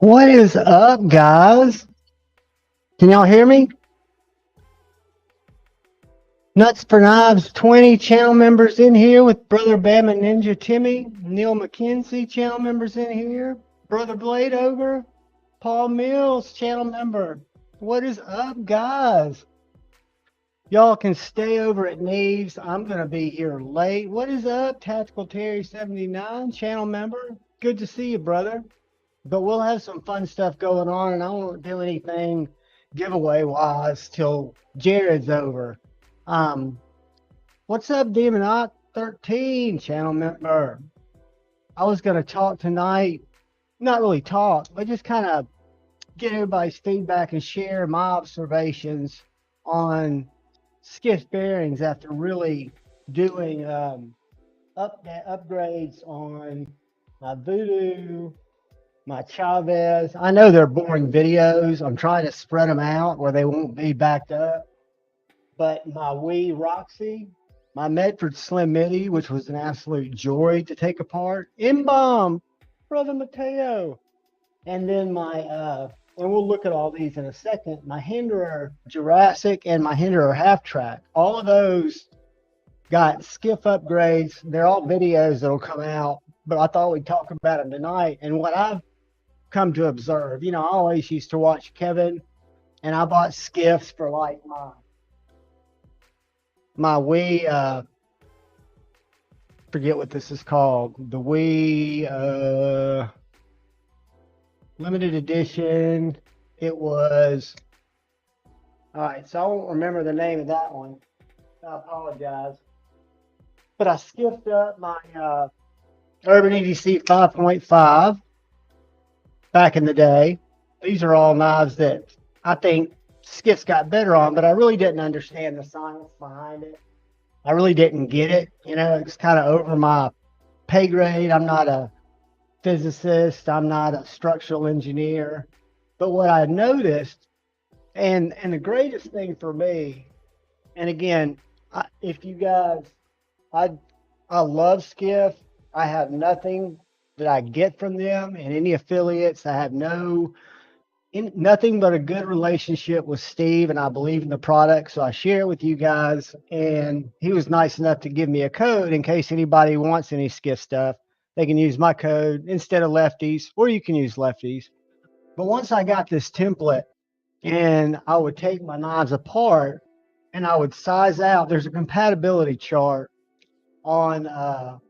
What is up, guys? Can y'all hear me? Nuts for Knives 20 channel members in here with Brother Bama Ninja Timmy, Neil McKenzie channel members in here, Brother Blade over, Paul Mills channel member. What is up, guys? Y'all can stay over at Neves. I'm going to be here late. What is up, Tactical Terry 79 channel member? Good to see you, brother. But we'll have some fun stuff going on, and I won't do anything giveaway wise till Jared's over. What's up, Demonot 13 channel member? I was gonna talk tonight, not really talk, but just kind of get everybody's feedback and share my observations on skiff bearings after really doing upgrades on my Voodoo, my Chavez. I know they're boring videos. I'm trying to spread them out where they won't be backed up. But my Wii Roxy, my Medford Slim Midi, which was an absolute joy to take apart. M-Bomb, Brother Mateo. And then my, and we'll look at all these in a second, my Hinderer Jurassic and my Hinderer Half Track. All of those got skiff upgrades. They're all videos that'll come out, but I thought we'd talk about them tonight. And what I've come to observe, I always used to watch Kevin, and I bought skiffs for like my Wii, forget what this is called, the Wii limited edition. It was, all right, so I won't remember the name of that one. I apologize. But I skiffed up my Urban EDC 5.5 back in the day. These are all knives that I think skiffs got better on, but I really didn't understand the science behind it. I really didn't get it. It's kind of over my pay grade. I'm not a physicist. I'm not a structural engineer. But what I noticed, and the greatest thing for me, and again, if you guys, I love skiff. I have nothing that I get from them and any affiliates. I have nothing but a good relationship with Steve, and I believe in the product, so I share it with you guys. And he was nice enough to give me a code in case anybody wants any skiff stuff. They can use my code instead of lefties, or you can use lefties. But once I got this template, and I would take my knives apart and I would size out, there's a compatibility chart on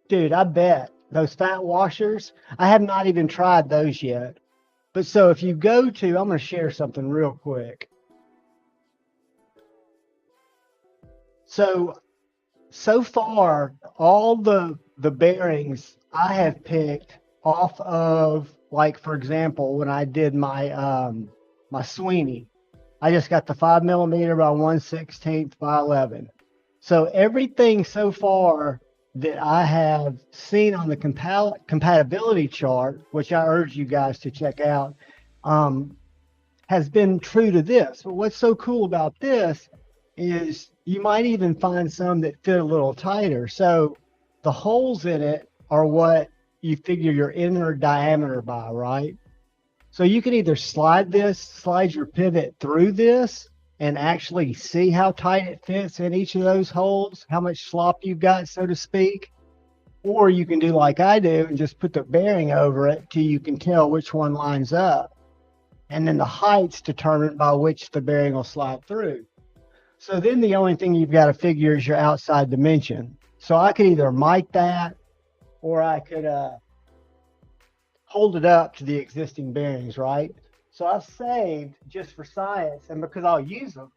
dude, I bet those fat washers, I have not even tried those yet. But so if you go to, I'm going to share something real quick. So far, all the bearings I have picked off of, like, for example, when I did my my Sweeney, I just got the 5mm by 1/16 by 11. So everything so far that I have seen on the compatibility chart, which I urge you guys to check out, has been true to this. But what's so cool about this is you might even find some that fit a little tighter. So the holes in it are what you figure your inner diameter by, right? So you can either slide your pivot through this and actually see how tight it fits in each of those holes, how much slop you've got, so to speak. Or you can do like I do and just put the bearing over it till you can tell which one lines up. And then the height's determined by which the bearing will slide through. So then the only thing you've got to figure is your outside dimension. So I could either mic that, or I could hold it up to the existing bearings, right? So I've saved, just for science and because I'll use them,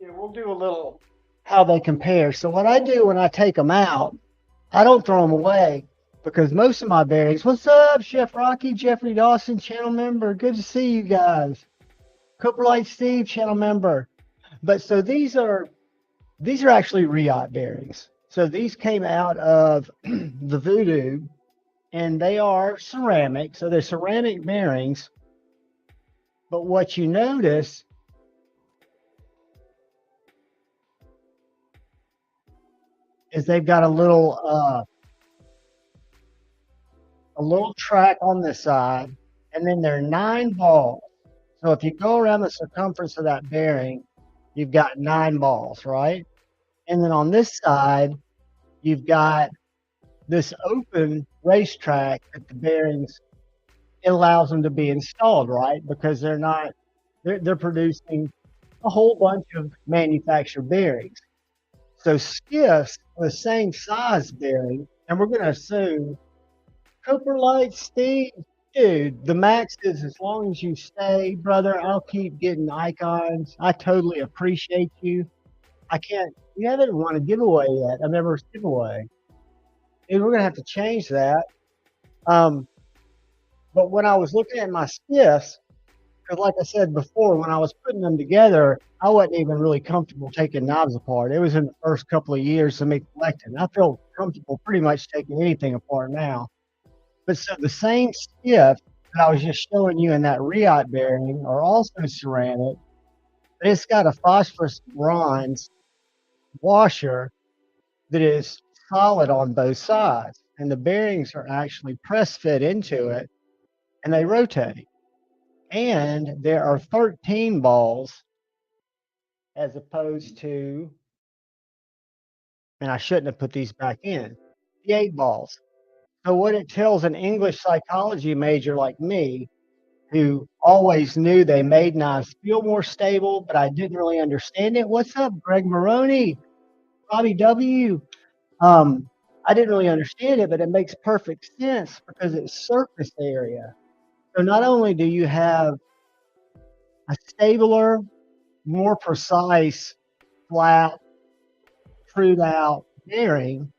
we'll do a little how they compare. So what I do when I take them out, I don't throw them away, because most of my bearings, what's up, Chef Rocky, Jeffrey Dawson, channel member, good to see you guys. Coprolite Steve, channel member. But so these are actually Riot bearings. So these came out of the Voodoo, and they are ceramic. So they're ceramic bearings. But what you notice is they've got a little track on this side, and then there are 9 balls. So if you go around the circumference of that bearing, you've got 9 balls, right? And then on this side, you've got this open racetrack that the bearings, it allows them to be installed, right? Because they're producing a whole bunch of manufactured bearings. So skiffs are the same size bearing, and we're going to assume Cooper Lights, Steve, dude, the max is as long as you stay, brother. I'll keep getting icons. I totally appreciate you. You haven't won a giveaway yet. I've never giveaway. And we're going to have to change that. But when I was looking at my skiffs, because like I said before, when I was putting them together, I wasn't even really comfortable taking knobs apart. It was in the first couple of years of me collecting. I feel comfortable pretty much taking anything apart now. But so the same skiff that I was just showing you in that Riot bearing are also ceramic, but it's got a phosphorus bronze washer that is solid on both sides. And the bearings are actually press fit into it, and they rotate. And there are 13 balls as opposed to, and I shouldn't have put these back in, the 8 balls. So what it tells an English psychology major like me, who always knew they made knives feel more stable, but I didn't really understand it. What's up, Greg Maroney? Bobby W. I didn't really understand it, but it makes perfect sense because it's surface area. So not only do you have a stabler, more precise, flat, trued out bearing,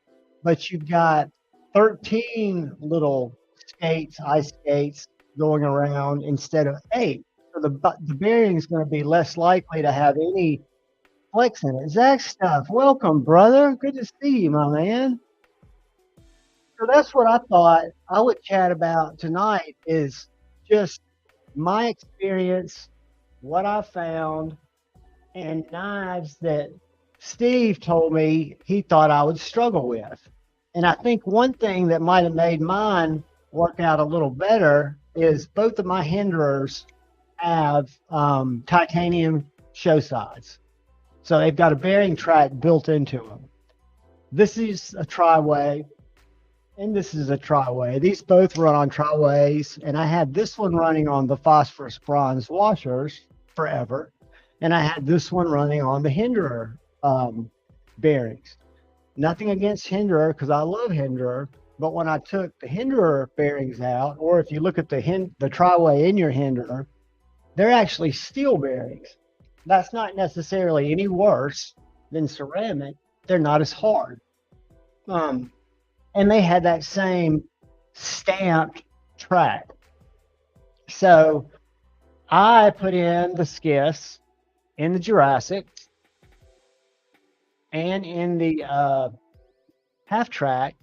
but you've got 13 little ice skates going around instead of 8. So the bearing is going to be less likely to have any flex in it. Zach Stuff, welcome, brother. Good to see you, my man. So that's what I thought I would chat about tonight, is just my experience, what I found, and knives that Steve told me he thought I would struggle with. And I think one thing that might have made mine work out a little better is both of my hinderers have titanium show sides. So they've got a bearing track built into them. This is a tri-way, and this is a tri-way. These both run on tri-ways, and I had this one running on the phosphorus bronze washers forever, and I had this one running on the hinderer bearings. Nothing against hinderer, because I love hinderer, but when I took the hinderer bearings out, or if you look at the tri-way in your hinderer, they're actually steel bearings. That's not necessarily any worse than ceramic. They're not as hard. And they had that same stamped track. So I put in the skiffs in the Jurassic and in the half track.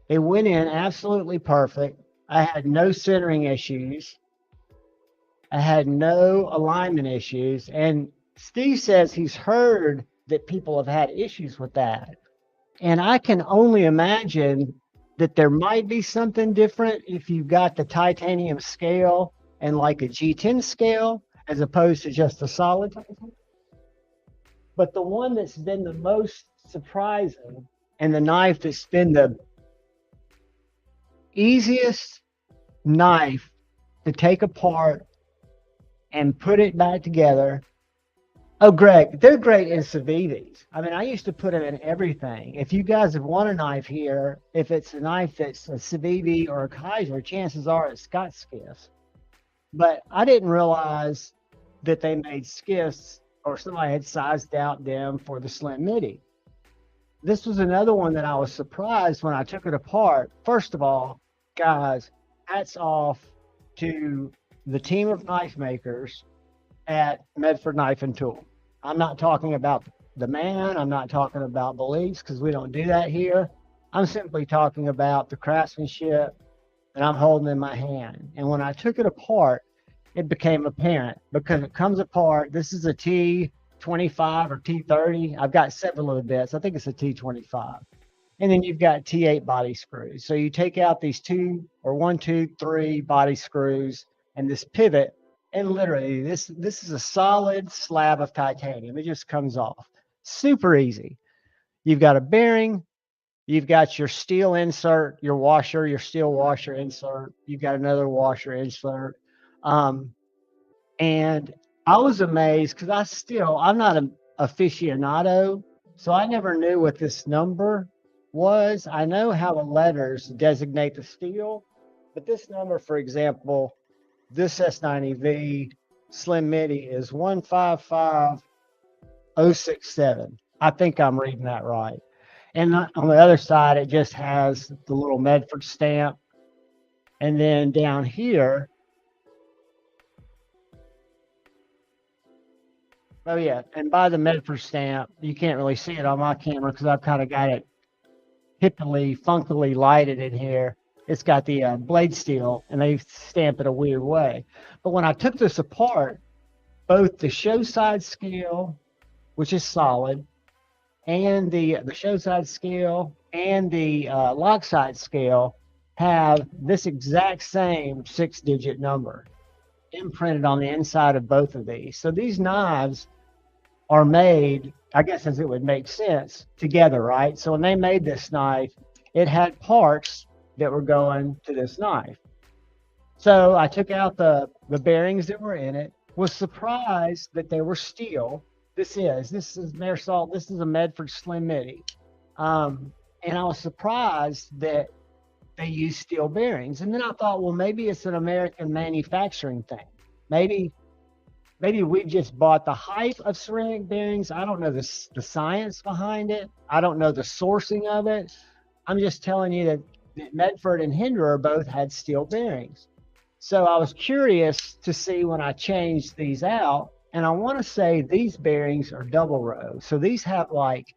It went in absolutely perfect. I had no centering issues. I had no alignment issues. And Steve says he's heard that people have had issues with that. And I can only imagine that there might be something different if you've got the titanium scale and like a G10 scale, as opposed to just a solid titanium. But the one that's been the most surprising, and the knife that's been the easiest knife to take apart and put it back together. Oh, Greg, they're great in Civivis. I mean, I used to put them in everything. If you guys have won a knife here, if it's a knife that's a Civivi or a Kaiser, chances are it's got skiffs. But I didn't realize that they made skiffs, or somebody had sized out them for the Slim MIDI. This was another one that I was surprised when I took it apart. First of all, guys, hats off to the team of knife makers at Medford Knife and Tool. I'm not talking about the man. I'm not talking about beliefs, because we don't do that here. I'm simply talking about the craftsmanship that I'm holding in my hand. And when I took it apart, it became apparent, because it comes apart. This is a T T25 or T30. I've got several of the bits. I think it's a T25. And then you've got T8 body screws. So you take out these one, two, three body screws and this pivot, and literally this is a solid slab of titanium. It just comes off. Super easy. You've got a bearing, you've got your steel insert, your washer, your steel washer insert. You've got another washer insert. And I was amazed because I'm not an aficionado, so I never knew what this number was. I know how the letters designate the steel, but this number, for example, this S90V Slim MIDI is 155067. I think I'm reading that right. And on the other side, it just has the little Medford stamp. And then down here, oh yeah, and by the Medford stamp, you can't really see it on my camera because I've kind of got it hippily, funkily lighted in here. It's got the blade steel, and they stamp it a weird way. But when I took this apart, both the show side scale, which is solid, and the show side scale and the lock side scale have this exact same 6-digit number imprinted on the inside of both of these. So these knives are made, I guess as it would make sense, together, right? So when they made this knife, it had parts that were going to this knife. So I took out the bearings that were in it, was surprised that they were steel. This is Marisol, this is a Medford Slim MIDI. And I was surprised that they use steel bearings. And then I thought, well, maybe it's an American manufacturing thing. Maybe we just bought the hype of ceramic bearings. I don't know the science behind it. I don't know the sourcing of it. I'm just telling you that Medford and Hinderer both had steel bearings. So I was curious to see when I changed these out, and I want to say these bearings are double row. So these have like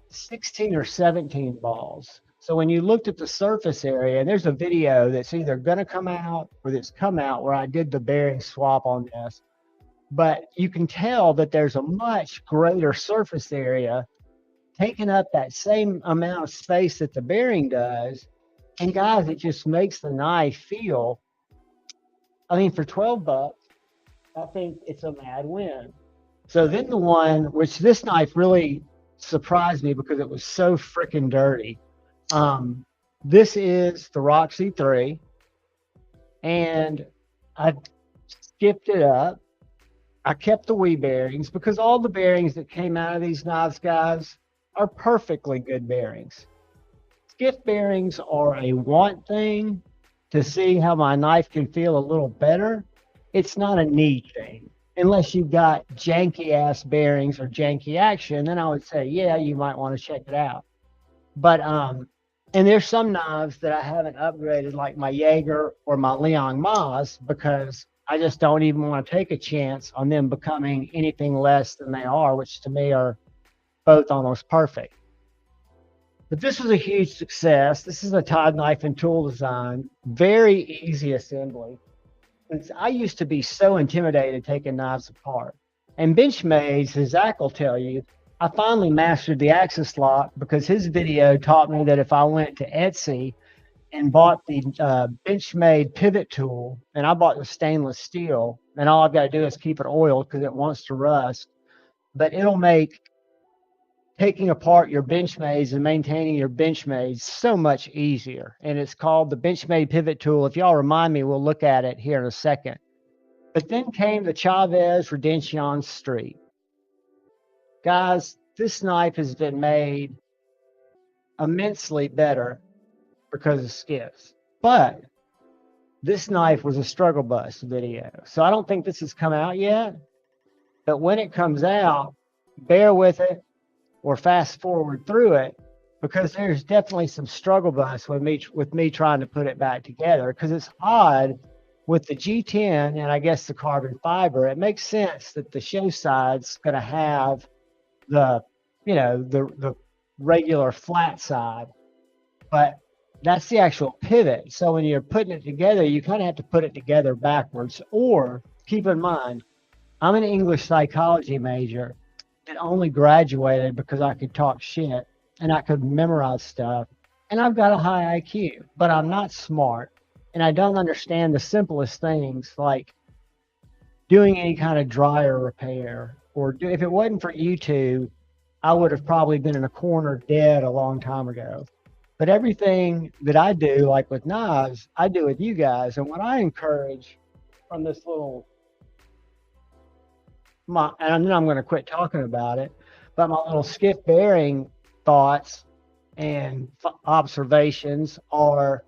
16 or 17 balls. So when you looked at the surface area, and there's a video that's either going to come out or that's come out where I did the bearing swap on this, but you can tell that there's a much greater surface area taking up that same amount of space that the bearing does. And guys, it just makes the knife feel, I mean, for 12 bucks, I think it's a mad win. So then the one, which this knife really surprised me because it was so freaking dirty. This is the Roxy 3, and I skipped it up. I kept the wee bearings because all the bearings that came out of these knives, guys, are perfectly good bearings. Skiff bearings are a want thing to see how my knife can feel a little better. It's not a need thing. Unless you've got janky ass bearings or janky action, then I would say, yeah, you might want to check it out. But, and there's some knives that I haven't upgraded, like my Jaeger or my Leon Maz, because I just don't even want to take a chance on them becoming anything less than they are, which to me are both almost perfect. But this was a huge success. This is a Todd knife and tool design, very easy assembly. And I used to be so intimidated taking knives apart. And Benchmade, as Zach will tell you, I finally mastered the axis lock because his video taught me that if I went to Etsy and bought the Benchmade pivot tool, and I bought the stainless steel, and all I've got to do is keep it oiled because it wants to rust, but it'll make taking apart your Benchmades and maintaining your Benchmades so much easier. And it's called the Benchmade pivot tool. If y'all remind me, we'll look at it here in a second. But then came the Chavez Redemption Street. Guys, this knife has been made immensely better because of skiffs. But this knife was a struggle bus video. So I don't think this has come out yet. But when it comes out, bear with it or fast forward through it, because there's definitely some struggle bus with me trying to put it back together, because it's odd with the G10 and I guess the carbon fiber. It makes sense that the show side's going to have the regular flat side, but that's the actual pivot. So when you're putting it together, you kind of have to put it together backwards. Or keep in mind, I'm an English psychology major, that only graduated because I could talk shit and I could memorize stuff. And I've got a high IQ, but I'm not smart. And I don't understand the simplest things like doing any kind of dryer repair. If it wasn't for YouTube, I would have probably been in a corner dead a long time ago. But everything that I do, like with knives, I do with you guys. And what I encourage from this little, and then I'm going to quit talking about it, but my little skiff bearing thoughts and observations are,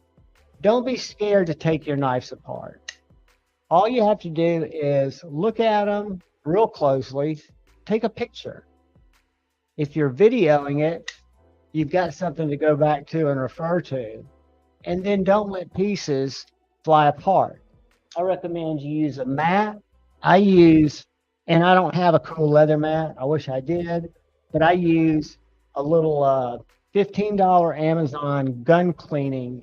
don't be scared to take your knives apart. All you have to do is look at them real closely, take a picture. If you're videoing it, you've got something to go back to and refer to. And then don't let pieces fly apart. I recommend you use a mat. And I don't have a cool leather mat. I wish I did, but I use a little $15 Amazon gun cleaning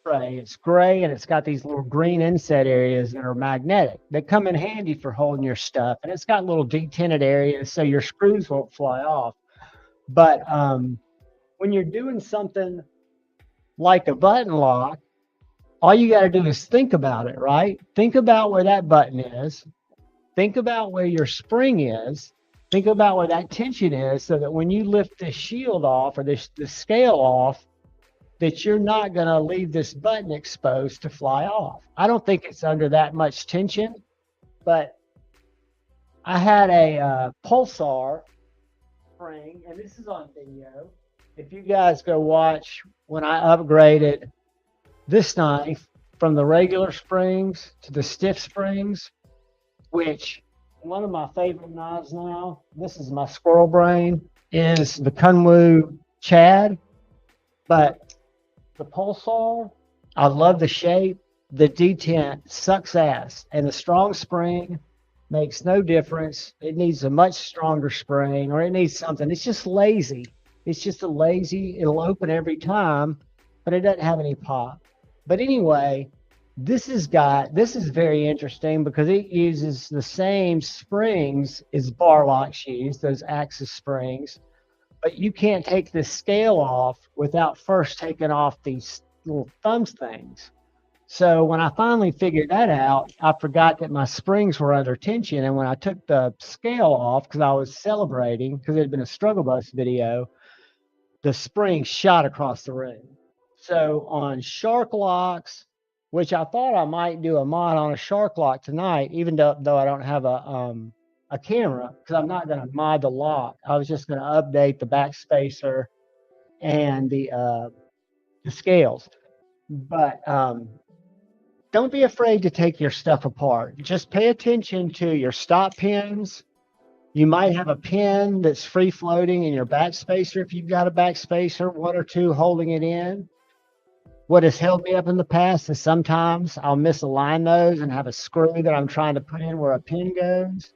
tray. It's gray and it's got these little green inset areas that are magnetic. They come in handy for holding your stuff, and it's got little detented areas so your screws won't fly off. But when you're doing something like a button lock, all you got to do is think about it, right? Think about where that button is. Think about where your spring is. Think about where that tension is, so that when you lift this shield off or this scale off, that you're not going to leave this button exposed to fly off. I don't think it's under that much tension, but I had a Pulsar spring, and this is on video. If you guys go watch when I upgraded this knife from the regular springs to the stiff springs, which one of my favorite knives now, this is my squirrel brain, is the Kunwu Chad. But the Pulsar, I love the shape. The detent sucks ass. And the strong spring makes no difference. It needs a much stronger spring, or it needs something. It's just lazy. It's just a lazy, it'll open every time, but it doesn't have any pop. But anyway, this is very interesting because it uses the same springs as bar locks use, those axis springs, but you can't take the scale off without first taking off these little thumb things. So when I finally figured that out, I forgot that my springs were under tension. And when I took the scale off, because I was celebrating, because it had been a struggle bus video, the spring shot across the room. So on shark locks, which I thought I might do a mod on a shark lock tonight, even though I don't have a camera, because I'm not going to mod the lock. I was just going to update the backspacer and the scales. But don't be afraid to take your stuff apart. Just pay attention to your stop pins. You might have a pin that's free floating in your backspacer if you've got a backspacer, one or two holding it in. What has held me up in the past is sometimes I'll misalign those and have a screw that I'm trying to put in where a pin goes.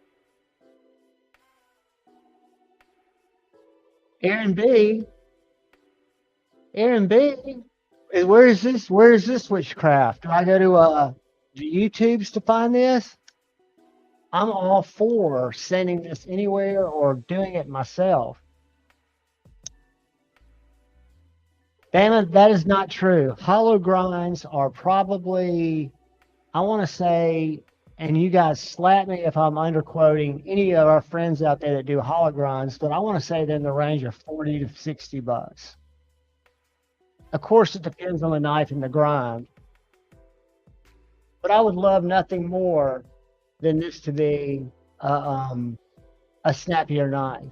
Aaron B, where is this? Where is this witchcraft? Do I go to YouTube's to find this? I'm all for sending this anywhere or doing it myself. Damn it, that is not true. Hollow grinds are probably, I want to say, and you guys slap me if I'm underquoting any of our friends out there that do hollow grinds, but I want to say they're in the range of 40 to 60 bucks. Of course, it depends on the knife and the grind. But I would love nothing more than this to be a snappier knife.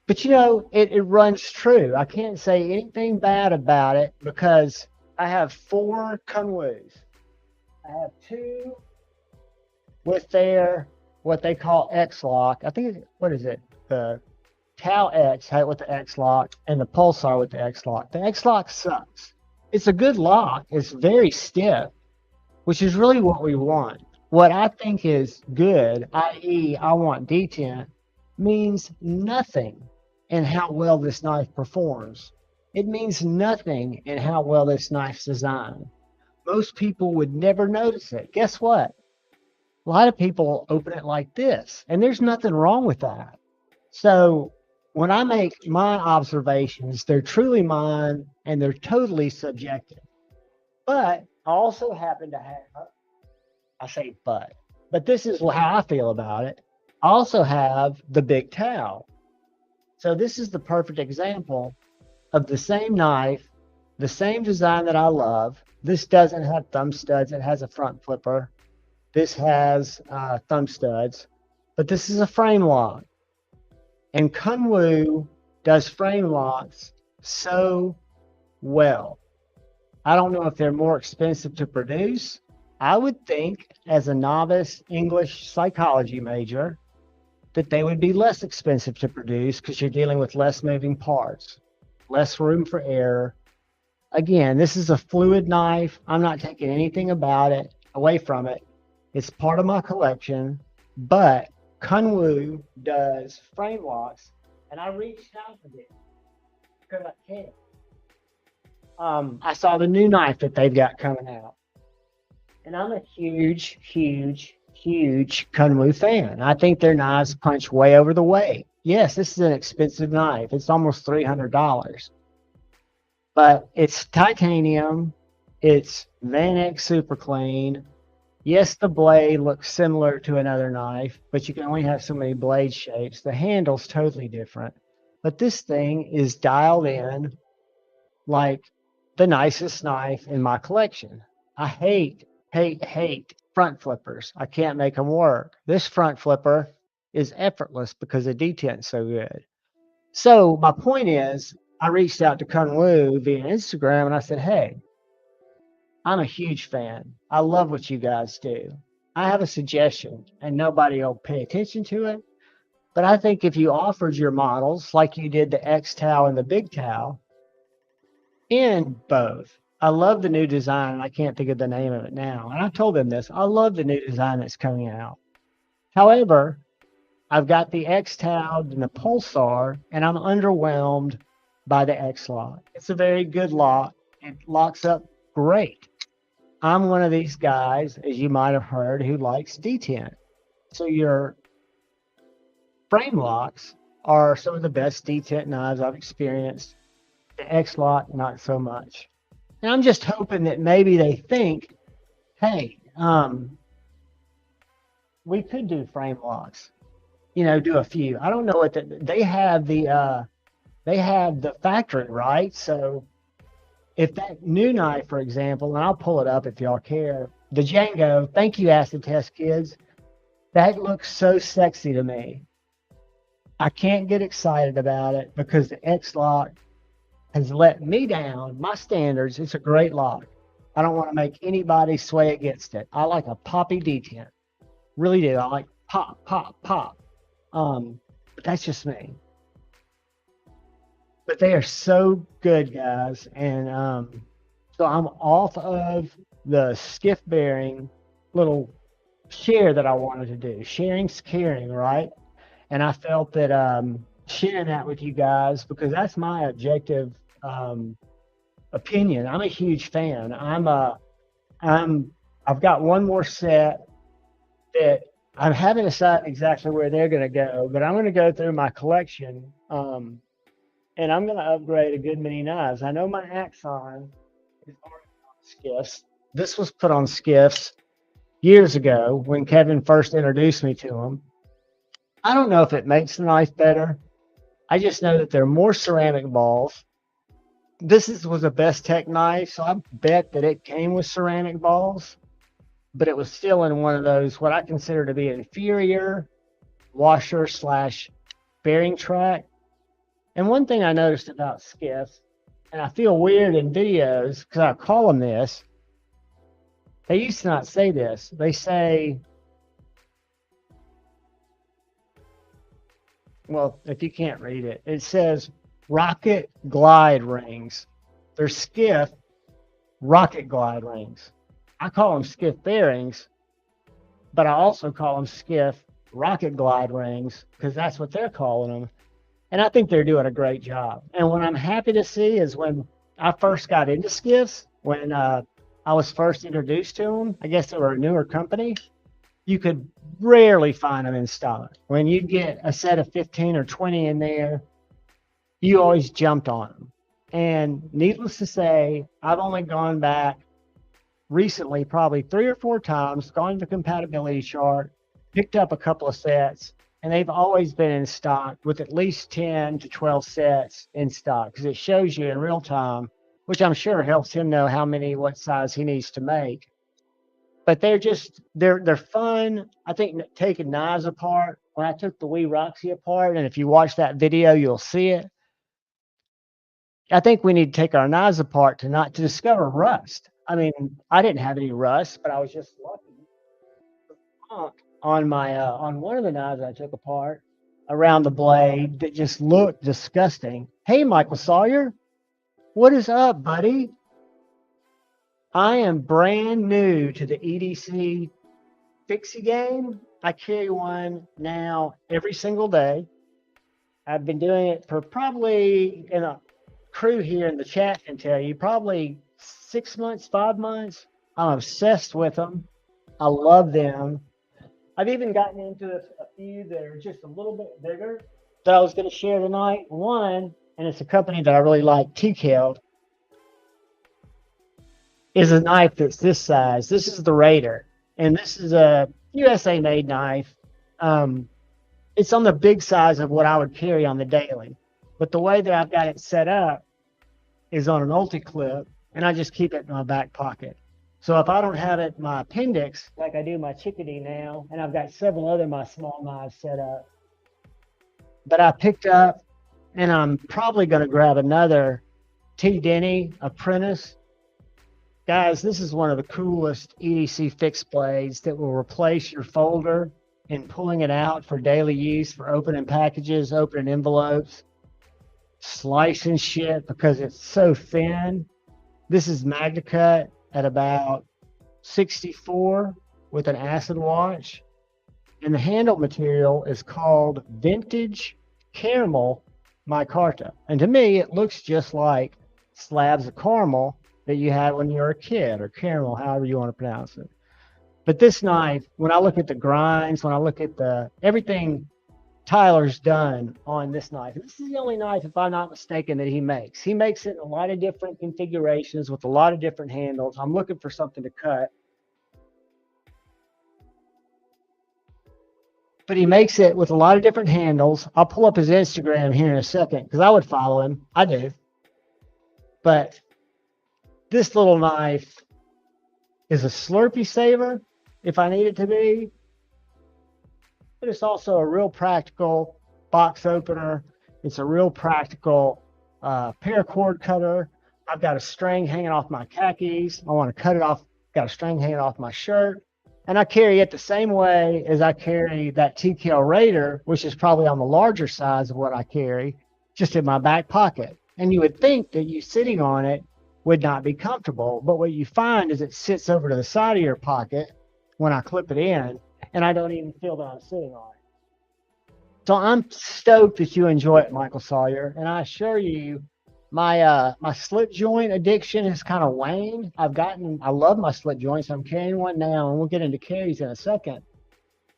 But you know, it runs true. I can't say anything bad about it because I have 4 Kunwus. I have 2 with their, what they call X-Lock. I think, what is it? The Tau X with the X-Lock and the Pulsar with the X-Lock. The X-Lock sucks. It's a good lock. It's very stiff, which is really what we want. What I think is good, i.e. I want detent, means nothing in how well this knife performs. It means nothing in how well this knife's designed. Most people would never notice it. Guess what? A lot of people open it like this, and there's nothing wrong with that. So when I make my observations, they're truly mine and they're totally subjective. But I also happen to have, I say but this is how I feel about it. I also have the big towel. So this is the perfect example of the same knife, the same design that I love. This doesn't have thumb studs. It has a front flipper. This has thumb studs, but this is a frame lock. And Kunwu does frame locks so well. I don't know if they're more expensive to produce. I would think, as a novice English psychology major, that they would be less expensive to produce because you're dealing with less moving parts, less room for error. Again, this is a fluid knife. I'm not taking anything about it away from it. It's part of my collection, but Kunwu does frame locks, and I reached out for this because I can. I saw the new knife that they've got coming out, and I'm a huge, huge, huge Kunwu fan. I think their knives punch way over the weight. Yes, this is an expensive knife. It's almost $300, but it's titanium. It's Van X Super Clean. Yes, the blade looks similar to another knife, but you can only have so many blade shapes. The handle's totally different, but this thing is dialed in like the nicest knife in my collection. I hate front flippers. I can't make them work. This front flipper is effortless because the detent's so good. So my point is, I reached out to Kunwu via Instagram and I said, hey, I'm a huge fan. I love what you guys do. I have a suggestion, and nobody will pay attention to it. But I think if you offered your models like you did the X Tau and the Big Tau in both, I love the new design. I can't think of the name of it now. And I told them this. I love the new design that's coming out. However, I've got the X Tau and the Pulsar, and I'm underwhelmed by the X lock. It's a very good lock. It locks up great. I'm one of these guys, as you might have heard, who likes detent. So your frame locks are some of the best detent knives I've experienced. The X lock, not so much. And I'm just hoping that maybe they think, hey, we could do frame locks. You know, do a few. I don't know what they have the factory, right? So if that new knife, for example, and I'll pull it up if y'all care, the Django, thank you, Acid Test Kids. That looks so sexy to me. I can't get excited about it because the X-Lock has let me down. My standards, it's a great lock. I don't want to make anybody sway against it. I like a poppy detent. Really do. I like pop, pop, pop. But that's just me. But they are so good, guys. And so I'm off of the skiff bearing little share that I wanted to do. Sharing's caring, right? And I felt that sharing that with you guys, because that's my objective opinion. I'm a huge fan. I've got one more set that I haven't decided exactly where they're going to go, but I'm going to go through my collection. And I'm going to upgrade a good many knives. I know my Axon is already on skiffs. This was put on skiffs years ago when Kevin first introduced me to them. I don't know if it makes the knife better. I just know that there are more ceramic balls. This was a Best Tech knife, so I bet that it came with ceramic balls, but it was still in one of those, what I consider to be inferior washer / bearing track. And one thing I noticed about skiffs, and I feel weird in videos because I call them this, they used to not say this. They say, well, if you can't read it, it says rocket glide rings. They're skiff rocket glide rings. I call them skiff bearings, but I also call them skiff rocket glide rings because that's what they're calling them. And I think they're doing a great job. And what I'm happy to see is when I first got into skiffs, when I was first introduced to them, I guess they were a newer company, you could rarely find them in stock. When you get a set of 15 or 20 in there, you always jumped on them. And needless to say, I've only gone back recently, probably 3 or 4 times, gone to the compatibility chart, picked up a couple of sets, and they've always been in stock with at least 10 to 12 sets in stock because it shows you in real time, which I'm sure helps him know how many, what size he needs to make. But they're fun. I think taking knives apart, when I took the Wii Roxy apart, and if you watch that video, you'll see it. I think we need to take our knives apart to discover rust. I mean, I didn't have any rust, but I was just lucky on my on one of the knives I took apart around the blade that just looked disgusting. Hey, Michael Sawyer, what is up, buddy? I am brand new to the EDC Fixie game. I carry one now every single day. I've been doing it for probably, in a crew here in the chat can tell you, probably 6 months, 5 months. I'm obsessed with them. I love them. I've even gotten into a few that are just a little bit bigger that I was going to share tonight. One, and it's a company that I really like, TKL, is a knife that's this size. This is the Raider, and this is a USA made knife. It's on the big size of what I would carry on the daily, but the way that I've got it set up is on an ulti-clip, and I just keep it in my back pocket. So if I don't have it in my appendix, like I do my chickadee now, and I've got several other my small knives set up, but I picked up, and I'm probably going to grab another T. Denny Apprentice. Guys, this is one of the coolest EDC fixed blades that will replace your folder and pulling it out for daily use, for opening packages, opening envelopes, slicing shit because it's so thin. This is MagnaCut at about 64 with an acid wash. And the handle material is called Vintage Caramel Micarta. And to me, it looks just like slabs of caramel that you had when you were a kid, or caramel, however you want to pronounce it. But this knife, when I look at the grinds, when I look at everything Tyler's done on this knife, and this is the only knife, if I'm not mistaken, that he makes. He makes it in a lot of different configurations with a lot of different handles. I'm looking for something to cut. But he makes it with a lot of different handles. I'll pull up his Instagram here in a second because I would follow him. I do. But this little knife is a Slurpee saver if I need it to be. But it's also a real practical box opener. It's a real practical paracord cutter. I've got a string hanging off my khakis. I want to cut it off. Got a string hanging off my shirt. And I carry it the same way as I carry that TKL Raider, which is probably on the larger size of what I carry, just in my back pocket. And you would think that you sitting on it would not be comfortable. But what you find is it sits over to the side of your pocket when I clip it in, and I don't even feel that I'm sitting on it. So I'm stoked that you enjoy it, Michael Sawyer. And I assure you, my slip joint addiction has kind of waned. I love my slip joints. I'm carrying one now, and we'll get into carries in a second.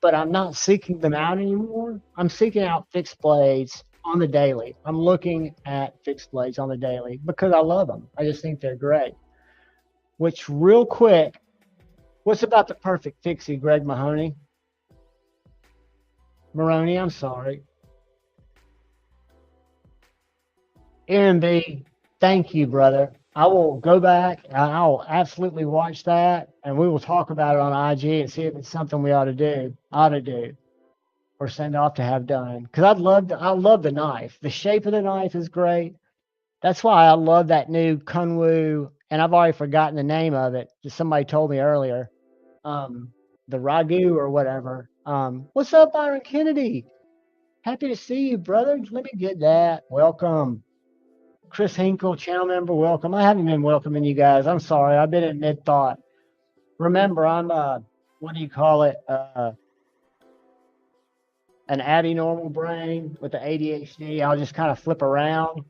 But I'm not seeking them out anymore. I'm seeking out fixed blades on the daily. I'm looking at fixed blades on the daily because I love them. I just think they're great. Which, real quick, what's about the perfect fixie, Greg Mahoney? Maroney, I'm sorry. Aaron B., thank you, brother. I will go back and I'll absolutely watch that, and we will talk about it on IG and see if it's something we ought to do, or send off to have done. Because I love the knife. The shape of the knife is great. That's why I love that new Kunwu, and I've already forgotten the name of it. Just somebody told me earlier. The Ragu or whatever. What's up, Byron Kennedy? Happy to see you, brother. Let me get that. Welcome. Chris Hinkle, channel member, welcome. I haven't been welcoming you guys. I'm sorry. I've been in mid-thought. Remember, I'm, what do you call it? An abnormal brain with the ADHD. I'll just kind of flip around.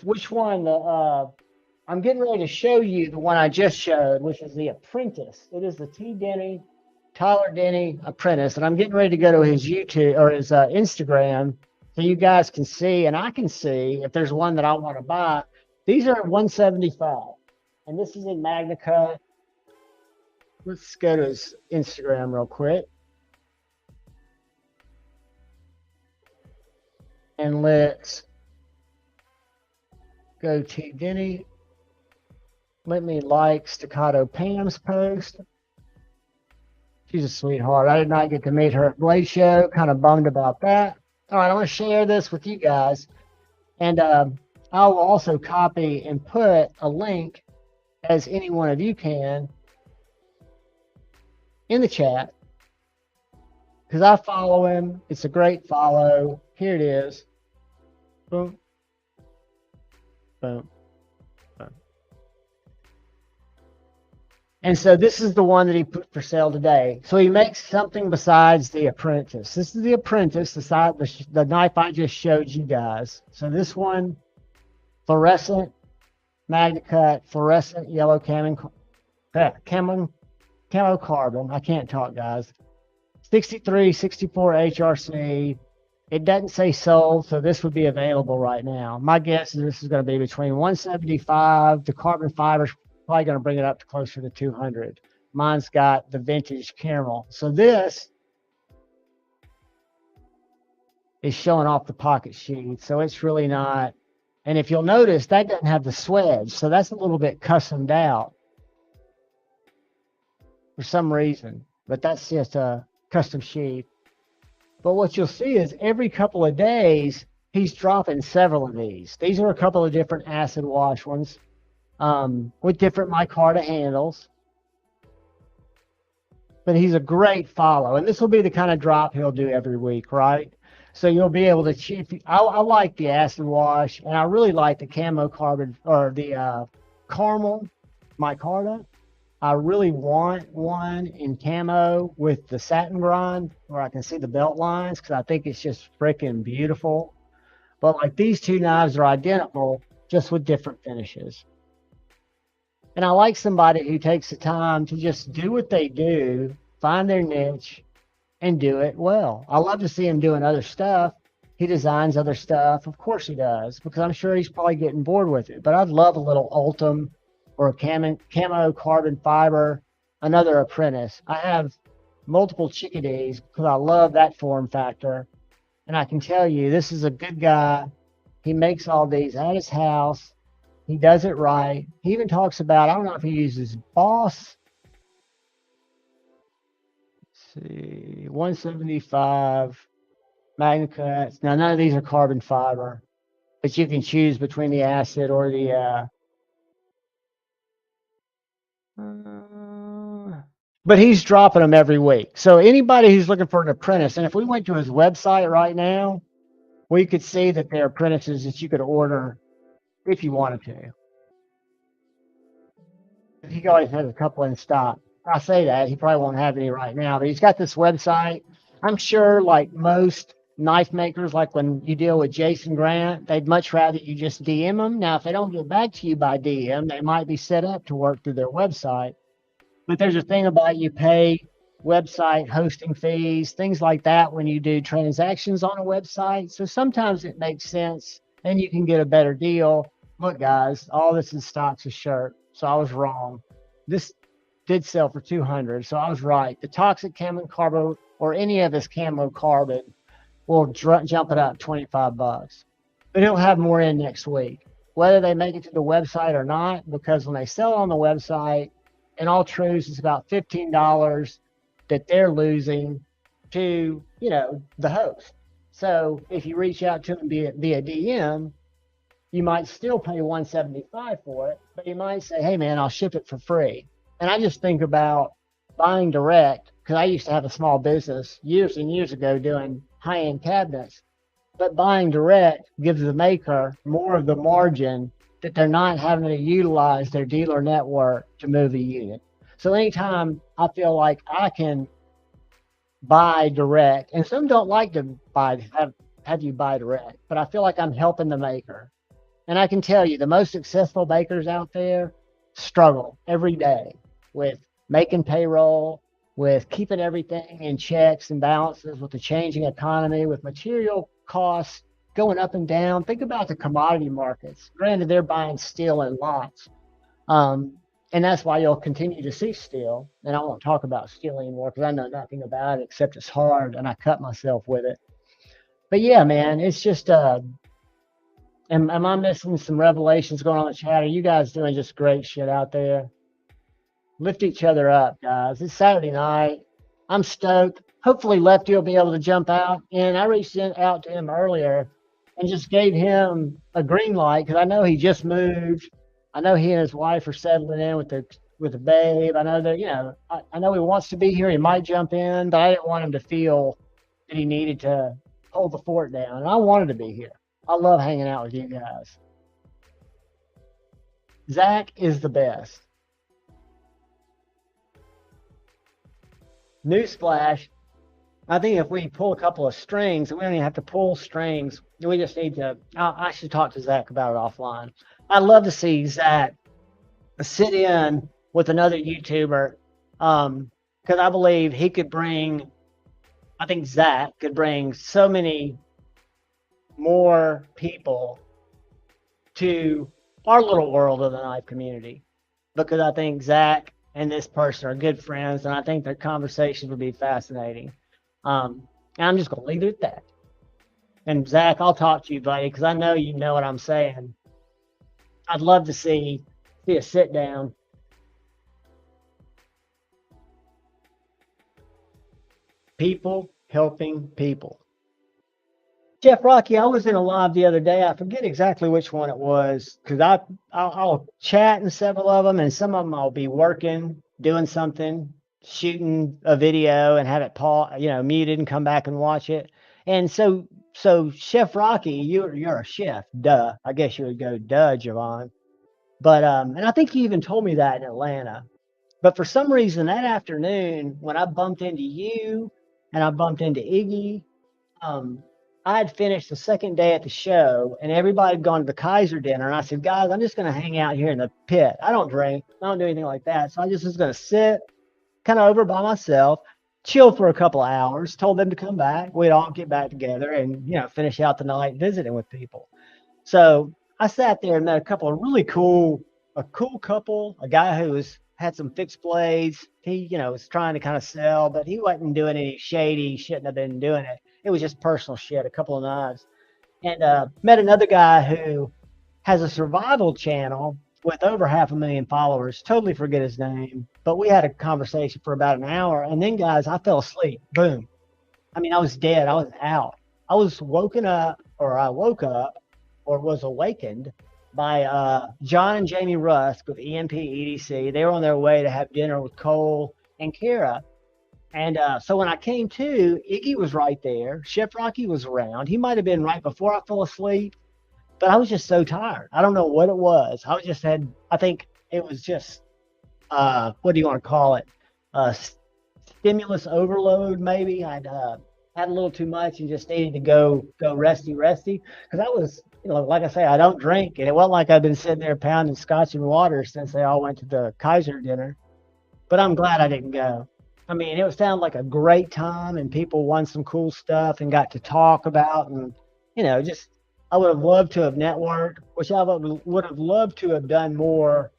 Which one? I'm getting ready to show you the one I just showed, which is the Apprentice. It is the T. Denny Tyler Denny Apprentice, and I'm getting ready to go to his YouTube or his Instagram so you guys can see, and I can see if there's one that I want to buy. These are 175, and this is in Magna Cut. Let's go to his Instagram real quick. And let's go to Denny. Let me like Staccato Pam's post. She's a sweetheart. I did not get to meet her at Blade Show. Kind of bummed about that. All right, I want to share this with you guys. And I will also copy and put a link, as any one of you can, in the chat. Because I follow him. It's a great follow. Here it is. Boom. Boom. And so this is the one that he put for sale today. So he makes something besides the Apprentice. This is the Apprentice, the knife I just showed you guys. So this one, fluorescent, Magna Cut, fluorescent yellow camo carbon. I can't talk, guys. 63, 64 HRC. It doesn't say sold, so this would be available right now. My guess is this is going to be between 175. The carbon fiber's probably going to bring it up to closer to 200. Mine's got the vintage caramel. So this is showing off the pocket sheath. So it's really not. And if you'll notice, that doesn't have the swedge. So that's a little bit customed out for some reason. But that's just a custom sheath. But what you'll see is every couple of days, he's dropping several of these. These are a couple of different acid wash ones. With different micarta handles. But he's a great follow. And this will be the kind of drop he'll do every week, right? So you'll be able to cheat. I like the acid wash, and I really like the camo carbon, or the caramel micarta. I really want one in camo with the satin grind where I can see the belt lines, because I think it's just freaking beautiful. But like, these two knives are identical, just with different finishes. And I like somebody who takes the time to just do what they do, find their niche, and do it well. I love to see him doing other stuff. He designs other stuff. Of course he does, because I'm sure he's probably getting bored with it. But I'd love a little Ultim or a camo carbon fiber, another Apprentice. I have multiple chickadees because I love that form factor. And I can tell you, this is a good guy. He makes all these at his house. He does it right. He even talks about, I don't know if he uses Boss. Let's see, 175 Magna Cuts. Now, none of these are carbon fiber, but you can choose between the acid or the. But he's dropping them every week. So anybody who's looking for an Apprentice, and if we went to his website right now, we could see that there are Apprentices that you could order if you wanted to. He always has a couple in stock. I say that, he probably won't have any right now, but he's got this website. I'm sure, like most knife makers, like when you deal with Jason Grant, they'd much rather you just DM them. Now, if they don't get back to you by DM, they might be set up to work through their website. But there's a thing about, you pay website hosting fees, things like that when you do transactions on a website. So sometimes it makes sense and you can get a better deal. Look, guys, all this in stock's a shirt. So I was wrong. This did sell for 200. So I was right. The Toxic Camo Carbon, or any of his camo carbon, will jump it up $25. But he'll have more in next week, whether they make it to the website or not, because when they sell on the website, in all truths, it's about $15 that they're losing to, the host. So if you reach out to them via DM, you might still pay $175 for it, but you might say, hey man, I'll ship it for free. And I just think about buying direct, because I used to have a small business years and years ago doing high-end cabinets, but buying direct gives the maker more of the margin that they're not having to utilize their dealer network to move a unit. So anytime I feel like I can buy direct, and some don't like to have you buy direct, but I feel like I'm helping the maker. And I can tell you, the most successful bakers out there struggle every day with making payroll, with keeping everything in checks and balances, with the changing economy, with material costs going up and down. Think about the commodity markets. Granted, they're buying steel in lots. Um, and that's why you'll continue to see steel. And I won't talk about steel anymore because I know nothing about it except it's hard and I cut myself with it. But yeah, man, it's just am I missing some revelations going on in the chat? Are you guys doing just great shit out there? Lift each other up, guys. It's Saturday night. I'm stoked. Hopefully Lefty will be able to jump out. And I reached out to him earlier and just gave him a green light because I know he just moved. I know he and his wife are settling in with the babe. I know that, you know, I know he wants to be here. He might jump in, but I didn't want him to feel that he needed to hold the fort down. And I wanted to be here. I love hanging out with you guys. Zach is the best. Newsflash, I think if we pull a couple of strings, we don't even have to pull strings. We just need to, I should talk to Zach about it offline. I'd love to see Zach sit in with another YouTuber because I believe he could bring, I think Zach could bring so many more people to our little world of the knife community because I think Zach and this person are good friends, and I think their conversations would be fascinating. And I'm just going to leave it at that. And Zach, I'll talk to you, buddy, because I know you know what I'm saying. I'd love to see a sit down. People helping people. Jeff Rocky, I was in a live the other day. I forget exactly which one it was because I'll chat in several of them, and some of them I'll be working, doing something, shooting a video, and have it muted and come back and watch it. And so Chef Rocky, you're a chef, duh. I guess you would go, duh, Javon. But and I think you even told me that in Atlanta. But for some reason that afternoon, when I bumped into you and I bumped into Iggy, I had finished the second day at the show and everybody had gone to the Kaiser dinner. And I said, guys, I'm just going to hang out here in the pit. I don't drink. I don't do anything like that. So I just was going to sit kind of over by myself, chill for a couple of hours, told them to come back. We'd all get back together and, finish out the night visiting with people. So I sat there and met a couple of really cool couple, a guy who had some fixed blades. He, was trying to kind of sell, but he wasn't doing any shady, shouldn't have been doing it. It was just personal shit, a couple of knives. And met another guy who has a survival channel with over 500,000 followers. Totally forget his name. But we had a conversation for about an hour. And then, guys, I fell asleep. Boom. I mean, I was dead. I was out. I woke up or was awakened by John and Jamie Rusk with EMP EDC. They were on their way to have dinner with Cole and Kara. And so when I came to, Iggy was right there. Chef Rocky was around. He might have been right before I fell asleep, but I was just so tired. I don't know what it was. I think it was just, what do you want to call it? Stimulus overload, maybe. I'd had a little too much and just needed to go resty. Because I was, like I say, I don't drink. And it wasn't like I've been sitting there pounding scotch and water since they all went to the Kaiser dinner. But I'm glad I didn't go. I mean, it sounded like a great time and people won some cool stuff and got to talk about and, I would have loved to have networked, which I would have loved to have done more.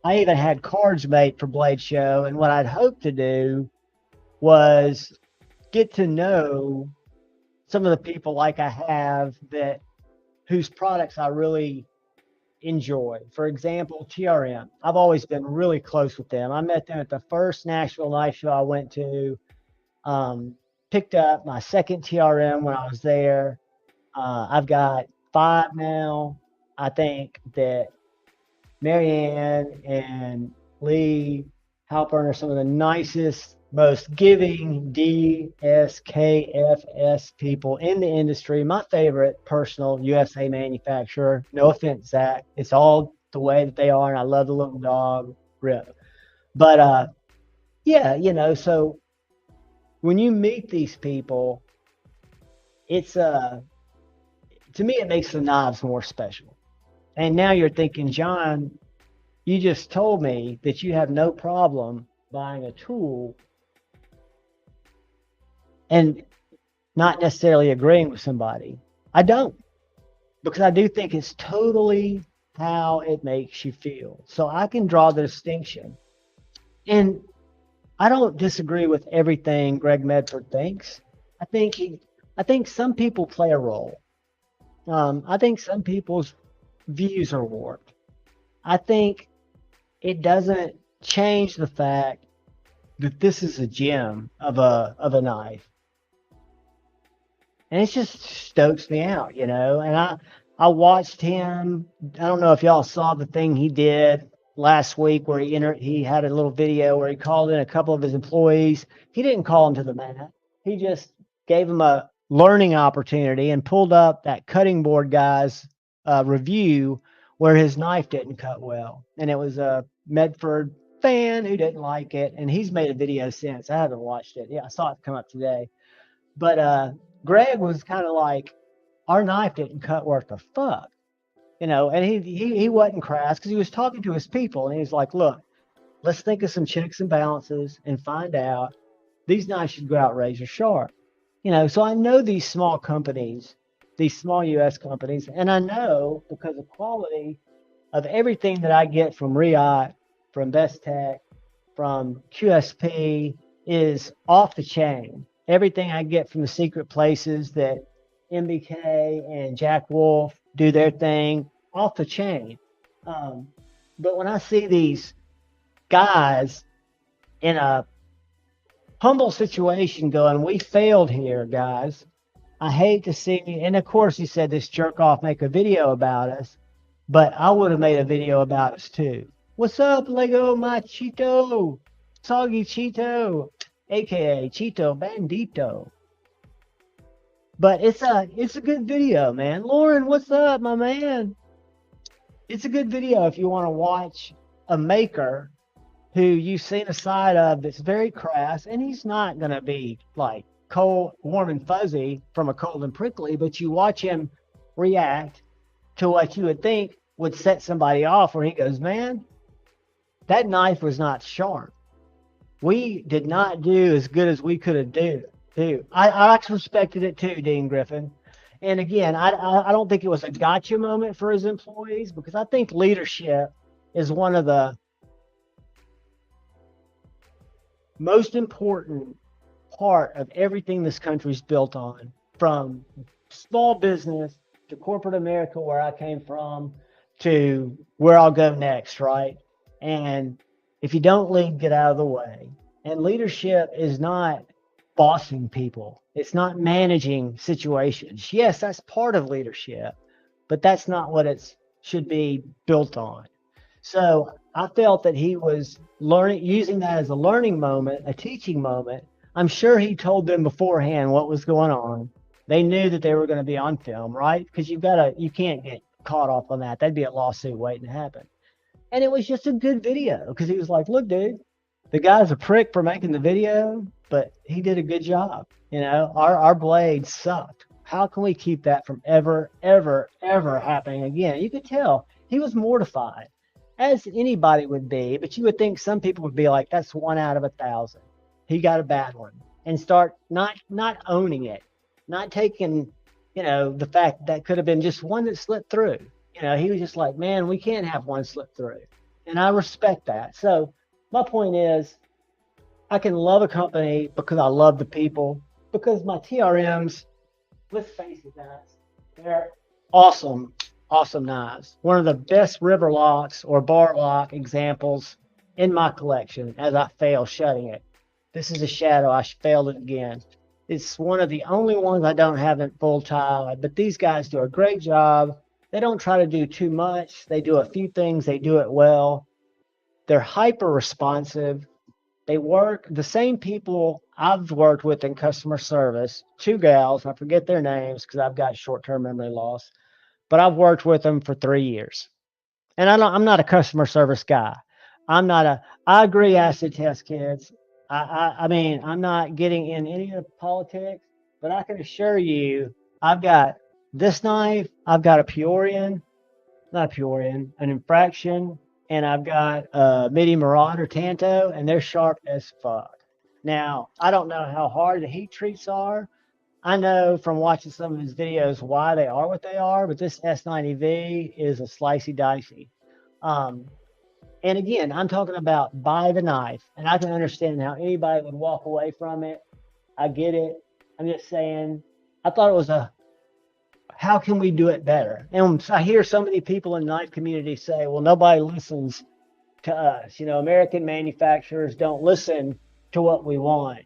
I even had cards made for Blade Show. And what I'd hoped to do was get to know some of the people like I have whose products I really enjoy. For example, TRM. I've always been really close with them. I met them at the first Nashville Knife Show I went to. Picked up my second TRM when I was there. I've got 5 now. I think that Marianne and Lee Halpern are some of the nicest, most giving DSKFS people in the industry. My favorite personal USA manufacturer. No offense, Zach. It's all the way that they are, and I love the little dog, Rip. But yeah, so when you meet these people, it's to me it makes the knives more special. And now you're thinking, John, you just told me that you have no problem buying a tool and not necessarily agreeing with somebody. I don't, because I do think it's totally how it makes you feel. So I can draw the distinction. And I don't disagree with everything Greg Medford thinks. I think some people play a role. I think some people's views are warped. I think it doesn't change the fact that this is a gem of a knife, and it just stokes me out, you know. And I watched him. I don't know if y'all saw the thing he did last week where he had a little video where he called in a couple of his employees. He didn't call them to the mat. He just gave them a learning opportunity and pulled up that cutting board guy's review where his knife didn't cut well, and it was a Medford fan who didn't like it, and he's made a video since. I haven't watched it. Yeah, I saw it come up today. But Greg was kind of like, our knife didn't cut worth a fuck, you know, and he wasn't crass because he was talking to his people, and he was like, look, let's think of some checks and balances and find out these knives should go out razor sharp. You know, so I know these small companies, these small US companies, and I know because of quality of everything that I get from Riot, from Best Tech, from QSP is off the chain. Everything I get from the secret places that MBK and Jack Wolf do their thing, off the chain. But when I see these guys in a humble situation going, we failed here, guys. I hate to see, and of course he said this jerk off make a video about us, but I would have made a video about us too. What's up, Lego Machito? Soggy Cheeto, aka Cheeto Bandito. But it's a good video, man. Lauren, what's up, my man? It's a good video if you want to watch a maker who you've seen a side of that's very crass, and he's not going to be like cold, warm and fuzzy from a cold and prickly, but you watch him react to what you would think would set somebody off, where he goes, man, that knife was not sharp. We did not do as good as we could have do. I respected it too, Dean Griffin. And again, I don't think it was a gotcha moment for his employees, because I think leadership is one of the most important part of everything this country's built on, from small business to corporate America, where I came from, to where I'll go next, right? And if you don't lead, get out of the way. And leadership is not bossing people. It's not managing situations. Yes, that's part of leadership, but that's not what it should be built on. So I felt that he was using that as a learning moment, a teaching moment. I'm sure he told them beforehand what was going on. They knew that they were going to be on film, right? Because you can't get caught off on that. That'd be a lawsuit waiting to happen. And it was just a good video, because he was like, look, dude, the guy's a prick for making the video, but he did a good job. You know, our blade sucked. How can we keep that from ever happening again? You could tell he was mortified, as anybody would be, but you would think some people would be like, that's 1 out of 1,000. He got a bad one, and start not owning it, not taking, you know, the fact that could have been just one that slipped through. You know, he was just like, man, we can't have one slip through. And I respect that. So my point is, I can love a company because I love the people, because my TRMs, let's face it, guys, they're awesome knives. One of the best river locks or bar lock examples in my collection, as I fail shutting it. This is a shadow. I failed it again. It's one of the only ones I don't have in full tie, but these guys do a great job. They don't try to do too much. They do a few things. They do it well. They're hyper responsive. They work, the same people I've worked with in customer service, 2 gals, I forget their names because I've got short-term memory loss, but I've worked with them for 3 years. And I'm not a customer service guy. I agree, acid test kids. I mean, I'm not getting in any of the politics, but I can assure you, I've got this knife, I've got an infraction, and I've got a MIDI Marauder Tanto, and they're sharp as fuck. Now, I don't know how hard the heat treats are. I know from watching some of his videos why they are what they are, but this S90V is a slicey dicey. Um, and again, I'm talking about by the knife, and I can understand how anybody would walk away from it. I get it. I'm just saying, I thought it was how can we do it better? And I hear so many people in the knife community say, well, nobody listens to us. American manufacturers don't listen to what we want.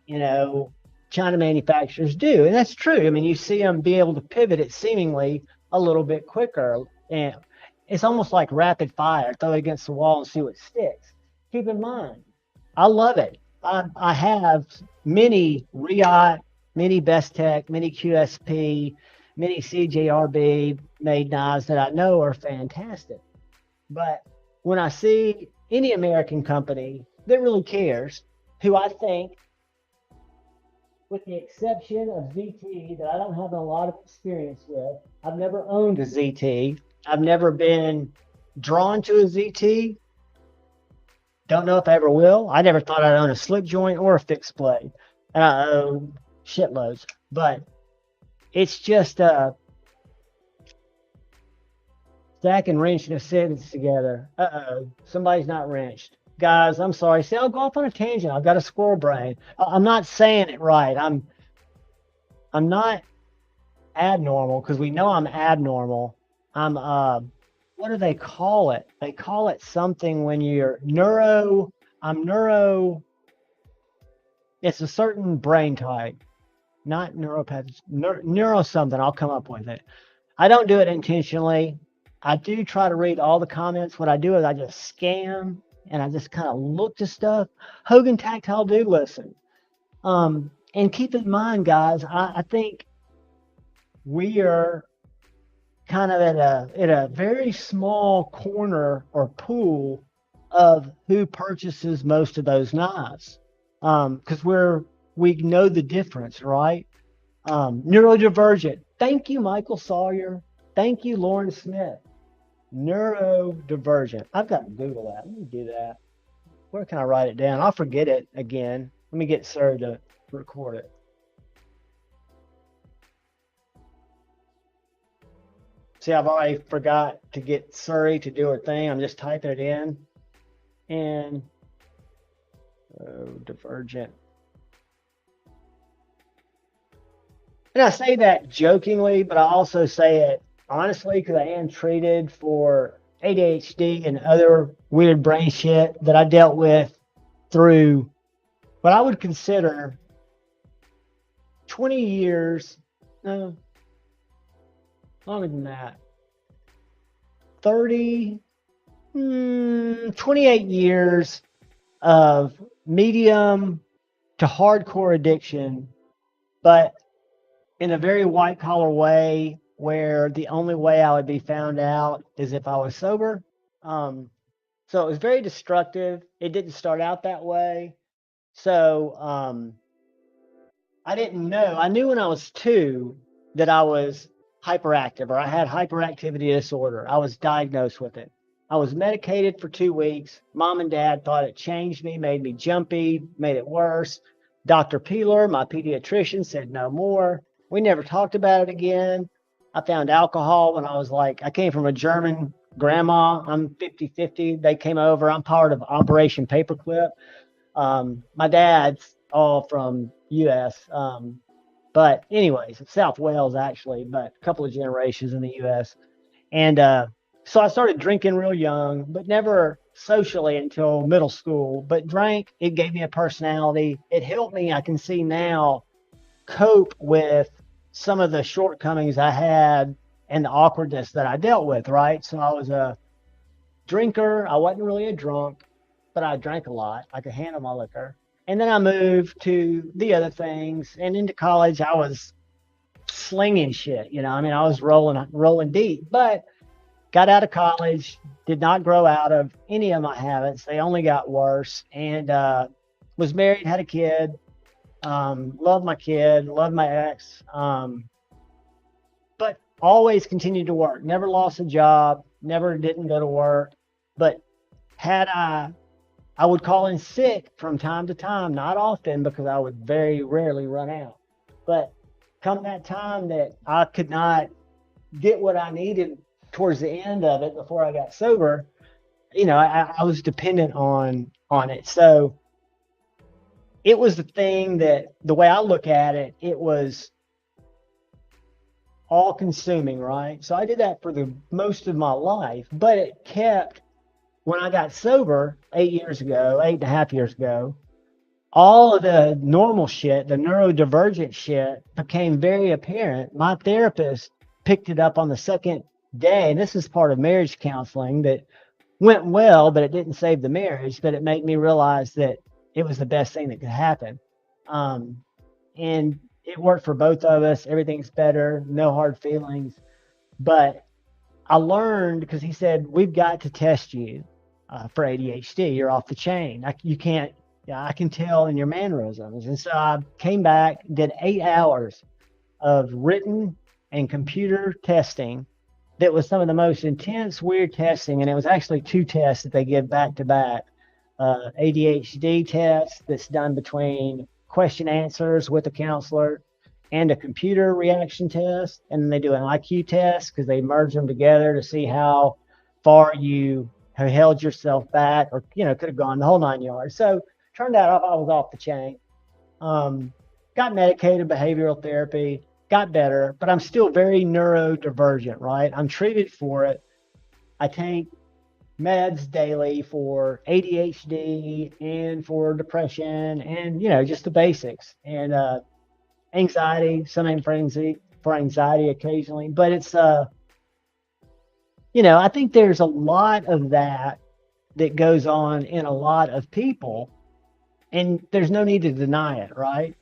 China manufacturers do. And that's true. I mean, you see them be able to pivot it seemingly a little bit quicker. And it's almost like rapid fire, throw it against the wall and see what sticks. Keep in mind, I love it. I have many Riot, many Best Tech, many QSP, many CJRB made knives that I know are fantastic. But when I see any American company that really cares, who I think, with the exception of ZT, that I don't have a lot of experience with, I've never owned a ZT. I've never been drawn to a ZT. Don't know if I ever will. I never thought I'd own a slip joint or a fixed blade. And I own shitloads. But it's just stack and wrenching a sentence together. Somebody's not wrenched. Guys, I'm sorry. See, I'll go off on a tangent. I've got a squirrel brain. I'm not saying it right. I'm not abnormal, because we know I'm abnormal. I'm what do they call it? They call it something when you're I'm neuro. It's a certain brain type, not neuropathic, neuro something. I'll come up with it. I don't do it intentionally. I do try to read all the comments. What I do is I just scam and I just kind of look to stuff. Hogan Tactile do listen. And keep in mind, guys, I think we are kind of at a very small corner or pool of who purchases most of those knives, because we know the difference, right? Neurodivergent. Thank you, Michael Sawyer. Thank you, Lauren Smith. Neurodivergent. I've got to Google that. Let me do that. Where can I write it down? I'll forget it again. Let me get Sir to record it. See, I've already forgot to get Surrey to do her thing. I'm just typing it in. And divergent. And I say that jokingly, but I also say it honestly, because I am treated for ADHD and other weird brain shit that I dealt with through what I would consider 20 years, no, longer than that, 28 years of medium to hardcore addiction, but in a very white collar way, where the only way I would be found out is if I was sober. So it was very destructive. It didn't start out that way. So I didn't know. I knew when I was 2 that I was hyperactive, or I had hyperactivity disorder. I was diagnosed with it. I was medicated for 2 weeks. Mom and Dad thought it changed me, made me jumpy, made it worse. Dr. Peeler, my pediatrician, said no more. We never talked about it again. I found alcohol when I was I came from a German grandma. I'm 50-50. They came over. I'm part of Operation Paperclip. My dad's all from U.S. But anyways, South Wales actually, but a couple of generations in the U.S. And so I started drinking real young, but never socially until middle school. But drank, it gave me a personality. It helped me, I can see now, cope with some of the shortcomings I had and the awkwardness that I dealt with, right? So I was a drinker. I wasn't really a drunk, but I drank a lot. I could handle my liquor. And then I moved to the other things. And into college, I was slinging shit. I mean, I was rolling deep. But got out of college, did not grow out of any of my habits. They only got worse. And was married, had a kid. Loved my kid, loved my ex. But always continued to work. Never lost a job. Never didn't go to work. But had I I would call in sick from time to time, not often because I would very rarely run out. But come that time that I could not get what I needed towards the end of it before I got sober, I was dependent on it. So it was the thing that the way I look at it, it was all consuming, right? So I did that for the most of my life, but it kept when I got sober 8 years ago, 8.5 years ago, all of the normal shit, the neurodivergent shit became very apparent. My therapist picked it up on the second day. And this is part of marriage counseling that went well, but it didn't save the marriage, but it made me realize that it was the best thing that could happen. And it worked for both of us. Everything's better, no hard feelings. But I learned because he said, we've got to test you for ADHD. You're off the chain. You can't, I can tell in your mannerisms. And so I came back, did 8 hours of written and computer testing that was some of the most intense, weird testing. And it was actually 2 tests that they give back to back. ADHD test that's done between question answers with a counselor and a computer reaction test. And then they do an IQ test because they merge them together to see how far you have held yourself back or, could have gone the whole 9 yards. So turned out I was off the chain. Got medicated, behavioral therapy, got better, but I'm still very neurodivergent, right? I'm treated for it. I take meds daily for ADHD and for depression and, just the basics and anxiety, something for anxiety occasionally. But it's, I think there's a lot of that goes on in a lot of people. And there's no need to deny it, right?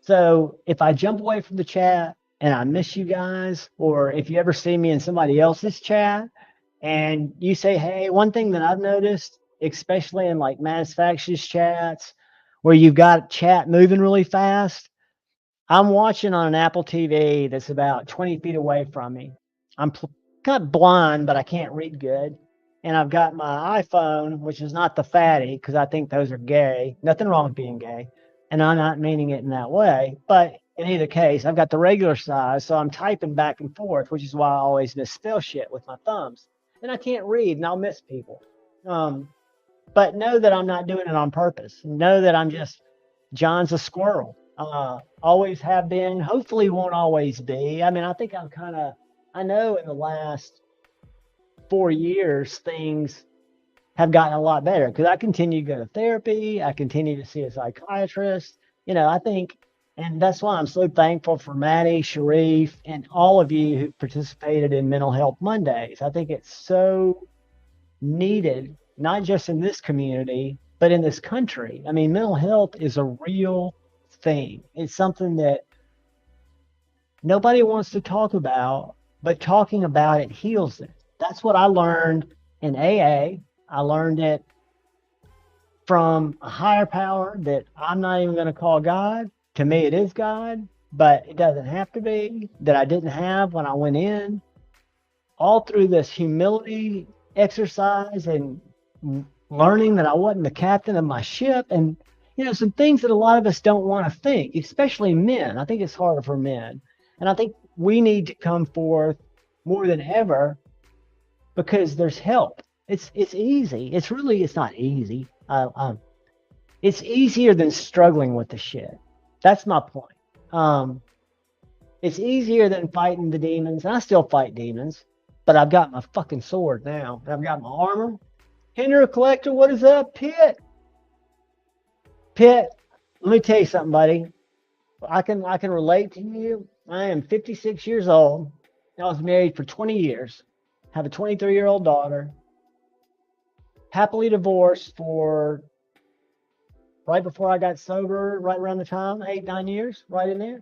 So if I jump away from the chat and I miss you guys, or if you ever see me in somebody else's chat and you say, hey, one thing that I've noticed, especially in like manufacturers chats where you've got chat moving really fast, I'm watching on an Apple TV that's about 20 feet away from me. I'm kind of blind, but I can't read good. And I've got my iPhone, which is not the fatty, because I think those are gay. Nothing wrong with being gay. And I'm not meaning it in that way. But in either case, I've got the regular size. So I'm typing back and forth, which is why I always misspell shit with my thumbs. And I can't read and I'll miss people. But know that I'm not doing it on purpose. Know that I'm just, John's a squirrel. Always have been, hopefully won't always be. I mean, I think I know in the last 4 years, things have gotten a lot better because I continue to go to therapy. I continue to see a psychiatrist. I think, and that's why I'm so thankful for Maddie, Sharif, and all of you who participated in Mental Health Mondays. I think it's so needed, not just in this community, but in this country. I mean, mental health is a real thing. It's something that nobody wants to talk about, but talking about it heals it. That's what I learned in AA. I learned it from a higher power that I'm not even going to call God. To me, it is God, but it doesn't have to be, that I didn't have when I went in. All through this humility exercise and learning that I wasn't the captain of my ship and, some things that a lot of us don't want to think, especially men. I think it's harder for men. And I think we need to come forth more than ever because there's help. It's easy. It's not easy. It's easier than struggling with the shit. That's my point. It's easier than fighting the demons. And I still fight demons, but I've got my fucking sword now. I've got my armor. Hinder Collector, what is up, Pitt? Pitt, let me tell you something, buddy. I can relate to you. I am 56 years old. I was married for 20 years. Have a 23-year-old daughter. Happily divorced for right before I got sober, right around the time, 8-9 years, right in there.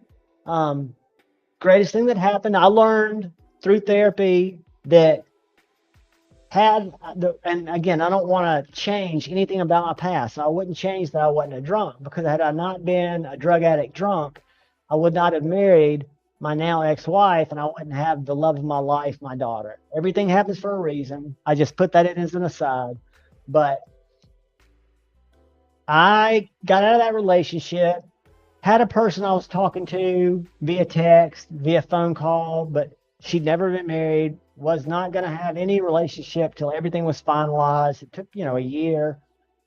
Greatest thing that happened, I learned through therapy that and again, I don't want to change anything about my past. I wouldn't change that I wasn't a drunk, because had I not been a drug addict drunk, I would not have married my now ex-wife, and I wouldn't have the love of my life, my daughter. Everything happens for a reason. I just put that in as an aside. But I got out of that relationship, had a person I was talking to via text, via phone call, but she'd never been married, was not going to have any relationship till everything was finalized. It took, a year,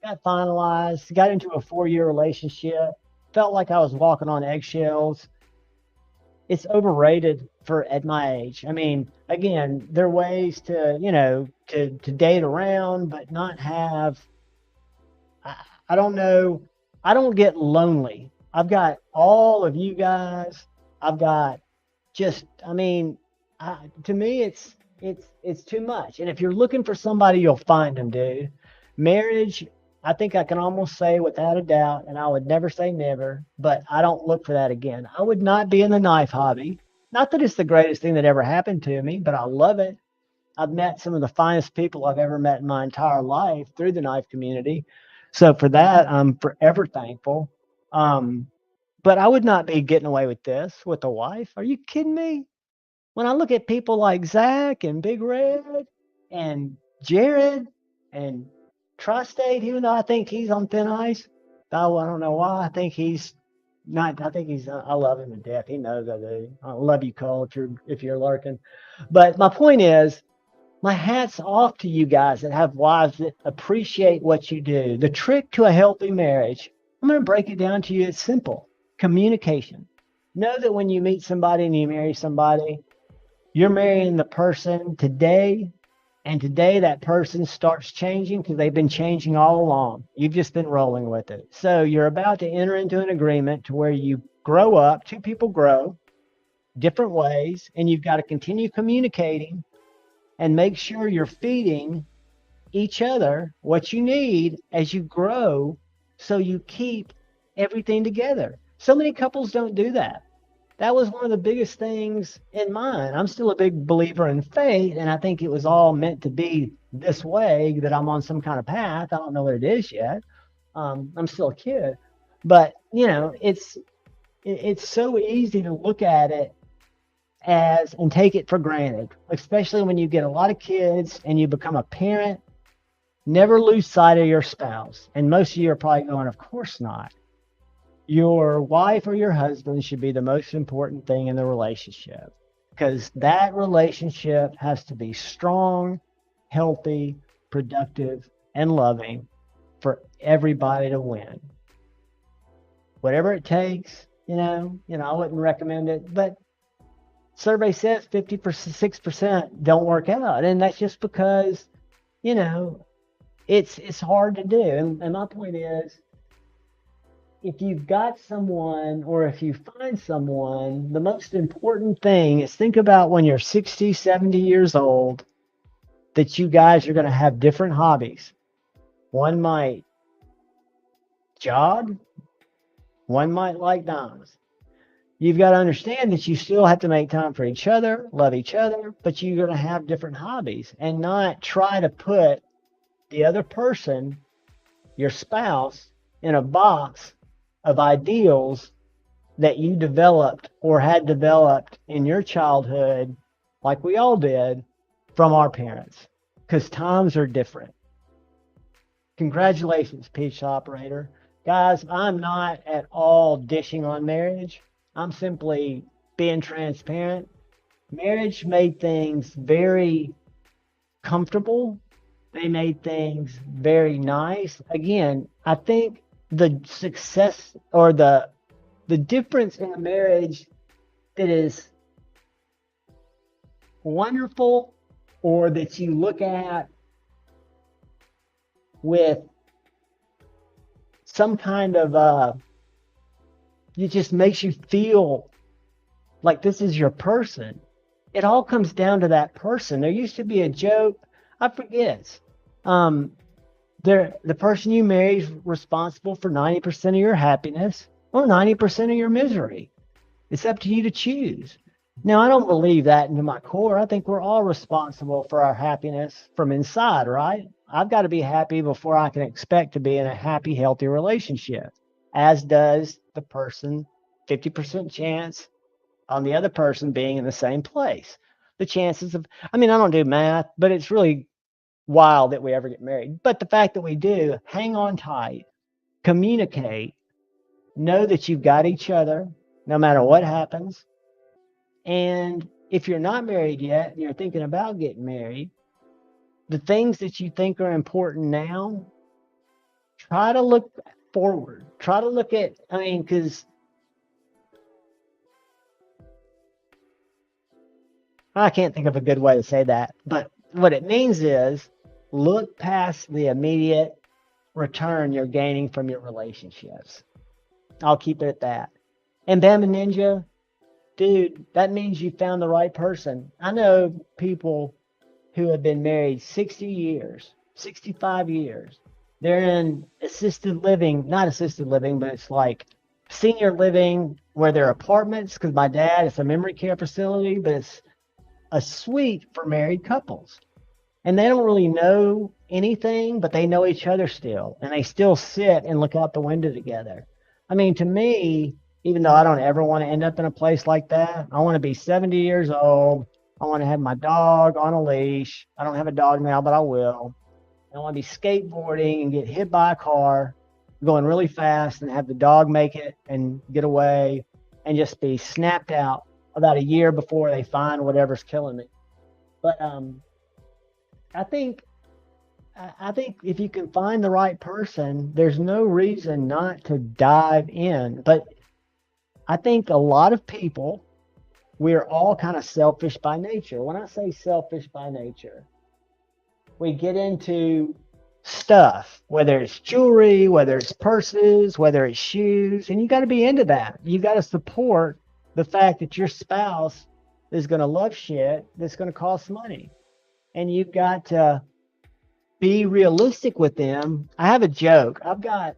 got finalized, got into a 4-year relationship, felt like I was walking on eggshells. It's overrated for at my age. I mean, again, there are ways to, to date around, but not have, I, I don't know. I don't get lonely. I've got all of you guys. I've got just, I mean, to me, it's too much. And if you're looking for somebody, you'll find them, dude. Marriage, I think I can almost say without a doubt, and I would never say never, but I don't look for that again. I would not be in the knife hobby. Not that it's the greatest thing that ever happened to me, but I love it. I've met some of the finest people I've ever met in my entire life through the knife community. So for that, I'm forever thankful. Um, but I would not be getting away with this with a wife. Are you kidding me? When I look at people like Zach and Big Red and Jared and Tri-State, even though I think he's on thin ice, though I don't know why. I think he's not. I think he's. I love him to death. He knows I do. I love you, Cole, if you're lurking. But my point is, my hat's off to you guys that have wives that appreciate what you do. The trick to a healthy marriage, I'm going to break it down to you. It's simple: communication. Know that when you meet somebody and you marry somebody, you're marrying the person today, and today that person starts changing because they've been changing all along. You've just been rolling with it. So you're about to enter into an agreement to where you grow up, two people grow different ways, and you've got to continue communicating and make sure you're feeding each other what you need as you grow so you keep everything together. So many couples don't do that. That was one of the biggest things in mine. I'm still a big believer in fate, and I think it was all meant to be this way, that I'm on some kind of path. I don't know what it is yet. I'm still a kid, but it's so easy to look at it as and take it for granted, especially when you get a lot of kids and you become a parent. Never lose sight of your spouse. And most of you are probably going, of course not. Your wife or your husband should be the most important thing in the relationship, because that relationship has to be strong, healthy, productive, and loving for everybody to win. Whatever it takes, I wouldn't recommend it, but survey says 56% don't work out, and that's just because it's hard to do. And my point is, if you've got someone, or if you find someone, the most important thing is think about when you're 60, 70 years old, that you guys are going to have different hobbies. One might jog, one might like dimes. You've got to understand that you still have to make time for each other, love each other, but you're going to have different hobbies, and not try to put the other person, your spouse, in a box of ideals that you developed or had developed in your childhood, like we all did, from our parents, because times are different. Congratulations, Peach Operator. Guys, I'm not at all dishing on marriage. I'm simply being transparent. Marriage made things very comfortable. They made things very nice. Again, I think the success, or the difference in a marriage that is wonderful, or that you look at with some kind of it just makes you feel like this is your person. It all comes down to that person. There used to be a joke, I forget. The person you marry is responsible for 90% of your happiness or 90% of your misery. It's up to you to choose. Now, I don't believe that into my core. I think we're all responsible for our happiness from inside, right? I've got to be happy before I can expect to be in a happy, healthy relationship, as does the person. 50% chance on the other person being in the same place. The chances of, I don't do math, but it's really wild that we ever get married. But the fact that we do, hang on tight. communicate, know that you've got each other no matter what happens. And if you're not married yet and you're thinking about getting married, the things that you think are important now, try to look forward. Try to look at, because I can't think of a good way to say that, but what it means is look past the immediate return you're gaining from your relationships. I'll keep it at that. And Bama Ninja, dude, that means you found the right person. I know people who have been married 60 years, 65 years. They're in assisted living, not assisted living, but it's like senior living where they're apartments, because my dad, it's a memory care facility, but it's a suite for married couples. And they don't really know anything, but they know each other still. And they still sit and look out the window together. To me, even though I don't ever want to end up in a place like that, I want to be 70 years old. I want to have my dog on a leash. I don't have a dog now, but I will. I want to be skateboarding and get hit by a car going really fast and have the dog make it and get away and just be snapped out about a year before they find whatever's killing me. But I think if you can find the right person, there's no reason not to dive in. But I think a lot of people, we're all kind of selfish by nature. When I say selfish by nature, we get into stuff, whether it's jewelry, whether it's purses, whether it's shoes, and you got to be into that. You got to support the fact that your spouse is going to love shit that's going to cost money. And you've got to be realistic with them. I have a joke. I've got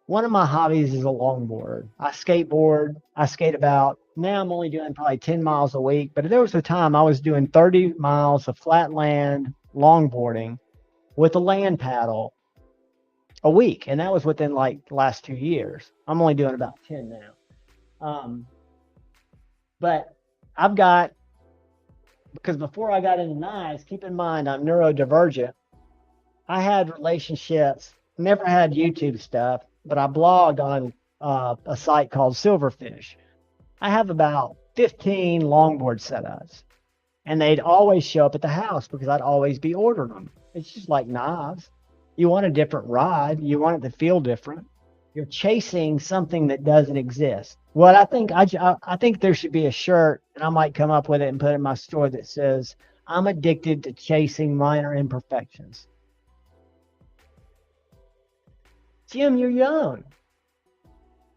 one of my hobbies is a longboard. I skateboard. I skate about. Now I'm only doing probably 10 miles a week, but there was a time I was doing 30 miles of flat land longboarding with a land paddle a week. And that was within like the last 2 years. I'm only doing about 10 now. But I've got, because before I got into knives, keep in mind, I'm neurodivergent. I had relationships, never had YouTube stuff, but I blogged on a site called Silverfish. I have about 15 longboard setups, and they'd always show up at the house because I'd always be ordering them. It's just like knives. You want a different ride. You want it to feel different. You're chasing something that doesn't exist. Well, I think there should be a shirt, and I might come up with it and put it in my store that says, "I'm addicted to chasing minor imperfections." Jim, you're young.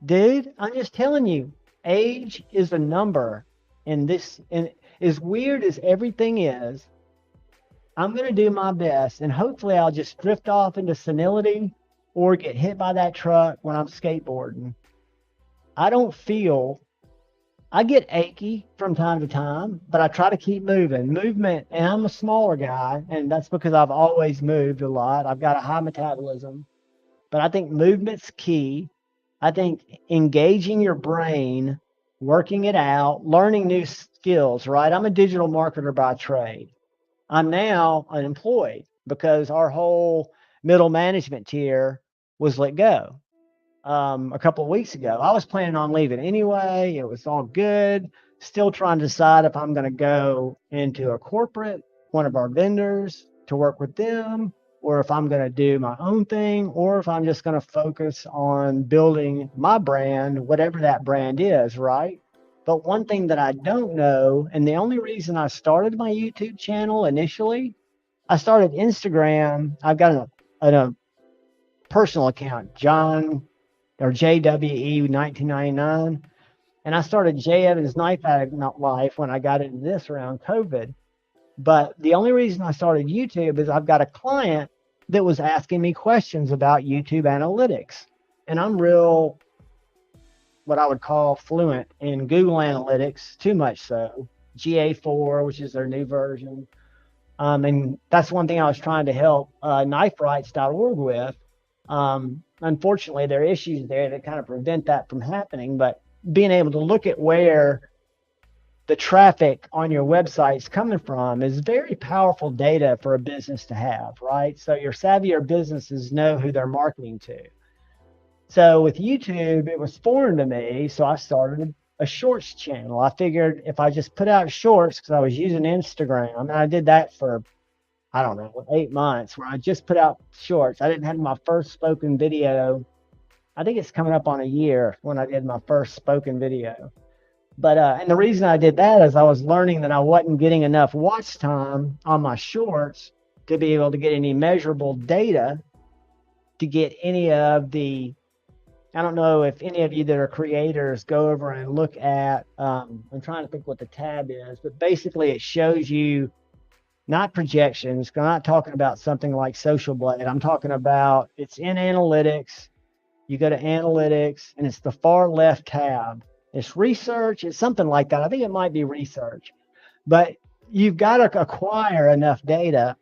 Dude, I'm just telling you, age is a number in this. And as weird as everything is, I'm going to do my best, and hopefully I'll just drift off into senility or get hit by that truck when I'm skateboarding. I get achy from time to time, but I try to keep moving. Movement, and I'm a smaller guy, and that's because I've always moved a lot. I've got a high metabolism, but I think movement's key. I think engaging your brain, working it out, learning new skills, right? I'm a digital marketer by trade. I'm now unemployed because our whole middle management tier was let go a couple of weeks ago. I was planning on leaving anyway. It was all good. Still trying to decide if I'm going to go into a corporate, one of our vendors, to work with them, or if I'm going to do my own thing, or if I'm just going to focus on building my brand, whatever that brand is, right? But one thing that I don't know, and the only reason I started my YouTube channel initially, I started Instagram. I've got a personal account, John or JWE 1999. And I started J Evans Knife Addict Life when I got into this around COVID. But the only reason I started YouTube is I've got a client that was asking me questions about YouTube analytics. And I'm real, what I would call fluent in Google Analytics, too much so. GA4, which is their new version. And that's one thing I was trying to help kniferights.org with. Unfortunately, there are issues there that kind of prevent that from happening, but being able to look at where the traffic on your website is coming from is very powerful data for a business to have, right? So your savvier businesses know who they're marketing to. So with YouTube, it was foreign to me. So I started a shorts channel. I figured if I just put out shorts, because I was using Instagram, and I did that for, I don't know, 8 months, where I just put out shorts. I didn't have my first spoken video. I think it's coming up on a year when I did my first spoken video. But and the reason I did that is I was learning that I wasn't getting enough watch time on my shorts to be able to get any measurable data to get any of the, I don't know if any of you that are creators go over and look at, I'm trying to think what the tab is, but basically it shows you not projections. I'm not talking about something like Social Blade. I'm talking about, it's in analytics. You go to analytics and it's the far left tab. It's research. It's something like that. I think it might be research, but you've got to acquire enough data,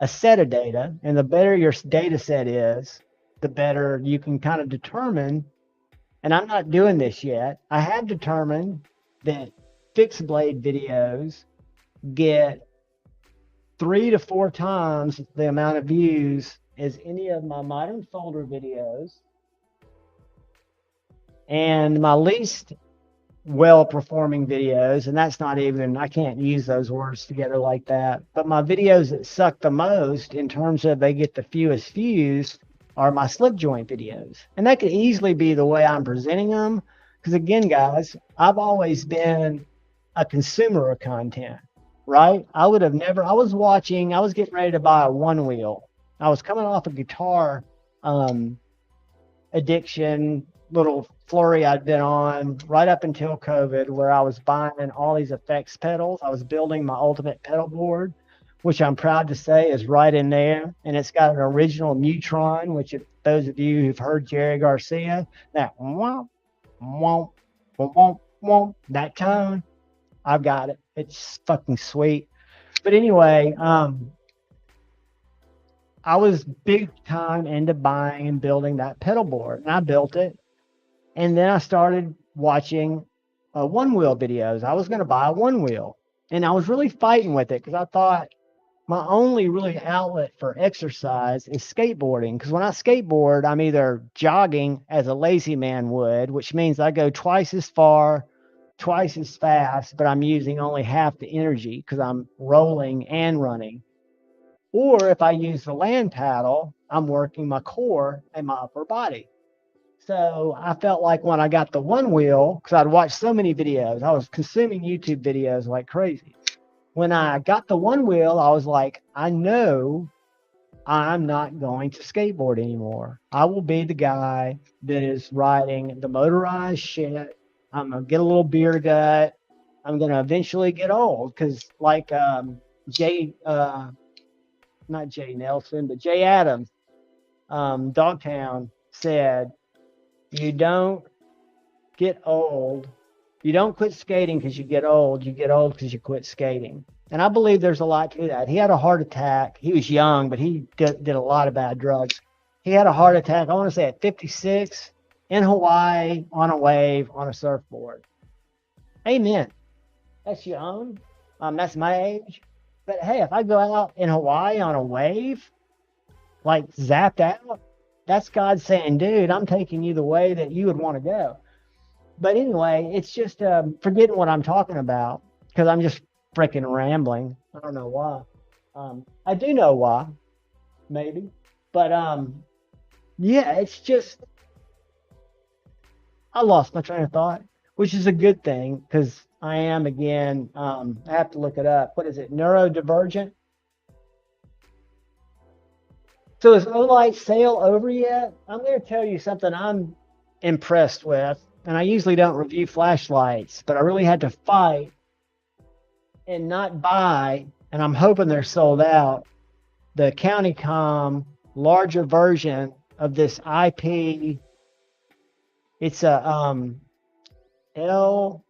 a set of data, and the better your data set is, the better you can kind of determine. And I'm not doing this yet. I have determined that fixed blade videos get 3 to 4 times the amount of views as any of my modern folder videos. And my least well-performing videos, and that's not even, I can't use those words together like that, but my videos that suck the most in terms of they get the fewest views are my slip joint videos. And that could easily be the way I'm presenting them. Because again, guys, I've always been a consumer of content, right? I would have never, I was getting ready to buy a one wheel. I was coming off a guitar addiction, little flurry I'd been on right up until COVID, where I was buying all these effects pedals. I was building my ultimate pedal board, which I'm proud to say is right in there. And it's got an original Mutron, which if those of you who've heard Jerry Garcia, that womp, womp, womp, womp, that tone, I've got it. It's fucking sweet. But anyway, I was big time into buying and building that pedal board, and I built it. And then I started watching one wheel videos. I was going to buy a one wheel, and I was really fighting with it because I thought my only really outlet for exercise is skateboarding. Because when I skateboard, I'm either jogging as a lazy man would, which means I go twice as far, twice as fast, but I'm using only half the energy because I'm rolling and running. Or if I use the land paddle, I'm working my core and my upper body. So I felt like when I got the one wheel, because I'd watched so many videos, I was consuming YouTube videos like crazy. When I got the one wheel, I was like, I know I'm not going to skateboard anymore. I will be the guy that is riding the motorized shit. I'm going to get a little beer gut. I'm going to eventually get old because like not Jay Nelson, but Jay Adams, Dogtown said, you don't get old. You don't quit skating because you get old. You get old because you quit skating. And I believe there's a lot to that. He had a heart attack. He was young, but he did a lot of bad drugs. He had a heart attack, I want to say at 56, in Hawaii, on a wave, on a surfboard. Amen. That's young. That's my age. But hey, if I go out in Hawaii on a wave, like zapped out, that's God saying, dude, I'm taking you the way that you would want to go. But anyway, it's just forgetting what I'm talking about because I'm just freaking rambling. I don't know why. I do know why, maybe. But yeah, it's just, I lost my train of thought, which is a good thing because I am, again, I have to look it up. What is it? Neurodivergent? So is Lite sale over yet? I'm going to tell you something I'm impressed with. And I usually don't review flashlights, but I really had to fight and not buy, and I'm hoping they're sold out, the CountyCom larger version of this IP. It's a LPS.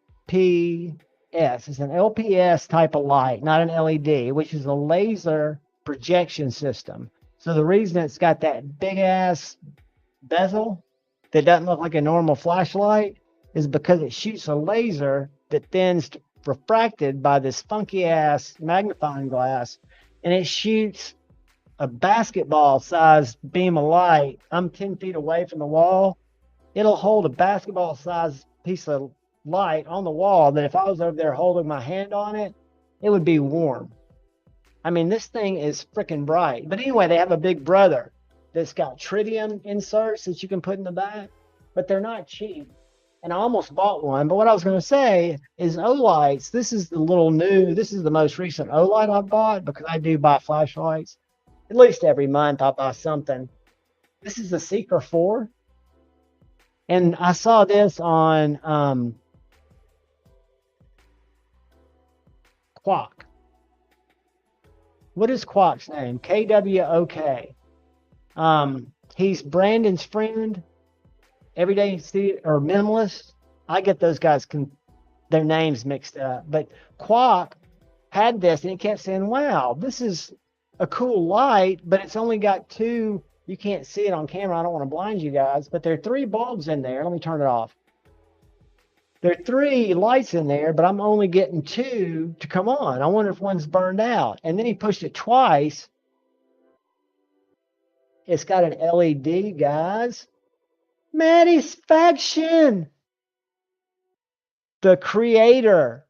It's an LPS type of light, not an LED, which is a laser projection system. So the reason it's got that big ass bezel that doesn't look like a normal flashlight is because it shoots a laser that then's refracted by this funky ass magnifying glass, and it shoots a basketball sized beam of light. I'm 10 feet away from the wall. It'll hold a basketball sized piece of light on the wall that if I was over there holding my hand on it, it would be warm. I mean, this thing is freaking bright. But anyway, they have a big brother that's got tritium inserts that you can put in the back, but they're not cheap. And I almost bought one. But what I was going to say is Olights. This is the most recent Olight I bought, because I do buy flashlights. At least every month I buy something. This is the Seeker 4. And I saw this on Kwok. What is Kwok's name? KWOK. He's Brandon's friend. Everyday or Minimalist. I get those guys their names mixed up. But Kwok had this and he kept saying, wow, this is a cool light, but it's only got two. You can't see it on camera. I don't want to blind you guys, but there are 3 bulbs in there. Let me turn it off. There are 3 lights in there, but I'm only getting 2 to come on. I wonder if one's burned out. And then he pushed it twice. It's got an LED, guys. Satisfaction. The creator,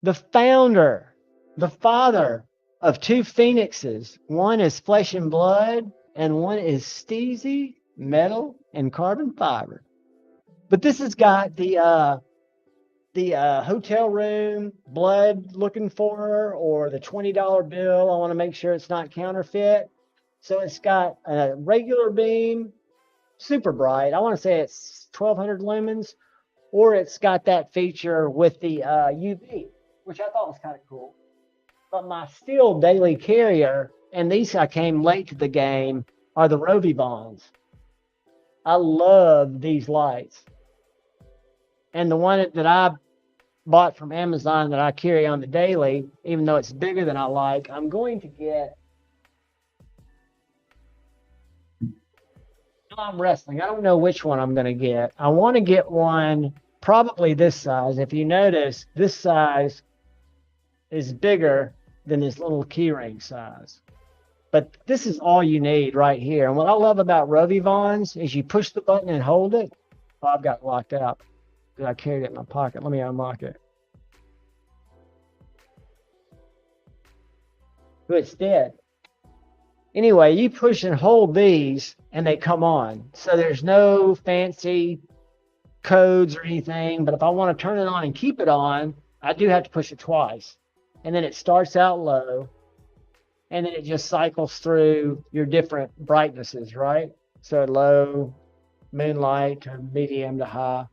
the founder, the father of 2 phoenixes. One is flesh and blood, and one is steezy, metal, and carbon fiber. But this has got the hotel room blood looking for her, or the $20 bill. I want to make sure it's not counterfeit. So it's got a regular beam, super bright. I want to say it's 1200 lumens, or it's got that feature with the UV, which I thought was kind of cool. But my still daily carrier, and these I came late to the game, are the Rovivons. I love these lights. And the one that I bought from Amazon that I carry on the daily, even though it's bigger than I like, I'm going to get. I'm wrestling. I don't know which one I'm going to get. I want to get one probably this size. If you notice, this size is bigger than this little keyring size. But this is all you need right here. And what I love about Rovivons is you push the button and hold it. Oh, I've got locked out because I carried it in my pocket. Let me unlock it. Oh, it's dead. Anyway, you push and hold these and they come on. So there's no fancy codes or anything. But if I want to turn it on and keep it on, I do have to push it twice. And then it starts out low. And then it just cycles through your different brightnesses, right? So low, moonlight, to medium to high.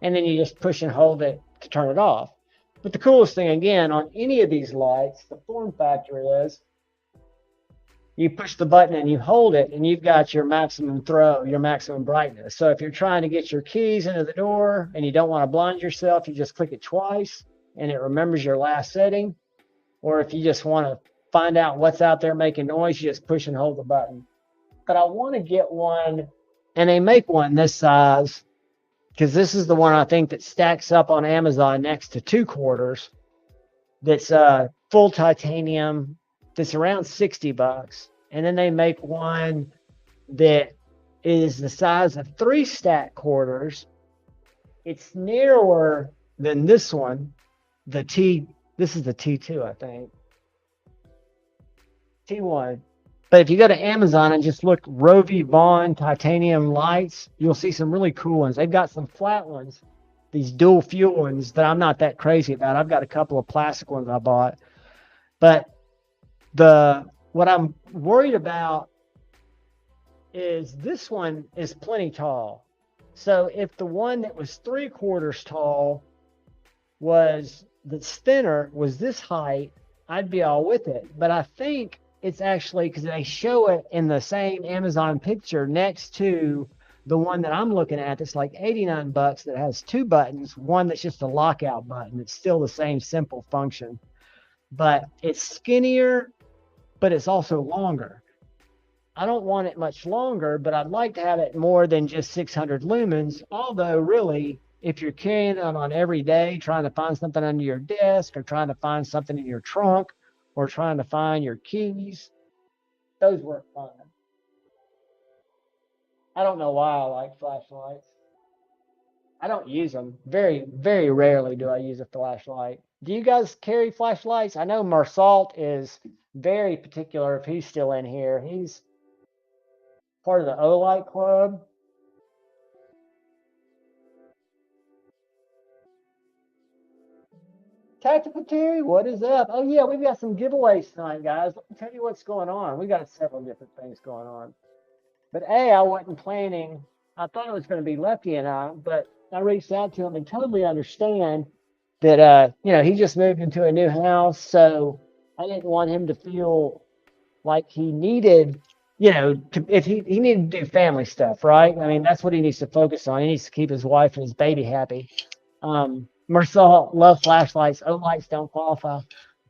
And then you just push and hold it to turn it off. But the coolest thing, again, on any of these lights, the form factor is you push the button and you hold it, and you've got your maximum throw, your maximum brightness. So if you're trying to get your keys into the door and you don't want to blind yourself, you just click it twice and it remembers your last setting. Or if you just want to find out what's out there making noise, you just push and hold the button. But I want to get one, and they make one this size, because this is the one I think that stacks up on Amazon next to 2 quarters. That's full titanium. That's around $60. And then they make one that is the size of 3 stack quarters. It's narrower than this one. This is the T2, I think. T1. But if you go to Amazon and just look Rovivon titanium lights, you'll see some really cool ones. They've got some flat ones, these dual fuel ones that I'm not that crazy about. I've got a couple of plastic ones I bought. But what I'm worried about is this one is plenty tall. So if the one that was 3/4 tall that's thinner was this height, I'd be all with it. But I think it's actually, because they show it in the same Amazon picture next to the one that I'm looking at that's like $89 that has 2 buttons, one that's just a lockout button. It's still the same simple function, but it's skinnier, but it's also longer. I don't want it much longer, but I'd like to have it more than just 600 lumens, although really, if you're carrying it on every day, trying to find something under your desk or trying to find something in your trunk or trying to find your keys, Those were fun. I don't know why I like flashlights. I don't use them. Very, very rarely do I use a flashlight. Do you guys carry flashlights? I know Marsault is very particular if he's still in here. He's part of the O-Light Club. Tactical Terry, what is up? Oh yeah, we've got some giveaways tonight, guys. Let me tell you what's going on. We got several different things going on. But I wasn't planning. I thought it was going to be Lefty and I, but I reached out to him and totally understand that he just moved into a new house, so I didn't want him to feel like he needed, if he needed to do family stuff, right? I mean, that's what he needs to focus on. He needs to keep his wife and his baby happy. Marcel, love flashlights. Oh, lights don't qualify.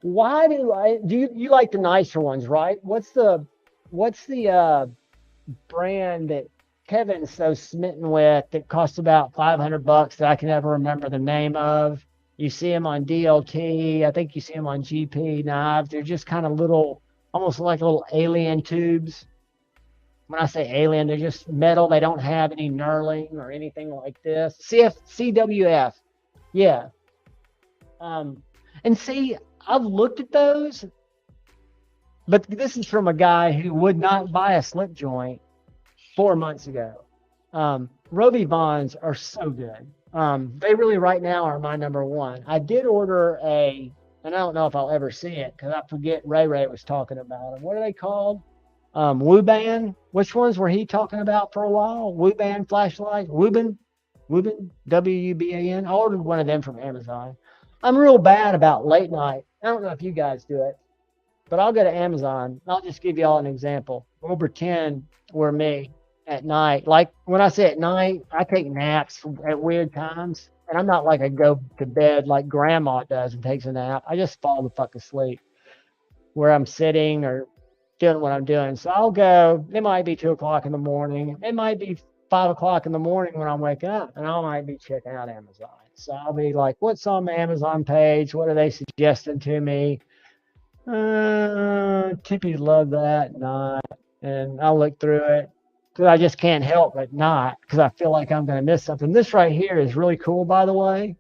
Why do you like the nicer ones, right? What's the brand that Kevin's so smitten with that costs about $500 that I can never remember the name of? You see them on DLT. I think you see them on GP knives. They're just kind of little, almost like little alien tubes. When I say alien, they're just metal. They don't have any knurling or anything like this. CWF. Yeah. And see, I've looked at those, but this is from a guy who would not buy a slip joint 4 months ago. Roby Bonds are so good. They really right now are my number one. I did order and I don't know if I'll ever see it because I forget Ray was talking about them. What are they called? Wuban. Which ones were he talking about for a while? Wuban flashlight. Wuban, WUBAN. I ordered one of them from Amazon. I'm real bad about late night. I don't know if you guys do it, but I'll go to Amazon. I'll just give you all an example. We'll pretend we're me at night. Like when I say at night, I take naps at weird times. And I'm not like I go to bed like grandma does and takes a nap. I just fall the fuck asleep where I'm sitting or doing what I'm doing. So I'll go, it might be 2 o'clock in the morning. It might be 5 o'clock in the morning when I'm waking up, and I might be checking out Amazon. So I'll be like, what's on the Amazon page? What are they suggesting to me? Tippy love that, not. And I'll look through it because I just can't help but not because I feel like I'm going to miss something. This right here is really cool, by the way.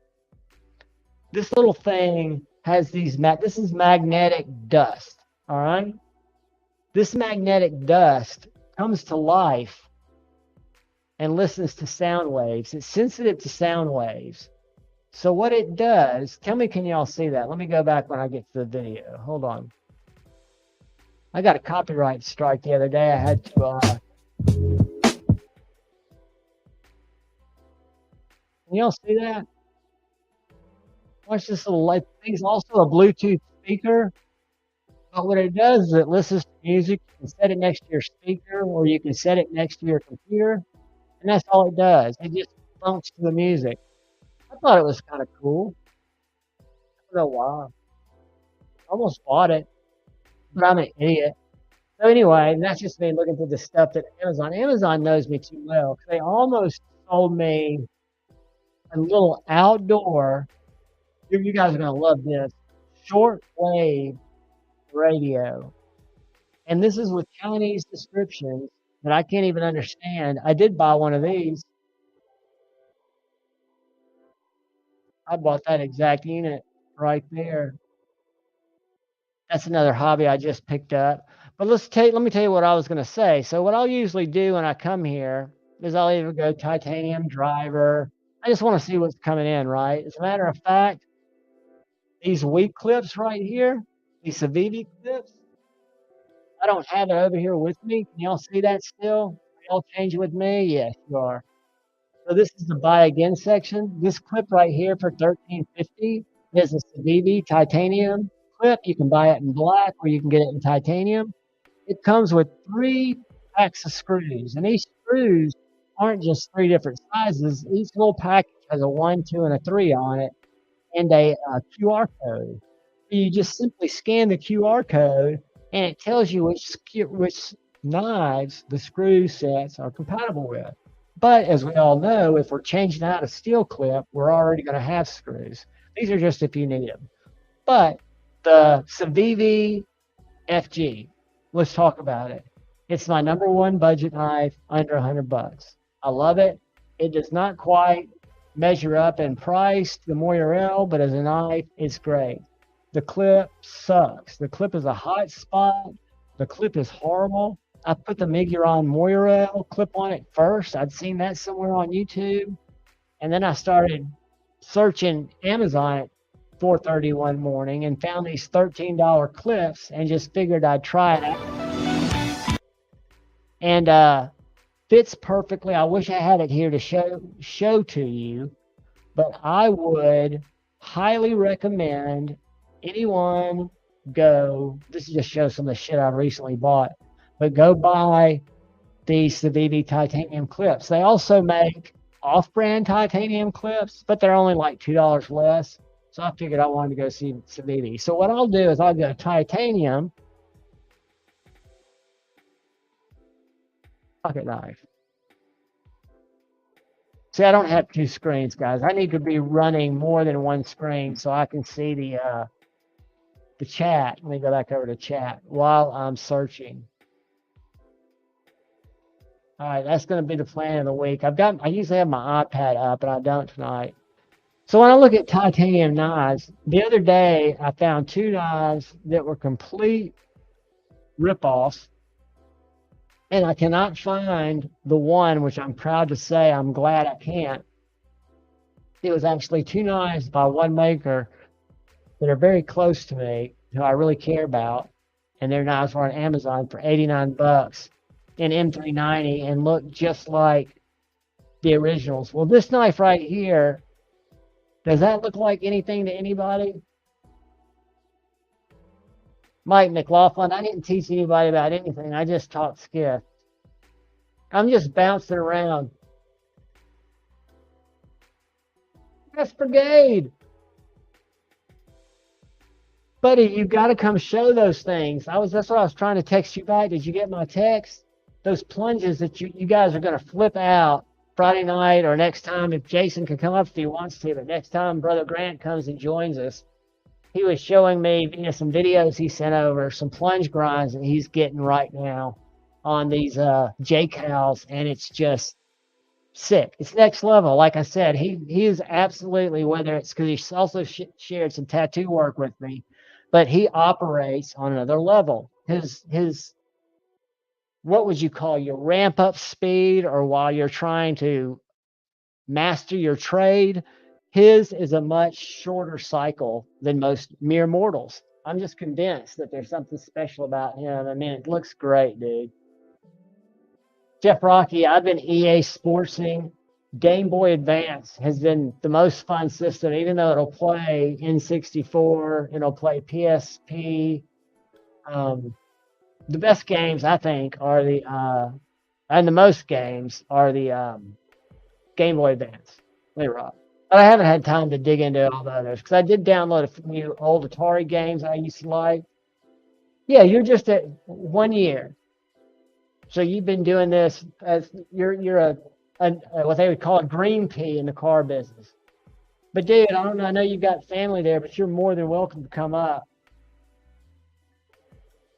This little thing has this is magnetic dust, all right? This magnetic dust comes to life and listens to sound waves. It's sensitive to sound waves. So what it does, tell me, can y'all see that? Let me go back when I get to the video. Hold on. I got a copyright strike the other day. I had to, can y'all see that? Watch this little light. It's also a Bluetooth speaker. But what it does is it listens to music. You can set it next to your speaker or you can set it next to your computer. And that's all it does. It just funks to the music. I thought it was kind of cool. I don't know why. I almost bought it, but I'm an idiot. So anyway, that's just me looking through the stuff that Amazon knows me too well. They almost sold me a little outdoor, you guys are going to love this, shortwave radio. And this is with Chinese descriptions that I can't even understand. I did buy one of these. I bought that exact unit right there. That's another hobby I just picked up. But let me tell you what I was going to say. So what I'll usually do when I come here is I'll either go titanium driver. I just want to see what's coming in, right? As a matter of fact, these weak clips right here, these Civivi clips, I don't have it over here with me. Can y'all see that still? Y'all change it with me? Yes, you are. So this is the buy again section. This clip right here for $13.50 is a Civivi titanium clip. You can buy it in black or you can get it in titanium. It comes with 3 packs of screws, and these screws aren't just 3 different sizes. Each little package has a 1, 2, and a 3 on it, and a QR code. You just simply scan the QR code, and it tells you which knives the screw sets are compatible with. But as we all know, if we're changing out a steel clip, we're already going to have screws. These are just if you need them. But the Civivi FG, Let's talk about it. It's my number one budget knife under $100. I love it. It does not quite measure up in price to the Moira, but as a knife, it's great. The clip sucks. The clip is a hot spot. The clip is horrible. I put the Miguron Moira clip on it first. I'd seen that somewhere on YouTube. And then I started searching Amazon at 4:30 one morning and found these $13 clips and just figured I'd try it out. And fits perfectly. I wish I had it here to show to you, but I would highly recommend anyone go. This just shows some of the shit I've recently bought, but go buy these Civivi titanium clips. They also make off-brand titanium clips, but they're only like $2 less. So I figured I wanted to go see Civivi. So what I'll do is I'll go titanium pocket knife. See, I don't have two screens, guys. I need to be running more than one screen so I can see the chat. Let me go back over to chat while I'm searching. All right, that's going to be the plan of the week. I usually have my iPad up, but I don't tonight. So when I look at titanium knives, the other day I found two knives that were complete ripoffs, and I cannot find the one, which I'm proud to say I'm glad I can't. It was actually two knives by one maker that are very close to me, who I really care about, and their knives were on Amazon for $89 in M390 and look just like the originals. Well, this knife right here, does that look like anything to anybody? Mike McLaughlin, I didn't teach anybody about anything. I just taught skiff. I'm just bouncing around. That's Brigade. Buddy, you got to come show those things. That's what I was trying to text you back. Did you get my text? Those plunges that you guys are going to flip out Friday night or next time, if Jason can come up if he wants to, but next time Brother Grant comes and joins us, he was showing me some videos he sent over, some plunge grinds that he's getting right now on these J-Cows, and it's just sick. It's next level. Like I said, he is absolutely, whether it's because he also shared some tattoo work with me, but he operates on another level. His what would you call your ramp up speed, or while you're trying to master your trade, his is a much shorter cycle than most mere mortals. I'm just convinced that there's something special about him. I mean, it looks great, dude. Jeff Rocky, I've been EA Sportsing. Game Boy Advance has been the most fun system, even though it'll play N64, it'll play PSP. The best games, I think, are and the most games are the Game Boy Advance. But I haven't had time to dig into all the others because I did download a few old Atari games I used to like. Yeah, you're just at 1 year. So you've been doing this as you're a what they would call a green pea in the car business. But dude, I don't know. I know you've got family there, but you're more than welcome to come up.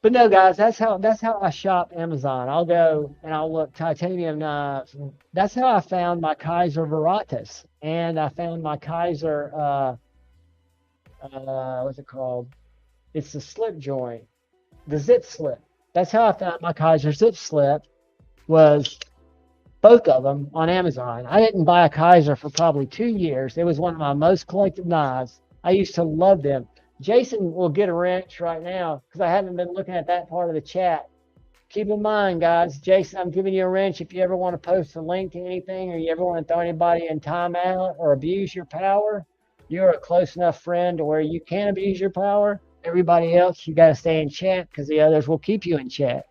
But no, guys, that's how I shop Amazon. I'll go and I'll look titanium knives. That's how I found my Kaiser Veratus, and I found my Kaiser what's it called? It's the slip joint, the zip slip. That's how I found my Kaiser zip slip. Was both of them on Amazon. I didn't buy a Kaiser for probably 2 years. It was one of my most collected knives. I used to love them. Jason will get a wrench right now because I haven't been looking at that part of the chat. Keep in mind, guys, Jason, I'm giving you a wrench if you ever want to post a link to anything or you ever want to throw anybody in timeout or abuse your power. You're a close enough friend to where you can abuse your power. Everybody else, you got to stay in chat because the others will keep you in chat.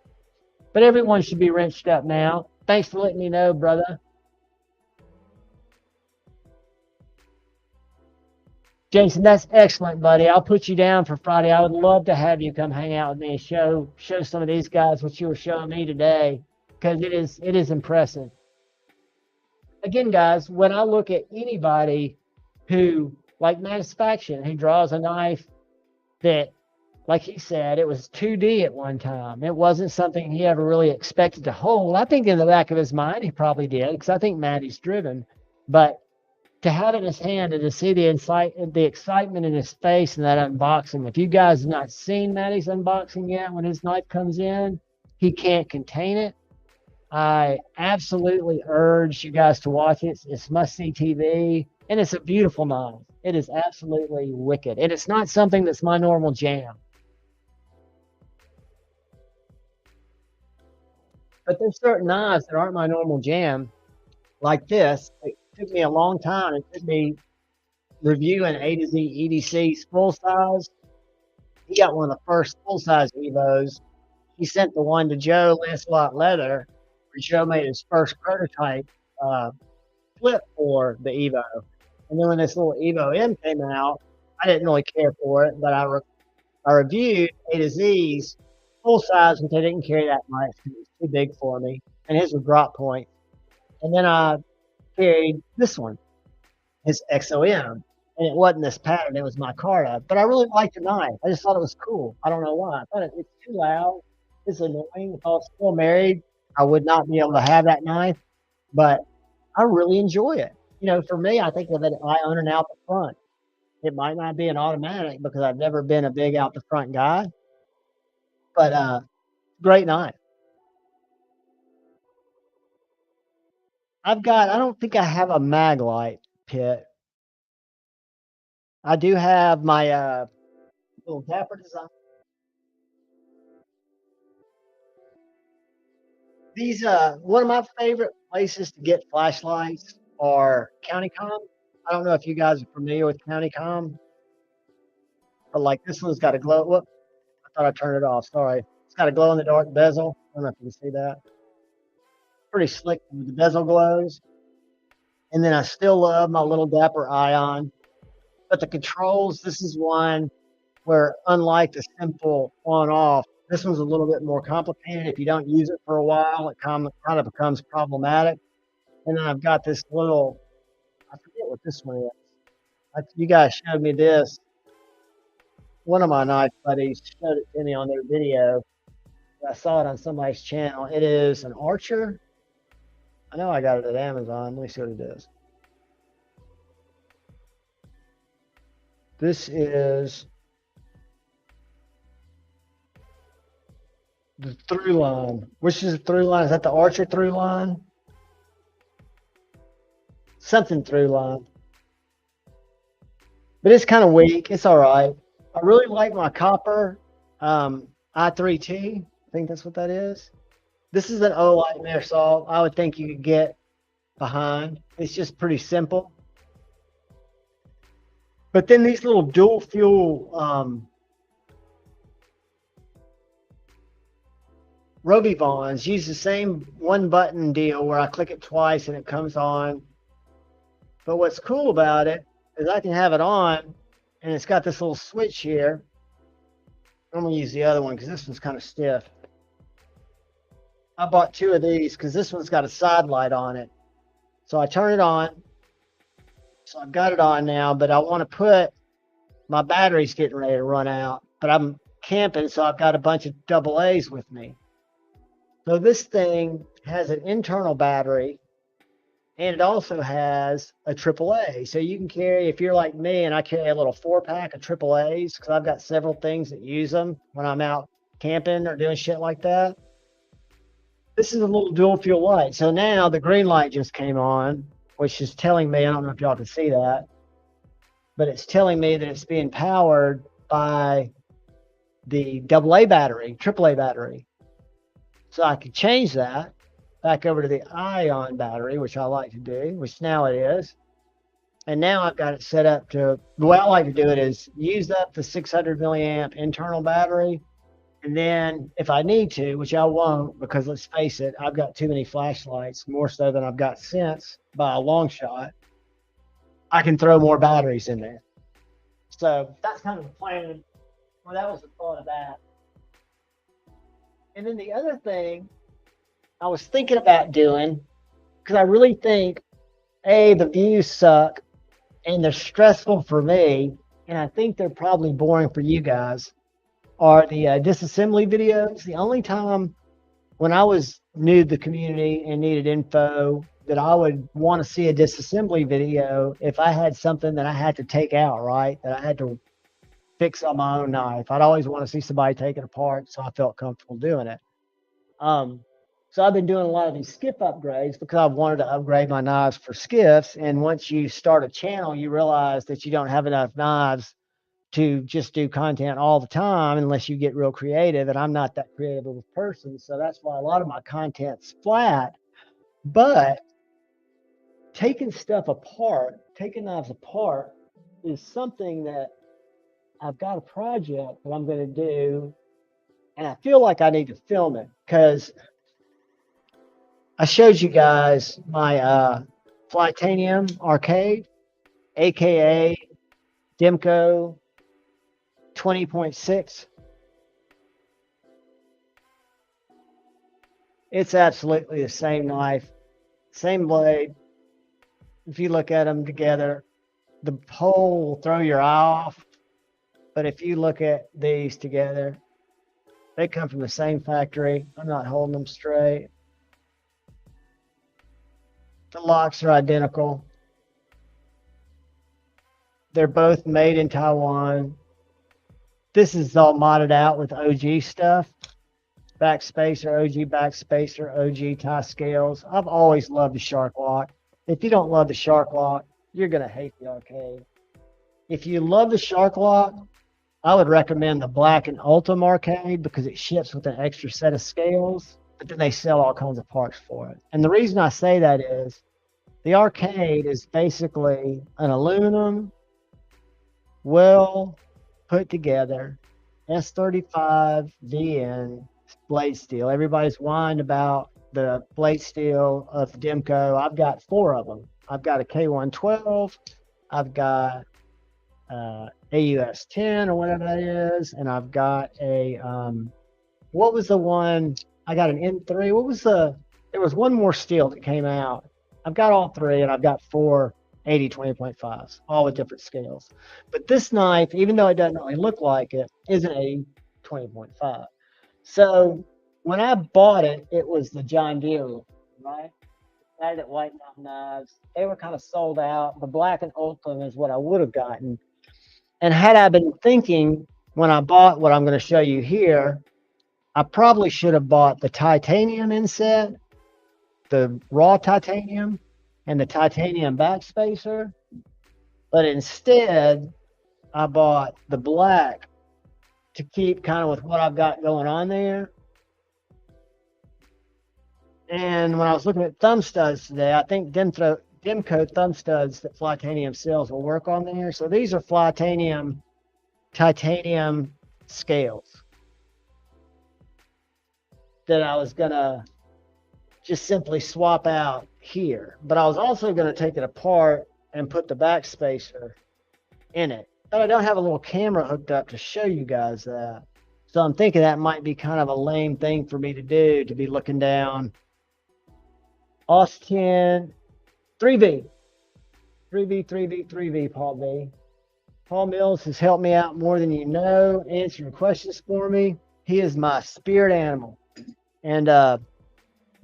But everyone should be wrenched up now. Thanks for letting me know, brother. Jason, that's excellent, buddy. I'll put you down for Friday. I would love to have you come hang out with me and show some of these guys what you were showing me today, because it is impressive. Again, guys, when I look at anybody who, like Manufacturing, who draws a knife that like he said, it was 2D at one time. It wasn't something he ever really expected to hold. I think in the back of his mind he probably did, because I think Maddie's driven. But to have it in his hand and to see the excitement in his face in that unboxing. If you guys have not seen Maddie's unboxing yet, when his knife comes in, he can't contain it. I absolutely urge you guys to watch it. It's must-see TV, and it's a beautiful knife. It is absolutely wicked, and it's not something that's my normal jam. But there's certain knives that aren't my normal jam, like this. It took me a long time. It took me reviewing A to Z EDC's full size. He got one of the first full size Evos. He sent the one to Joe Lancelot Leather, where Joe made his first prototype uh, flip for the Evo. And then when this little Evo M came out, I didn't really care for it, but I reviewed A to Z's full size, and they didn't carry that much because it was too big for me. And his was drop point. And then I carried this one, his XOM. And it wasn't this pattern, it was my Carta. But I really liked the knife. I just thought it was cool. I don't know why. I thought it's too loud. It's annoying. If I was still married, I would not be able to have that knife. But I really enjoy it. You know, for me, I think of it I own an out the front. It might not be an automatic because I've never been a big out the front guy, but great knife. I don't think I have a mag light pit. I do have my little Dapper design. These one of my favorite places to get flashlights are CountyCom. I don't know if you guys are familiar with CountyCom, but like this one's got a glow. Whoop, I thought I turned it off. Sorry. It's got a glow in the dark bezel. I don't know if you can see that. Pretty slick with the bezel glows. And then I still love my little Dapper Ion. But the controls, this is one where, unlike the simple on off, this one's a little bit more complicated. If you don't use it for a while, it kind of becomes problematic. And then I've got this little, I forget what this one is. You guys showed me this. One of my knife buddies showed it to me on their video. I saw it on somebody's channel. It is an Archer. I know I got it at Amazon. Let me see what it is. This is the through line. Which is the through line? Is that the Archer through line? Something through line. But it's kind of weak. It's all right. I really like my copper I3T. I think that's what that is. This is an Olight Mesh saw. I would think you could get behind. It's just pretty simple. But then these little dual fuel Robivons use the same one button deal where I click it twice and it comes on. But what's cool about it is I can have it on and it's got this little switch here. I'm going to use the other one because this one's kind of stiff. I bought two of these because this one's got a side light on it. So I turn it on. So I've got it on now, but I want to put, my battery's getting ready to run out, but I'm camping, so I've got a bunch of AA's with me. So this thing has an internal battery, and it also has a AAA. So you can carry, if you're like me, and I carry a little 4-pack of AAA's, because I've got several things that use them when I'm out camping or doing shit like that. This is a little dual fuel light. So now the green light just came on, which is telling me, I don't know if y'all can see that, but it's telling me that it's being powered by the AA battery, AAA battery. So I could change that back over to the ion battery, which I like to do, which now it is. And now I've got it set up to, the way I like to do it is use up the 600 milliamp internal battery. And then if I need to, which I won't, because let's face it, I've got too many flashlights, more so than I've got sense by a long shot, I can throw more batteries in there. So that's kind of the plan. Well, that was the thought of that. And then the other thing I was thinking about doing, because I really think, A, the views suck, and they're stressful for me, and I think they're probably boring for you guys. are the disassembly videos. The only time when I was new to the community and needed info that I would want to see a disassembly video if I had something that I had to take out, right? That I had to fix on my own knife. I'd always want to see somebody take it apart, so I felt comfortable doing it. So I've been doing a lot of these skip upgrades because I've wanted to upgrade my knives for skiffs. And once you start a channel, you realize that you don't have enough knives to just do content all the time unless you get real creative. And I'm not that creative of a person. So that's why a lot of my content's flat. But taking stuff apart, taking knives apart is something that I've got a project that I'm going to do. And I feel like I need to film it because I showed you guys my Flytanium arcade, aka Demco 20.6. It's absolutely the same knife, same blade. If you look at them together, the pole will throw your eye off. But if you look at these together, they come from the same factory. I'm not holding them straight. The locks are identical. They're both made in Taiwan. This is all modded out with OG stuff. Backspacer, OG backspacer, OG tie scales. I've always loved the Shark Lock. If you don't love the Shark Lock, you're going to hate the arcade. If you love the Shark Lock, I would recommend the Black and Ultim arcade because it ships with an extra set of scales, but then they sell all kinds of parts for it. And the reason I say that is the arcade is basically an aluminum, well put together S35 VN blade steel. Everybody's whined about the blade steel of Demco. I've got 4 of them. I've got a K112. I've got AUS 10 or whatever that is, and I've got a what was the one? I got an M3. What was the? There was one more steel that came out. I've got all 3, and I've got 4 80 20.5s, all with different scales. But this knife, even though it doesn't really look like it, is an 80 20.5. So when I bought it, it was the John Deere, right? I had it at White Mountain Knives. They were kind of sold out. The Black and Ultim is what I would have gotten. And had I been thinking when I bought what I'm going to show you here, I probably should have bought the titanium inset, the raw titanium, and the titanium backspacer. But instead, I bought the black to keep kind of with what I've got going on there. And when I was looking at thumb studs today, I think Demco thumb studs that Flytanium sells will work on there. So these are Flytanium titanium scales that I was going to just simply swap out here. But I was also going to take it apart and put the backspacer in it. But I don't have a little camera hooked up to show you guys that. So I'm thinking that might be kind of a lame thing for me to do, to be looking down Austin 3V, Paul B. Paul Mills has helped me out more than you know, answering questions for me. He is my spirit animal. And the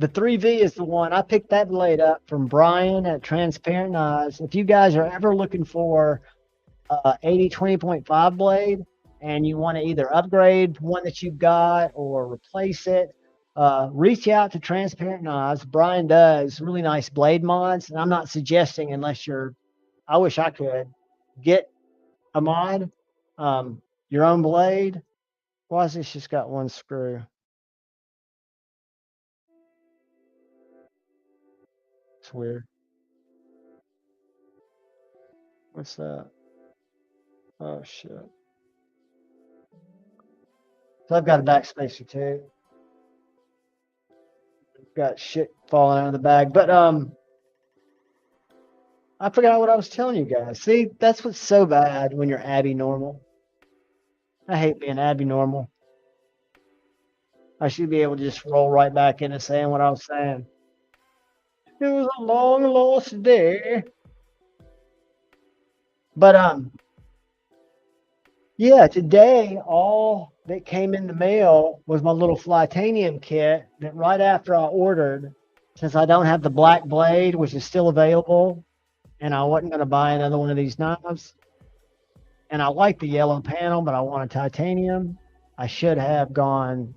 3V is the one. I picked that blade up from Brian at Transparent Knives. If you guys are ever looking for 80 20.5 blade and you want to either upgrade one that you've got or replace it, reach out to Transparent Knives. Brian does really nice blade mods, and I'm not suggesting, unless you're, I wish I could get a mod, your own blade. Why has this just got one screw? It's weird. What's that? Oh shit. So I've got a backspacer too. Got shit falling out of the bag. But I forgot what I was telling you guys. See, that's what's so bad when you're abnormal. I hate being abnormal. I should be able to just roll right back into saying what I was saying. It was a long lost day. But Yeah, today all that came in the mail was my little Flytanium kit that right after I ordered, since I don't have the black blade, which is still available, and I wasn't going to buy another one of these knives. And I like the yellow panel, but I want a titanium. I should have gone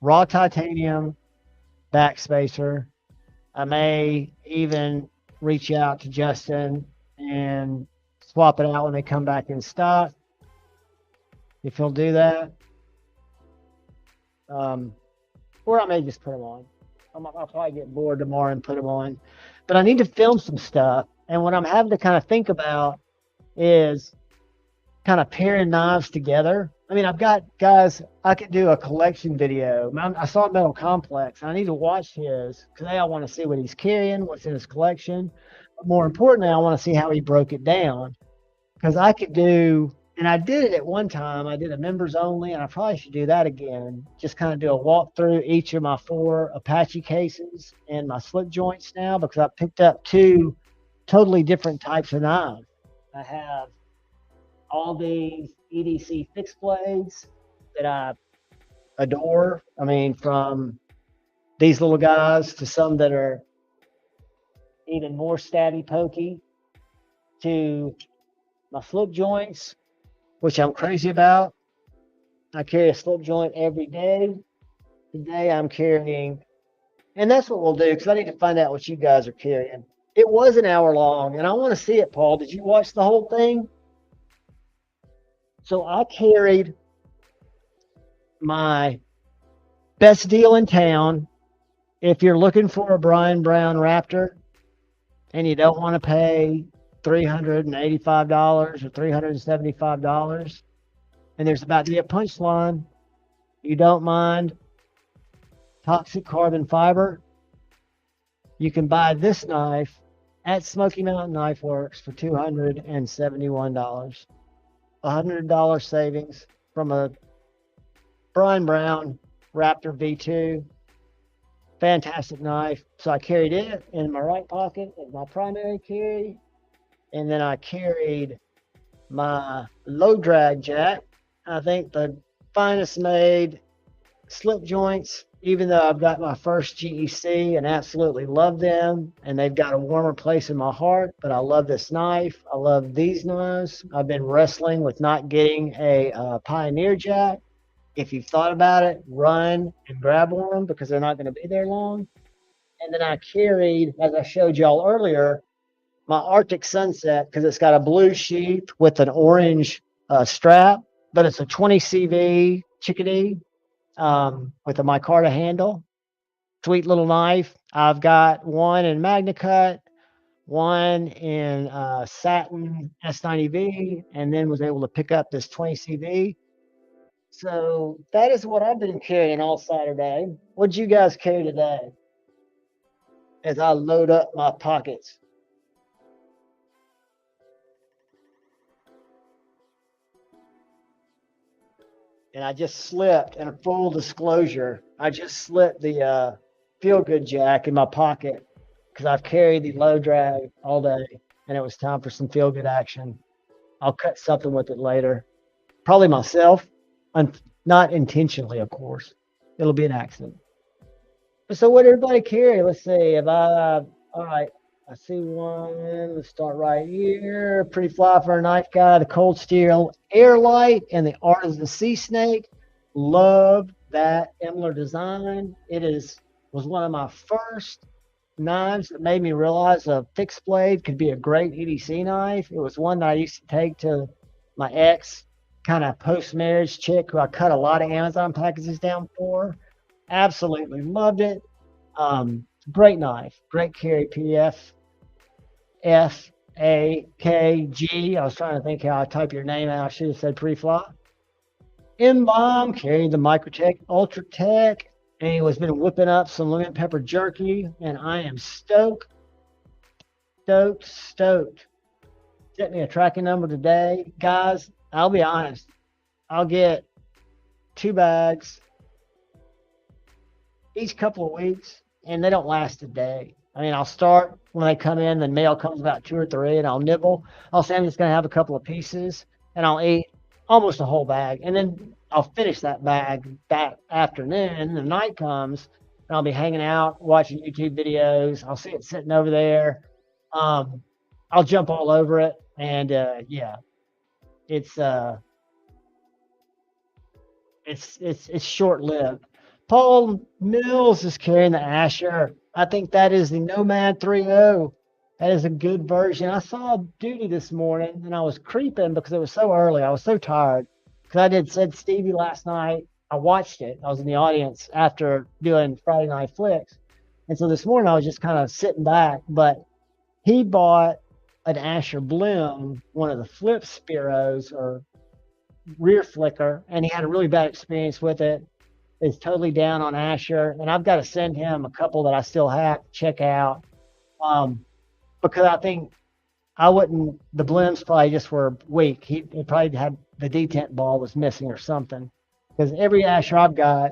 raw titanium, backspacer. I may even reach out to Justin and swap it out when they come back in stock, if he'll do that. Um, or I may just put them on. I'll probably get bored tomorrow and put them on. But I need to film some stuff. And what I'm having to kind of think about is kind of pairing knives together. I mean, I've got guys, I could do a collection video. I saw Metal Complex, and I need to watch his because I want to see what he's carrying, what's in his collection. But more importantly, I want to see how he broke it down because I could do, and I did it at one time. I did a members only, and I probably should do that again. Just kind of do a walk through each of my 4 Apache cases and my slip joints now because I picked up 2 totally different types of knives. I have all these EDC fixed blades that I adore. I mean, from these little guys to some that are even more stabby pokey to my slip joints, which I'm crazy about. I carry a slip joint every day. Today I'm carrying, and that's what we'll do because I need to find out what you guys are carrying. It was an hour long, and I want to see it, Paul. Did you watch the whole thing? So I carried my best deal in town. If you're looking for a Brian Brown Raptor and you don't want to pay $385 or $375, and there's about to be a punchline, you don't mind toxic carbon fiber, you can buy this knife at Smoky Mountain Knife Works for $271. $100 savings from a Brian Brown Raptor V2. Fantastic knife. So I carried it in my right pocket as my primary carry. And then I carried my low drag jack. I think the finest made slip joints, even though I've got my first GEC and absolutely love them, and they've got a warmer place in my heart, but I love this knife. I love these knives. I've been wrestling with not getting a Pioneer jack. If you've thought about it, run and grab one because they're not going to be there long. And then I carried, as I showed y'all earlier, my Arctic Sunset because it's got a blue sheath with an orange strap, but it's a 20 CV chickadee with a micarta handle. Sweet little knife. I've got one in Magna Cut, one in satin S90V, and then was able to pick up this 20 CV. So that is what I've been carrying all Saturday. What'd you guys carry today? As I load up my pockets. And I just slipped, and a full disclosure, I just slipped the Feel Good Jack in my pocket because I've carried the low drag all day, and it was time for some Feel Good action. I'll cut something with it later. Probably myself, not intentionally, of course. It'll be an accident. So what did everybody carry? Let's see. All right, I see one. Let's start right here. Pretty fly for a knife guy. The Cold Steel Air Light and the Artisan Sea Snake. Love that Emler design. Was one of my first knives that made me realize a fixed blade could be a great EDC knife. It was one that I used to take to my ex kind of post-marriage chick who I cut a lot of Amazon packages down for. Absolutely loved it. Great knife, great carry. PDF FAKG. I was trying to think how I type your name out. I should have said pre-fly. M-Bomb carried the Microtech Ultra Tech, and he has been whipping up some lemon pepper jerky, and I am stoked. Sent me a tracking number today. Guys, I'll be honest. I'll get 2 bags each couple of weeks, and they don't last a day. I mean, I'll start when they come in, the mail comes about 2 or 3, and I'll nibble. I'll say I'm just going to have a couple of pieces, and I'll eat almost a whole bag. And then I'll finish that bag that afternoon. And the night comes and I'll be hanging out, watching YouTube videos. I'll see it sitting over there. Um, I'll jump all over it. And yeah, it's it's short lived. Paul Mills is carrying the Asher. I think that is the Nomad 3.0. That is a good version. I saw Duty this morning and I was creeping because it was so early. I was so tired because I did Said Stevie last night. I watched it. I was in the audience after doing Friday Night Flicks. And so this morning I was just kind of sitting back. But he bought an Asher Bloom, one of the flip Spiros or rear flicker, and he had a really bad experience with it. Is totally down on Asher, and I've got to send him a couple that I still have to check out, because I think I wouldn't. The blends probably just were weak. He probably had the detent ball was missing or something, because every Asher I've got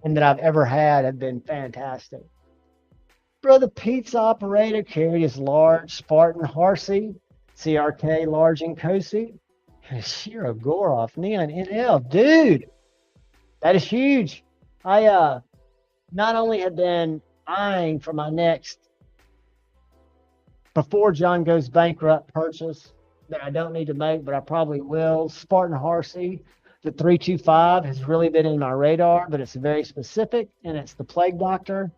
and that I've ever had have been fantastic. Brother Pizza Operator carried his large Spartan Harsey, CRK large and Cosi, and a Shiro Goroff Neon NL, dude. That is huge. I not only have been eyeing for my next, before John goes bankrupt, purchase that I don't need to make, but I probably will. Spartan Harsey, the 325 has really been in my radar, but it's very specific, and it's the Plague Doctor.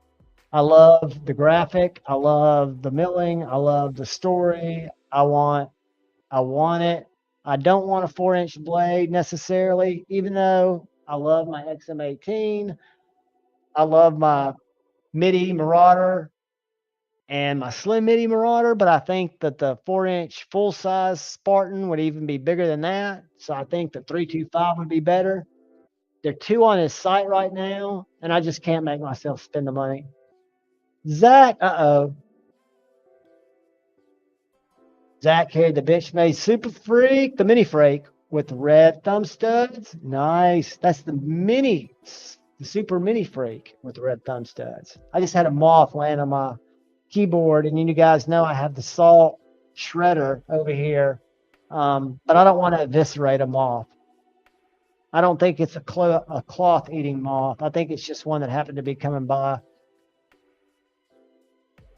I love the graphic. I love the milling. I love the story. I want it. I don't want a 4-inch blade necessarily, even though I love my XM18. I love my MIDI Marauder and my Slim MIDI Marauder, but I think that the 4-inch full-size Spartan would even be bigger than that. So I think the 325 would be better. There are 2 on his site right now, and I just can't make myself spend the money. Zach, Zach carried the Benchmade Super Freak, the Mini Freak, with the red thumb studs. Nice. That's the Super Mini Freak with the red thumb studs. I just had a moth land on my keyboard, and you guys know I have the salt shredder over here, but I don't want to eviscerate a moth. I don't think it's a cloth eating moth. I think it's just one that happened to be coming by.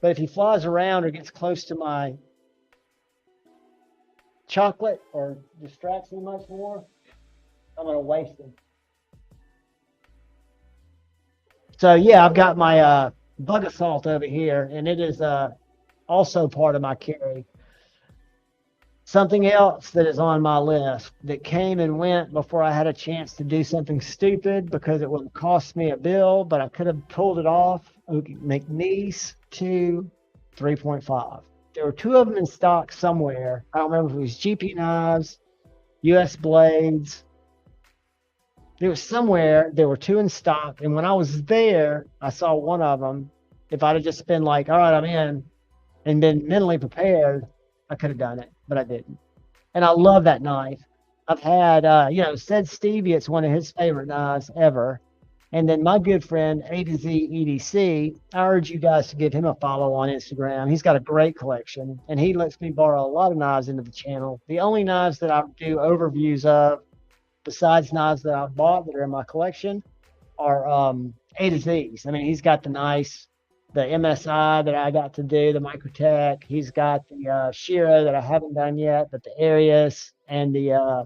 But if he flies around or gets close to my chocolate or distracts me much more, I'm going to waste him. So yeah, I've got my bug assault over here, and it is also part of my carry. Something else that is on my list that came and went before I had a chance to do something stupid because it would cost me a bill, but I could have pulled it off. McNeese 2 3.5. There were 2 of them in stock somewhere. I don't remember if it was GP knives, US blades. It was somewhere. There were 2 in stock. And when I was there, I saw one of them. If I'd have just been like, all right, I'm in, and been mentally prepared, I could have done it, but I didn't. And I love that knife. I've had, Said Stevie, it's one of his favorite knives ever. And then my good friend, A to Z EDC, I urge you guys to give him a follow on Instagram. He's got a great collection, and he lets me borrow a lot of knives into the channel. The only knives that I do overviews of, besides knives that I've bought that are in my collection, are A to Z's. I mean, he's got the MSI that I got to do, the Microtech. He's got the Shiro that I haven't done yet, but the Arius and the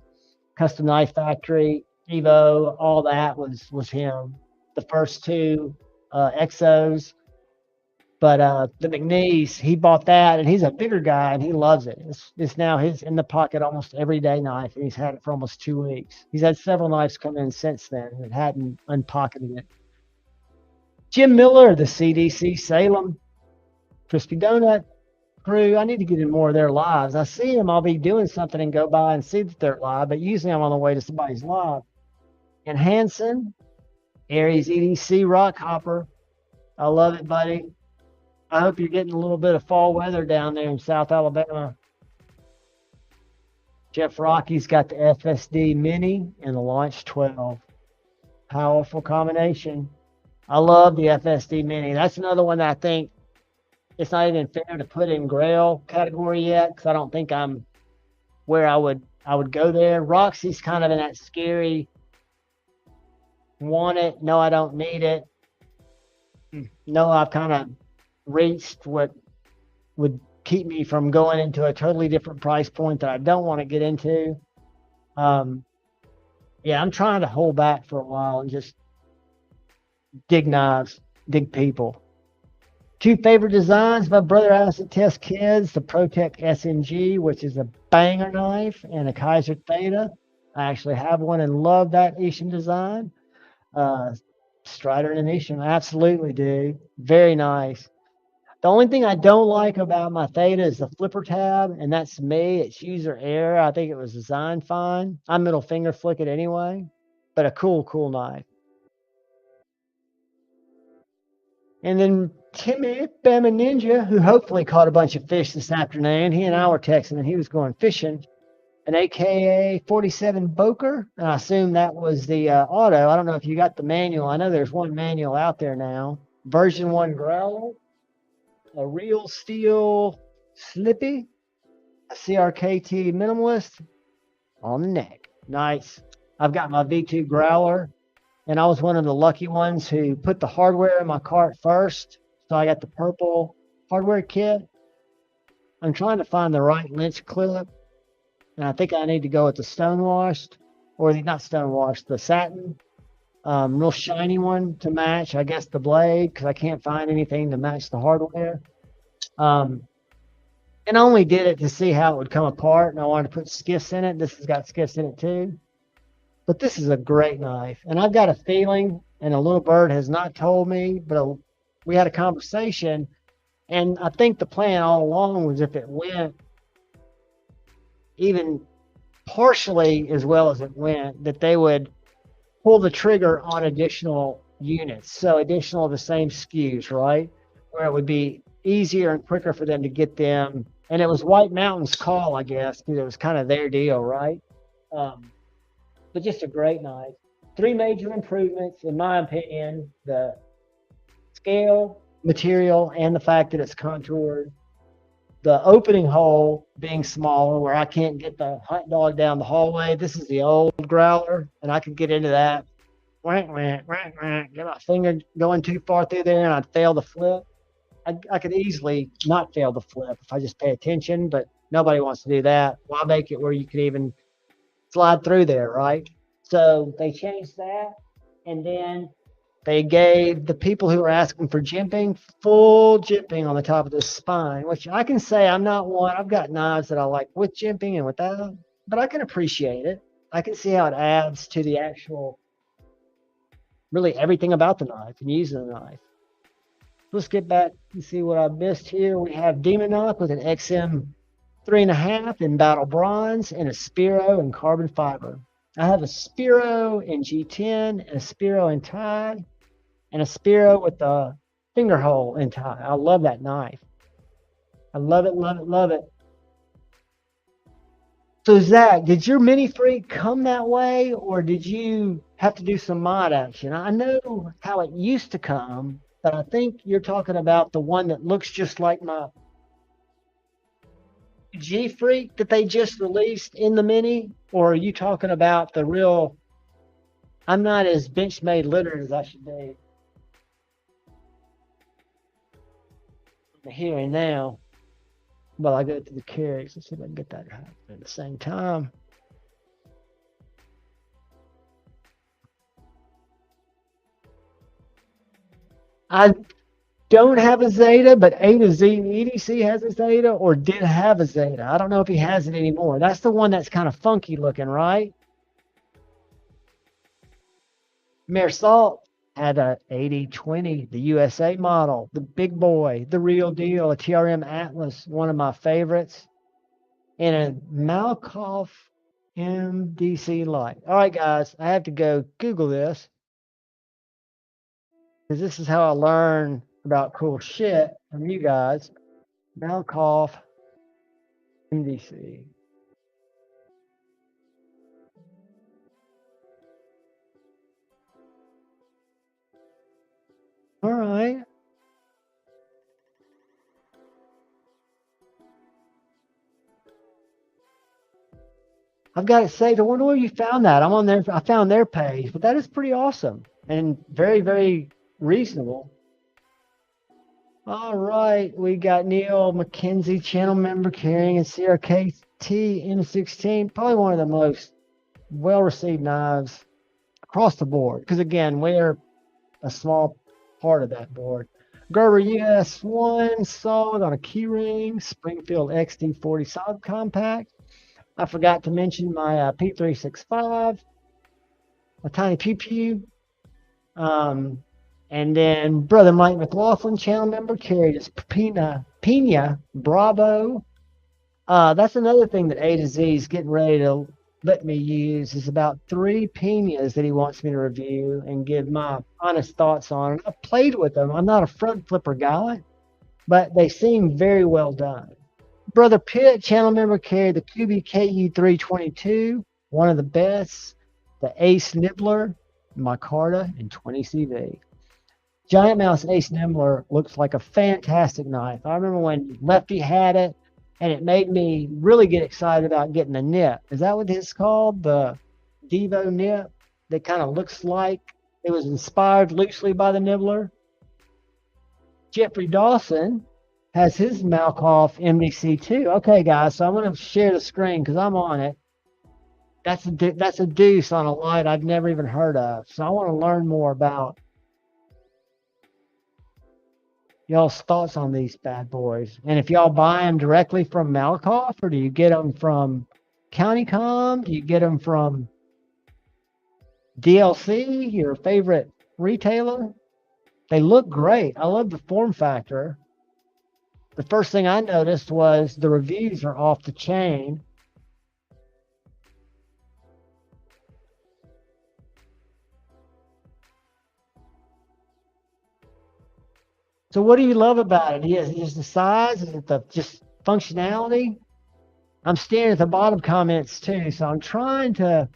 Custom Knife Factory, Evo, all that was him. The first 2 Exos. But the McNeese, he bought that, and he's a bigger guy, and he loves it. It's now his in the pocket almost everyday knife, and he's had it for almost 2 weeks. He's had several knives come in since then and hadn't unpocketed it. Jim Miller, the CDC Salem Crispy Donut crew, I need to get in more of their lives. I see them, I'll be doing something and go by and see that they're live, but usually I'm on the way to somebody's live. And Hanson, Aries EDC Rock Hopper, I love it, buddy. I hope you're getting a little bit of fall weather down there in South Alabama. Jeff Rocky's got the FSD Mini and the Launch 12. Powerful combination. I love the FSD Mini. That's another one that I think it's not even fair to put in Grail category yet, because I don't think I'm where I would I would go there. Roxy's kind of in that scary, want it, no, I don't need it. No, I've kind of reached what would keep me from going into a totally different price point that I don't want to get into. Um, yeah, I'm trying to hold back for a while and just dig knives, dig people. Two favorite designs my brother has to test kids: the Protec SNG, which is a banger knife, and a Kaiser Theta. I actually have one and love that Isham design. Uh, Strider and Isham, absolutely, dude. Very nice. The only thing I don't like about my Theta is the flipper tab, and that's me. It's user error. I think it was designed fine. I middle finger flick it anyway, but a cool knife. And then Timmy Bama Ninja, who hopefully caught a bunch of fish this afternoon. He and I were texting, and he was going fishing. An AKA 47 Boker. And I assume that was the auto. I don't know if you got the manual. I know there's one manual out there now. Version 1 growler, a real steel slippy, a CRKT minimalist on the neck. Nice. I've got my V2 growler, and I was one of the lucky ones who put the hardware in my cart first. So I got the purple hardware kit. I'm trying to find the right lynch clip, and I think I need to go with the stonewashed, or not stonewashed, the satin, real shiny one to match, I guess, the blade, because I can't find anything to match the hardware. And I only did it to see how it would come apart, and I wanted to put skiffs in it. This has got skiffs in it too. But this is a great knife, and I've got a feeling, and a little bird has not told me, but we had a conversation, and I think the plan all along was if it went even partially as well as it went, that they would pull the trigger on additional units, so additional of the same SKUs, right? Where it would be easier and quicker for them to get them. And it was White Mountain's call, I guess, because it was kind of their deal, right? But just a great knife. Three major improvements, in my opinion: the scale, material, and the fact that it's contoured. The opening hole being smaller, where I can't get the hot dog down the hallway. This is the old growler, and I could get into that. Get my finger going too far through there, and I'd fail the flip. I could easily not fail the flip if I just pay attention, but nobody wants to do that. Why make it where you can even slide through there, right? So they changed that, and then they gave the people who were asking for jimping full jimping on the top of the spine, which I can say I'm not one. I've got knives that I like with jimping and without, but I can appreciate it. I can see how it adds to the actual, really everything about the knife and using the knife. Let's get back and see what I missed here. We have Demon Knock with an XM 3.5 in battle bronze, and a Spiro in carbon fiber. I have a Spiro in G10, and a Spiro in tie, and a Spiro with the finger hole in tie. I love that knife. I love it, love it, love it. So Zach, did your Mini Freak come that way, or did you have to do some mod action? I know how it used to come, but I think you're talking about the one that looks just like my G Freak that they just released in the Mini, or are you talking about the real? I'm not as Benchmade literate as I should be. Here and now, but I go to the carriage. Let's see if I can get that right at the same time. I don't have a Zeta, but A to Z EDC has a Zeta, or did have a Zeta. I don't know if he has it anymore. That's the one that's kind of funky looking, right? Mayor Salt had a 8020, the USA model, the big boy, the real deal, a TRM Atlas, one of my favorites, and a Malkoff MDC Lite. All right, guys, I have to go Google this, because this is how I learn about cool shit from you guys. Malkoff MDC. All right. I've got it saved. I wonder where you found that. I'm on there. I found their page, but that is pretty awesome and very, very reasonable. All right, we got Neil McKenzie, channel member, carrying a CRKT M16, probably one of the most well-received knives across the board. Because again, we're a small part of that board. Gerber US1 sold on a keyring, Springfield XT40 solid compact. I forgot to mention my P365, a tiny pew pew. And then Brother Mike McLaughlin, channel member, carried his Pina Bravo. That's another thing that A to Z is getting ready to let me use, is about 3 Pinas that he wants me to review and give my honest thoughts on. And I've played with them. I'm not a front flipper guy, but they seem very well done. Brother Pitt, channel member, carried the Kubi KU322, one of the best, the Ace Nibbler, Micarta, and 20CV. Giant Mouse Ace Nibbler looks like a fantastic knife. I remember when Lefty had it, and it made me really get excited about getting a nip. Is that what it's called? The Devo nip that kind of looks like it was inspired loosely by the Nibbler. Jeffrey Dawson has his Malkoff MDC too. Okay, guys, so I'm going to share the screen because I'm on it. That's a deuce on a light I've never even heard of. So I want to learn more about y'all's thoughts on these bad boys. And if y'all buy them directly from Malkoff, or do you get them from CountyCom? Do you get them from DLC, your favorite retailer? They look great. I love the form factor. The first thing I noticed was the reviews are off the chain. So what do you love about it? Is it just the size? Is it the just functionality? I'm staring at the bottom comments too, so I'm trying to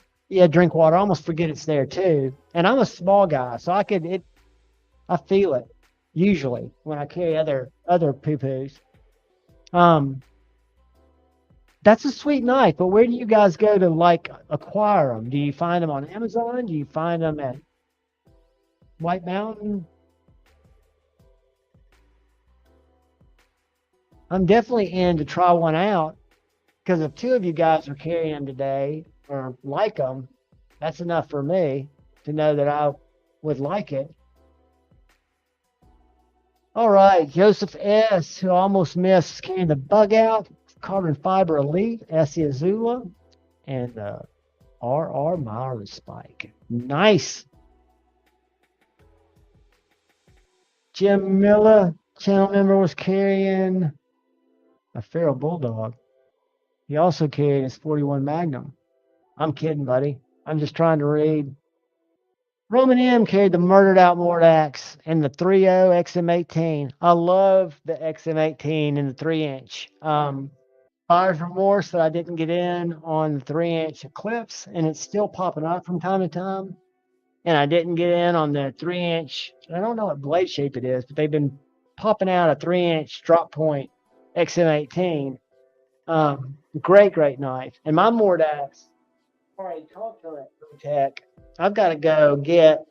drink water. I almost forget it's there too. And I'm a small guy, so I feel it usually when I carry other poo-poos. That's a sweet knife, but where do you guys go to like acquire them? Do you find them on Amazon? Do you find them at White Mountain? I'm definitely in to try one out, because if 2 of you guys are carrying them today or like them, that's enough for me to know that I would like it. All right, Joseph S., who almost missed carrying the Bug Out, Carbon Fiber Elite, Essie Azula, and RR Myra Spike. Nice. Jim Miller, channel member, was carrying a Feral Bulldog. He also carried his 41 Magnum. I'm kidding, buddy. I'm just trying to read. Roman M carried the Murdered Out Mordax and the 3.0 XM18. I love the XM18 and the 3-inch. Buyer's remorse that I didn't get in on the 3-inch Eclipse, and it's still popping up from time to time. And I didn't get in on the 3-inch. I don't know what blade shape it is, but they've been popping out a 3-inch drop point XM18. Great knife. And my Mordax, already talked to that tech. I've got to go get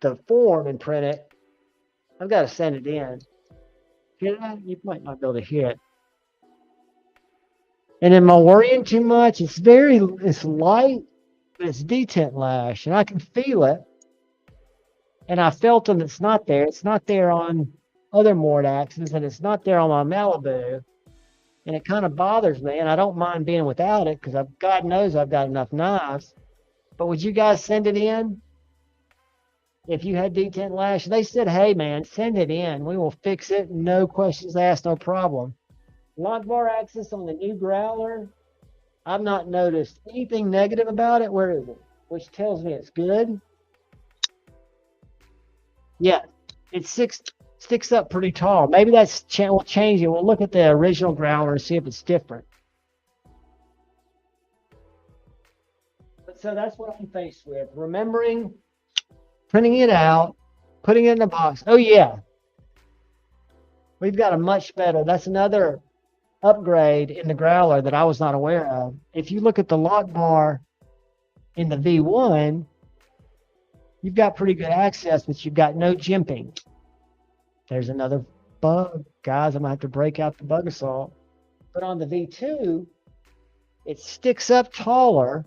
the form and print it. I've got to send it in. Hear that? You might not be able to hear it. And am I worrying too much? It's light, but it's detent lash, and I can feel it. And I felt them. It's not there. It's not there on other Mordaxes, and it's not there on my Malibu. And it kind of bothers me, and I don't mind being without it because God knows I've got enough knives. But would you guys send it in if you had detent lash? They said, hey, man, send it in. We will fix it. No questions asked, no problem. Lock bar access on the new Growler. I've not noticed anything negative about it. Where is it? Which tells me it's good. Yeah, it sticks up pretty tall. Maybe we'll change it. We'll look at the original Growler and see if it's different. So that's what I'm faced with. Remembering, printing it out, putting it in a box. Oh, yeah. We've got a much better. That's another upgrade in the growler that I was not aware of. If you look at the lock bar in the V1, you've got pretty good access, but you've got no jimping. There's another bug. Guys, I'm going to have to break out the bug assault. But on the V2, it sticks up taller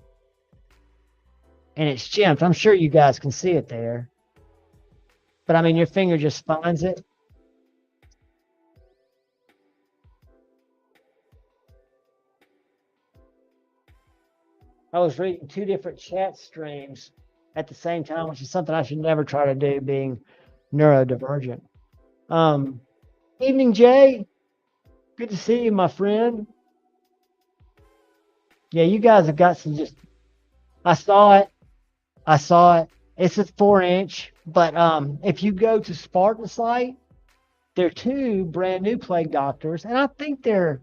and it's jimped. I'm sure you guys can see it there. But I mean, your finger just finds it. I was reading 2 different chat streams at the same time, which is something I should never try to do, being neurodivergent. Evening, Jay. Good to see you, my friend. Yeah, you guys have got some just. I saw it. It's a 4-inch, but if you go to Spartan's site, they're 2 brand new plague doctors, and I think they're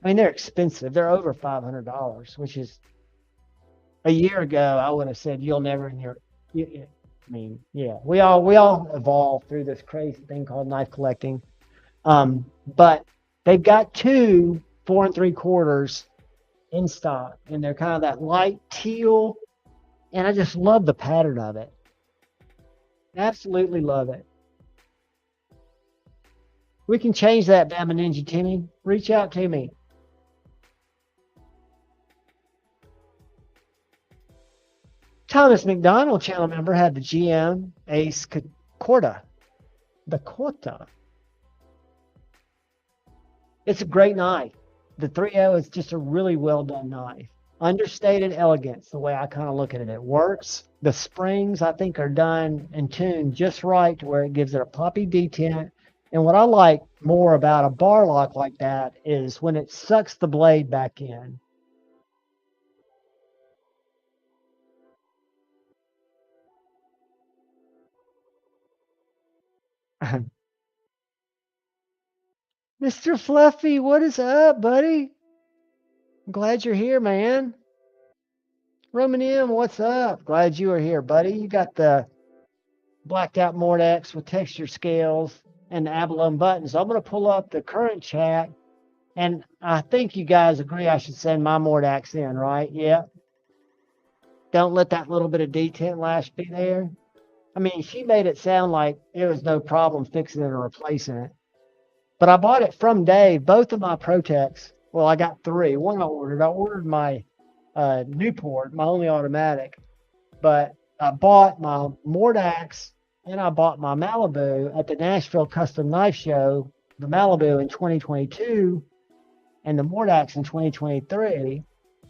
expensive. They're over $500, which is, a year ago I would have said you'll never in your. I mean, yeah, we all evolve through this crazy thing called knife collecting. But they've got 2 4 3/4 in stock, and they're kind of that light teal, and I just love the pattern of it. Absolutely love it. We can change that, Bama Ninja Timmy. Reach out to me. Thomas McDonald, channel member, had the GM Ace Corta. The Corta. It's a great knife. The 3.0 is just a really well done knife. Understated elegance, the way I kind of look at it. It works. The springs, I think, are done and tuned just right to where it gives it a poppy detent. And what I like more about a bar lock like that is when it sucks the blade back in. Mr. Fluffy, what is up, buddy? I'm glad you're here, man. Roman M, what's up? Glad you are here, buddy. You got the blacked out Mordex with texture scales and the abalone buttons. So I'm going to pull up the current chat, and I think you guys agree I should send my Mordex in, right? Yeah. Don't let that little bit of detent lash be there. I mean, she made it sound like it was no problem fixing it or replacing it. But I bought it from Dave. Both of my Protex, well, I got 3. One I ordered my Newport, my only automatic. But I bought my Mordax and I bought my Malibu at the Nashville Custom Knife Show, the Malibu in 2022 and the Mordax in 2023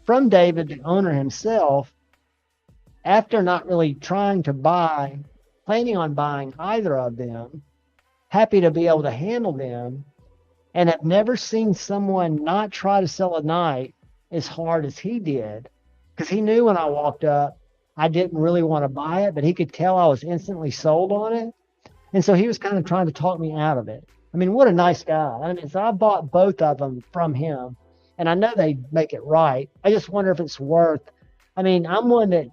from David, the owner himself, after not really trying to buy, planning on buying either of them, happy to be able to handle them, and have never seen someone not try to sell a knife as hard as he did. Because he knew when I walked up, I didn't really want to buy it, but he could tell I was instantly sold on it. And so he was kind of trying to talk me out of it. I mean, what a nice guy. I mean, so I bought both of them from him, and I know they make it right. I just wonder if it's worth. I mean, I'm one that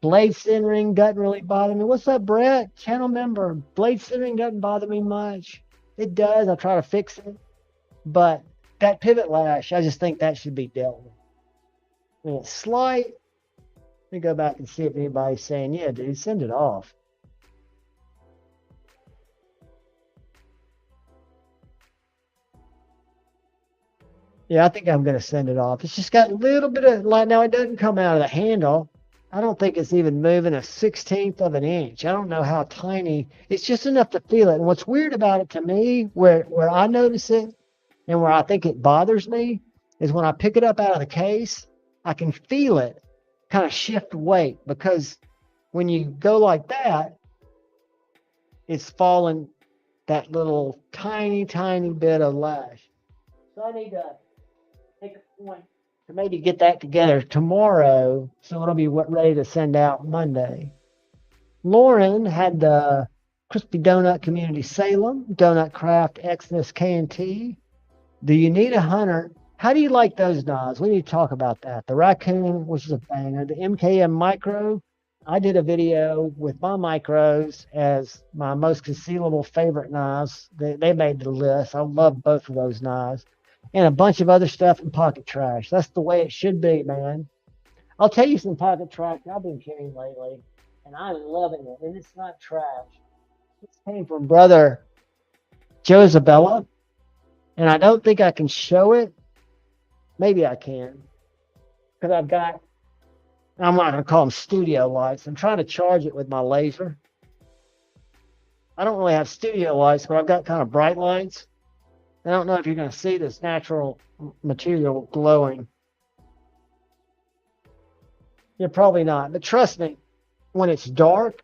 blade centering doesn't really bother me. What's up, Brett? Channel member. Blade centering doesn't bother me much. It does. I try to fix it. But that pivot lash, I just think that should be dealt with. I mean, it's slight. Let me go back and see if anybody's saying, yeah, dude, send it off. Yeah, I think I'm going to send it off. It's just got a little bit of light. Now, it doesn't come out of the handle. I don't think it's even moving a 1/16 of an inch. I don't know how tiny. It's just enough to feel it. And what's weird about it to me, where I notice it and where I think it bothers me, is when I pick it up out of the case, I can feel it kind of shift weight, because when you go like that, it's falling that little tiny bit of lash. So I need to take a point to maybe get that together tomorrow, so it'll be ready to send out Monday. Lauren had the Crispy Donut Community Salem, Donut Craft Exodus K&T. Do you need a hunter? How do you like those knives? We need to talk about that. The Raccoon, which is a banger. The MKM Micro, I did a video with my micros as my most concealable favorite knives. They made the list. I love both of those knives. and a bunch of other stuff in pocket trash. That's the way it should be, man. I'll tell you some pocket trash I've been carrying lately, and I'm loving it. And it's not trash. This came from brother Josabella, and I don't think I can show it. Maybe I can, because I've got, I'm not going to call them studio lights. I'm trying to charge it with my laser. I don't really have studio lights, but I've got kind of bright lights. I don't know if you're going to see this natural material glowing. You're probably not, but trust me, when it's dark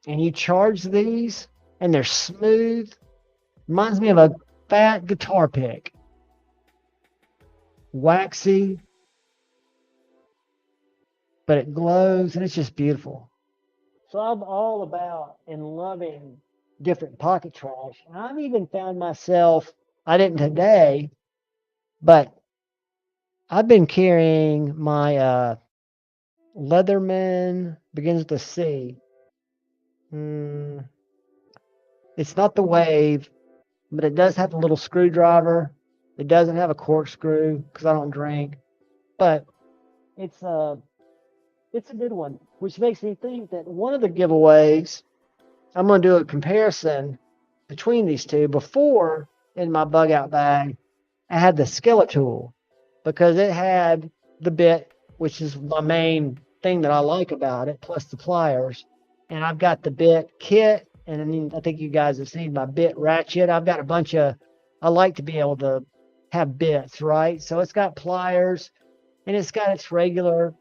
and you charge these and they're smooth, reminds me of a fat guitar pick. Waxy, but it glows and it's just beautiful. So I'm all about and loving different pocket trash. And I've even found myself, I didn't today, but I've been carrying my Leatherman, begins with a C. It's not the Wave, but it does have a little screwdriver. It doesn't have a corkscrew because I don't drink, but it's a good one, which makes me think that one of the giveaways, I'm going to do a comparison between these two. Before, in my bug out bag, I had the Skeletool because it had the bit, which is my main thing that I like about it, plus the pliers. And I've got the bit kit, and then I think you guys have seen my bit ratchet. I've got a bunch of, I like to be able to have bits, right? So it's got pliers, and it's got its regular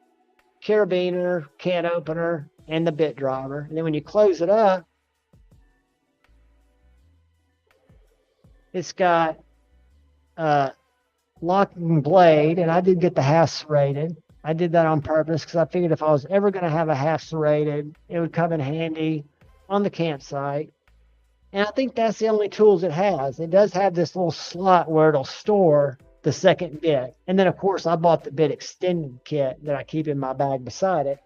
carabiner, can opener, and the bit driver. And then when you close it up, it's got locking blade, and I did get the half serrated. I did that on purpose because I figured if I was ever going to have a half serrated, it would come in handy on the campsite. And I think that's the only tools it has. It does have this little slot where it'll store the second bit. And then, of course, I bought the bit extended kit that I keep in my bag beside it.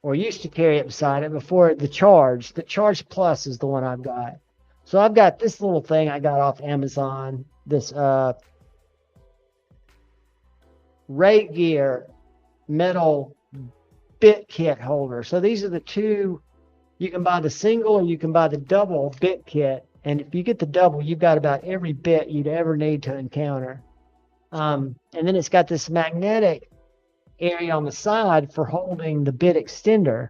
Or used to carry it beside it before the Charge. The Charge Plus is the one I've got. So I've got this little thing I got off Amazon. This Rate Gear metal bit kit holder. So these are the two. You can buy the single or you can buy the double bit kit. And if you get the double, you've got about every bit you'd ever need to encounter. And then it's got this magnetic area on the side for holding the bit extender.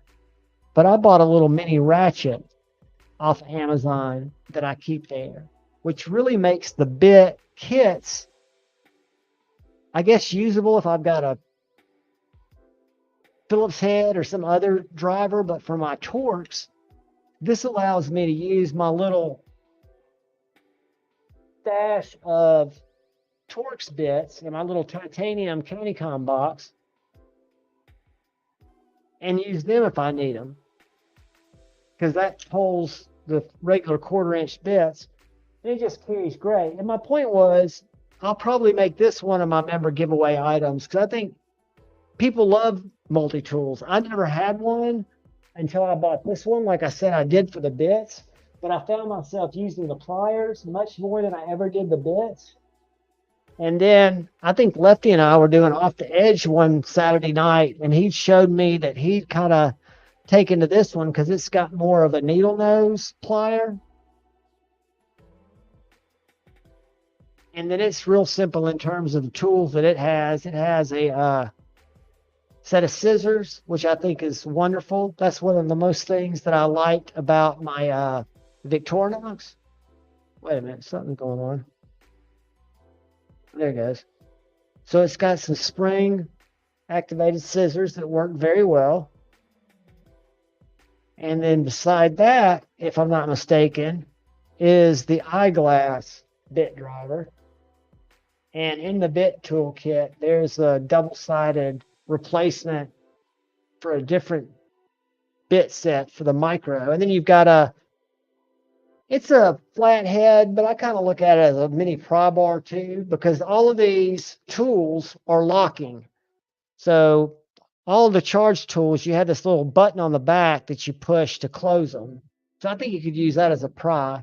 But I bought a little mini ratchet off Amazon that I keep there, which really makes the bit kits, I guess, usable if I've got a Phillips head or some other driver. But for my Torx, this allows me to use my little stash of Torx bits in my little titanium Countycom box and use them if I need them, because that holds the regular 1/4-inch bits, and it just carries great. And my point was, I'll probably make this one of my member giveaway items because I think people love multi-tools. I never had one until I bought this one. Like I said, I did for the bits, but I found myself using the pliers much more than I ever did the bits. And then I think Lefty and I were doing Off the Edge one Saturday night, and he showed me that he'd kind of taken to this one because it's got more of a needle nose plier. And then it's real simple in terms of the tools that it has. It has a set of scissors, which I think is wonderful. That's one of the most things that I liked about my Victorinox. Wait a minute, something's going on. There it goes. So it's got some spring activated scissors that work very well. And then beside that, if I'm not mistaken, is the eyeglass bit driver. And in the bit toolkit, there's a double-sided replacement for a different bit set for the micro. And then you've got it's a flat head, but I kind of look at it as a mini pry bar too, because all of these tools are locking. So all of the Charge tools, you have this little button on the back that you push to close them. So I think you could use that as a pry.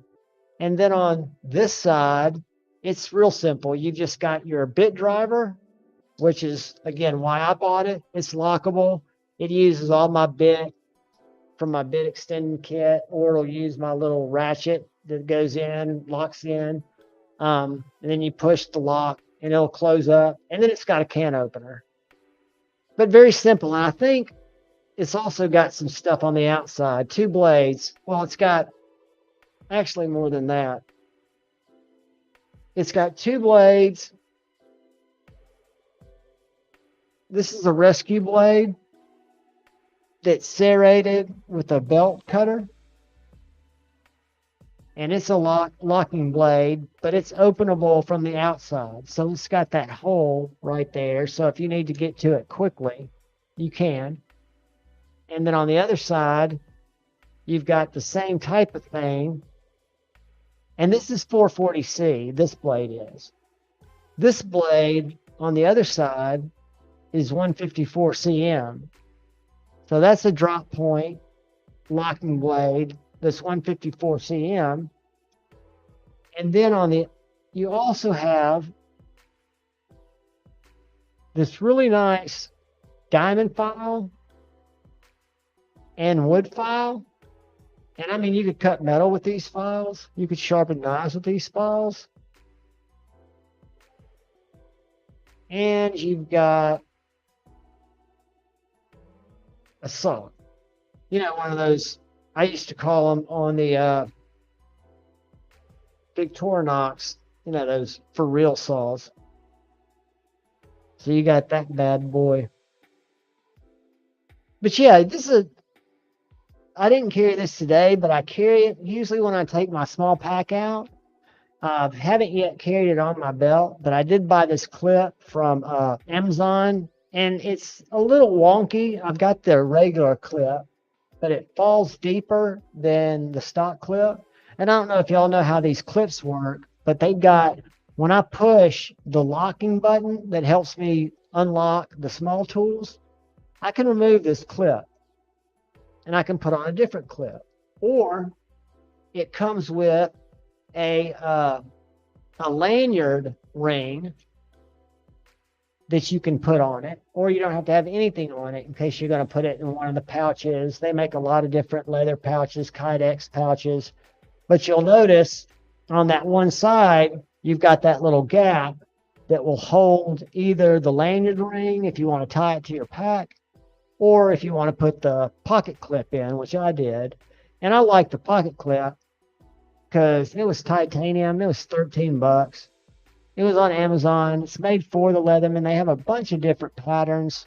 And then on this side, it's real simple. You've just got your bit driver, which is, again, why I bought it. It's lockable. It uses all my bit from my bit extending kit, or it'll use my little ratchet that goes in, locks in. And then you push the lock and it'll close up. And then it's got a can opener. But very simple. And I think it's also got some stuff on the outside. 2 blades. Well, it's got actually more than that. It's got 2 blades. This is a rescue blade that's serrated with a belt cutter. And it's a locking blade, but it's openable from the outside. So it's got that hole right there. So if you need to get to it quickly, you can. And then on the other side, you've got the same type of thing. And this is 440C, this blade is. This blade on the other side is 154 cm. So that's a drop point locking blade that's 154 cm. And then you also have this really nice diamond file and wood file. And I mean, you could cut metal with these files. You could sharpen knives with these files. And you've got a saw. You know, one of those, I used to call them on the Victorinox, you know, those for real saws. So you got that bad boy. But yeah, I didn't carry this today, but I carry it usually when I take my small pack out. I haven't yet carried it on my belt, but I did buy this clip from Amazon, and it's a little wonky. I've got the regular clip, but it falls deeper than the stock clip. And I don't know if y'all know how these clips work, but they've got, when I push the locking button that helps me unlock the small tools, I can remove this clip and I can put on a different clip. Or it comes with a lanyard ring that you can put on it, or you don't have to have anything on it in case you're going to put it in one of the pouches. They make a lot of different leather pouches, Kydex pouches, but you'll notice on that one side, you've got that little gap that will hold either the lanyard ring if you want to tie it to your pack, or if you want to put the pocket clip in, which I did. And I like the pocket clip because it was titanium. It was $13. It was on Amazon. It's made for the Leatherman. They have a bunch of different patterns,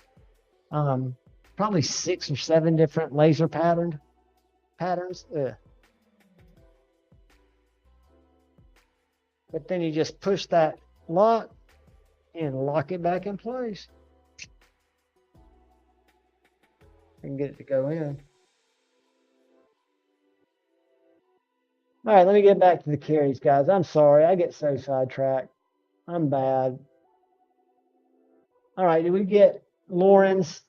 probably 6 or 7 different laser patterns. Ugh. But then you just push that lock and lock it back in place and get it to go in. All right, let me get back to the carries, guys. I'm sorry. I get so sidetracked. I'm bad. All right, did we get Lawrence,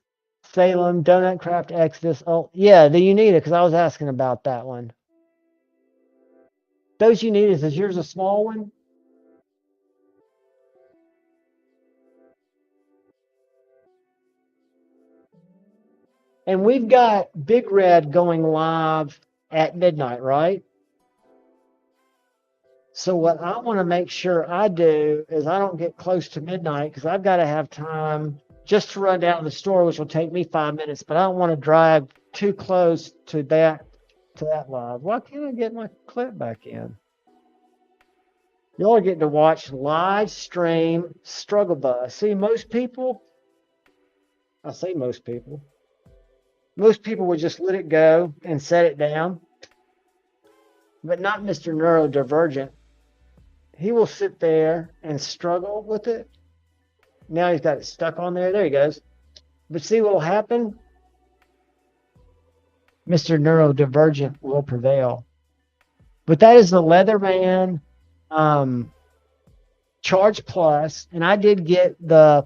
Salem, Donut Craft Exodus? Oh, yeah, the Unita, because I was asking about that one. Those Unitas, is yours a small one? And we've got Big Red going live at midnight, right? So what I want to make sure I do is I don't get close to midnight, because I've got to have time just to run down to the store, which will take me 5 minutes, but I don't want to drive too close to that live. Why can't I get my clip back in? Y'all are getting to watch live stream Struggle Bus. See, most people would just let it go and set it down, but not Mr. Neurodivergent. He will sit there and struggle with it. Now he's got it stuck on there. There he goes. But see what will happen? Mr. Neurodivergent will prevail. But that is the Leatherman Charge Plus, and I did get the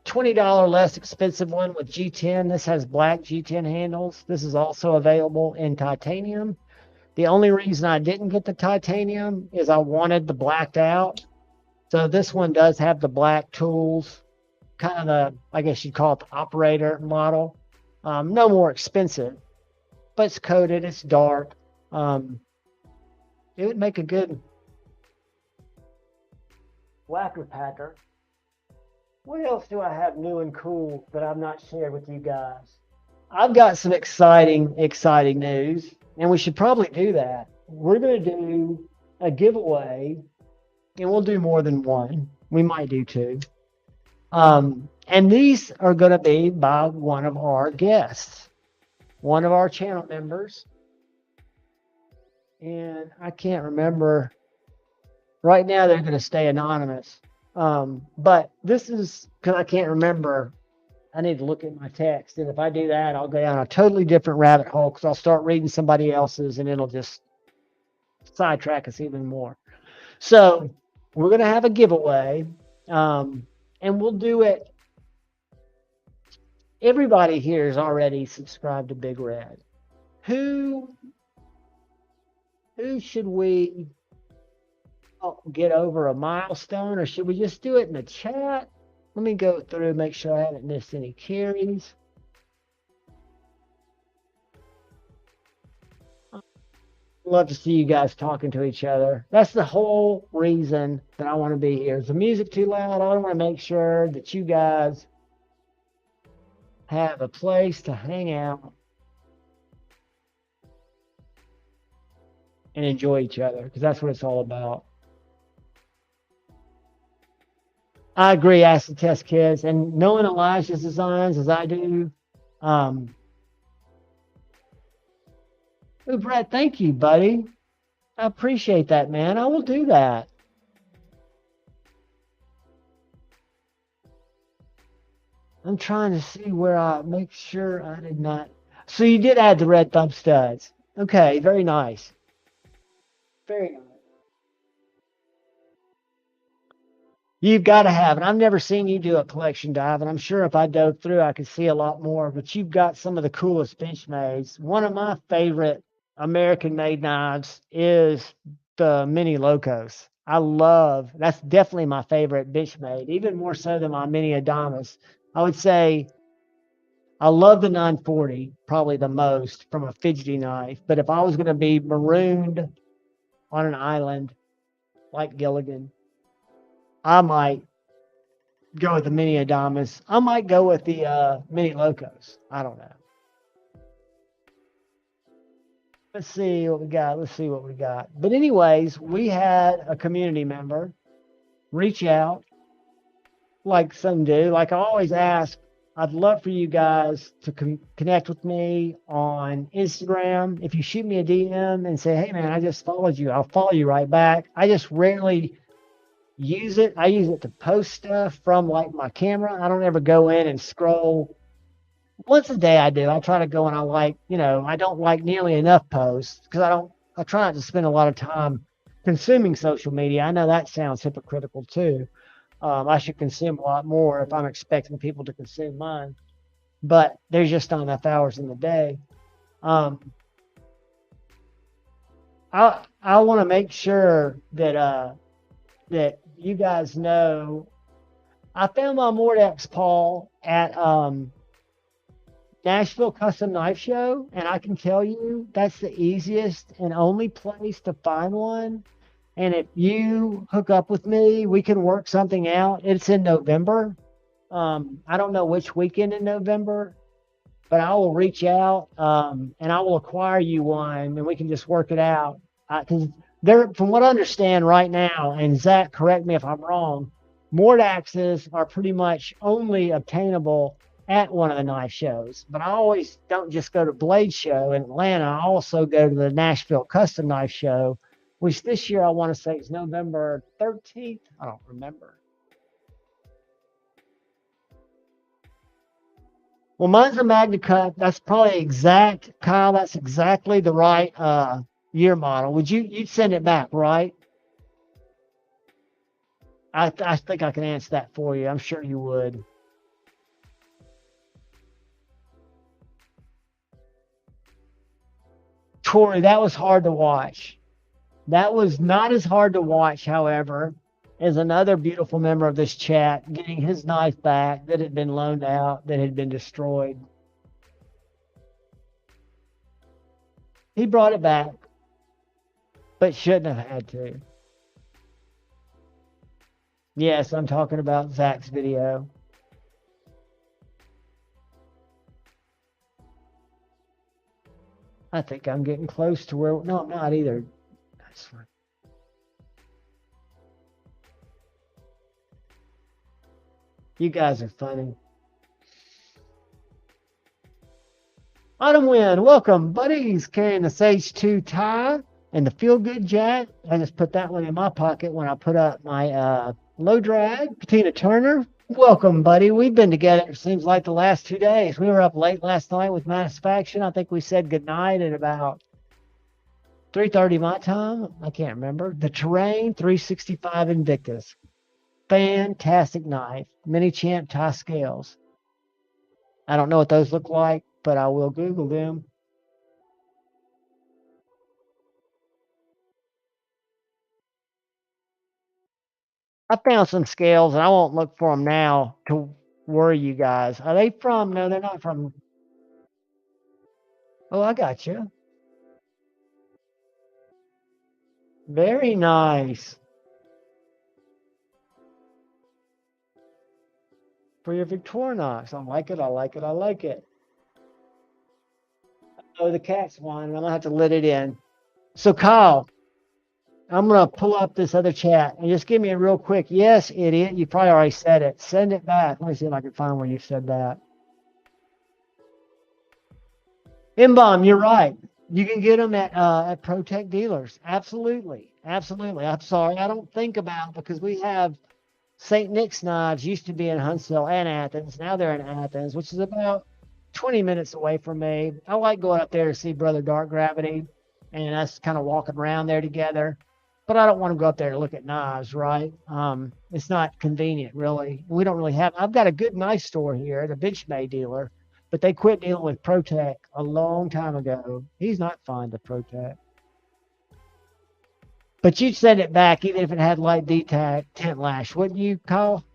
$20 less expensive one with G10. This has black G10 handles. This is also available in titanium. The only reason I didn't get the titanium is I wanted the blacked out. So this one does have the black tools, kind of the, I guess you'd call it the operator model. No more expensive, but it's coated, it's dark. It would make a good whacker packer. What else do I have new and cool that I've not shared with you guys? I've got some exciting news, and we should probably do that. We're going to do a giveaway, and we'll do more than one. We might do two. And these are going to be by one of our guests, one of our channel members. And I can't remember. Right now, they're going to stay anonymous. But this is because I can't remember. I need to look at my text. And if I do that, I'll go down a totally different rabbit hole because I'll start reading somebody else's and it'll just sidetrack us even more. So we're going to have a giveaway. And we'll do it. Everybody here is already subscribed to Big Red. Who should we get over a milestone, or should we just do it in the chat? Let me go through, make sure I haven't missed any carries. Love to see you guys talking to each other. That's the whole reason that I want to be here. Is the music too loud? I want to make sure that you guys have a place to hang out and enjoy each other, because that's what it's all about. I agree, acid test kids, and knowing Elijah's designs as I do. Oh, Brett, thank you, buddy. I appreciate that, man. I will do that. I'm trying to see where I make sure I did not. So you did add the red thumb studs. Okay, very nice. Very nice. You've got to have it. I've never seen you do a collection dive, and I'm sure if I dove through, I could see a lot more. But you've got some of the coolest Benchmades. One of my favorite American-made knives is the Mini Locos. That's definitely my favorite Benchmade, even more so than my Mini Adamas. I would say I love the 940 probably the most from a fidgety knife. But if I was going to be marooned on an island like Gilligan, I might go with the Mini Adamas. I might go with the Mini Locos. I don't know. Let's see what we got. But anyways, we had a community member reach out, like some do. Like I always ask, I'd love for you guys to connect with me on Instagram. If you shoot me a DM and say, hey, man, I just followed you, I'll follow you right back. I just rarely use it. I use it to post stuff from like my camera. I don't ever go in and scroll. Once a day I do. I try to go and I don't like nearly enough posts because I try not to spend a lot of time consuming social media. I know that sounds hypocritical too. I should consume a lot more if I'm expecting people to consume mine, but there's just not enough hours in the day. I want to make sure that you guys know I found my Mordex Paul at Nashville Custom Knife Show, and I can tell you that's the easiest and only place to find one. And if you hook up with me, we can work something out. It's in November. I don't know which weekend in November, but I will reach out and I will acquire you one, and we can just work it out. Because from what I understand right now, and Zach, correct me if I'm wrong, Mordaxes are pretty much only obtainable at one of the knife shows. But I always don't just go to Blade Show in Atlanta. I also go to the Nashville Custom Knife Show, which this year I want to say is November 13th. I don't remember. Well, mine's a Magna Cut. That's probably exact, Kyle. That's exactly the right year model. You'd send it back, right? I think I can answer that for you. I'm sure you would. Tori, that was hard to watch. That was not as hard to watch, however, as another beautiful member of this chat getting his knife back that had been loaned out, that had been destroyed. He brought it back, but shouldn't have had to. Yes, I'm talking about Zach's video. I think I'm getting close to where... No, I'm not either. That's fine. You guys are funny. Autumn Wind, welcome, buddies. Carrying the Sage 2 tie and the Feel Good Jack. I just put that one in my pocket when I put up my low drag. Patina Turner, welcome, buddy. We've been together, it seems like the last 2 days. We were up late last night with Satisfaction. I think we said goodnight at about 3:30 my time. I can't remember. The Terrain 365 Invictus. Fantastic knife. Mini Champ tie scales. I don't know what those look like, but I will Google them. I found some scales, and I won't look for them now to worry you guys. Are they from? No, they're not from. Oh, I got you. Very nice. For your Victorinox. I like it. I like it. I like it. Oh, the cat's whining. I'm going to have to let it in. So, Kyle, I'm going to pull up this other chat and just give me a real quick, yes, idiot. You probably already said it. Send it back. Let me see if I can find where you said that. M-Bomb, you're right. You can get them at ProTech dealers. Absolutely. Absolutely. I'm sorry. I don't think about it because we have St. Nick's knives used to be in Huntsville and Athens. Now they're in Athens, which is about 20 minutes away from me. I like going up there to see Brother Dark Gravity and us kind of walking around there together. But I don't want to go up there to look at knives, right? It's not convenient, really. We don't really have. I've got a good knife store here, the Benchmade dealer, but they quit dealing with ProTech a long time ago. He's not fond of ProTech. But you'd send it back even if it had light DTAC tent lash, wouldn't you, Kyle?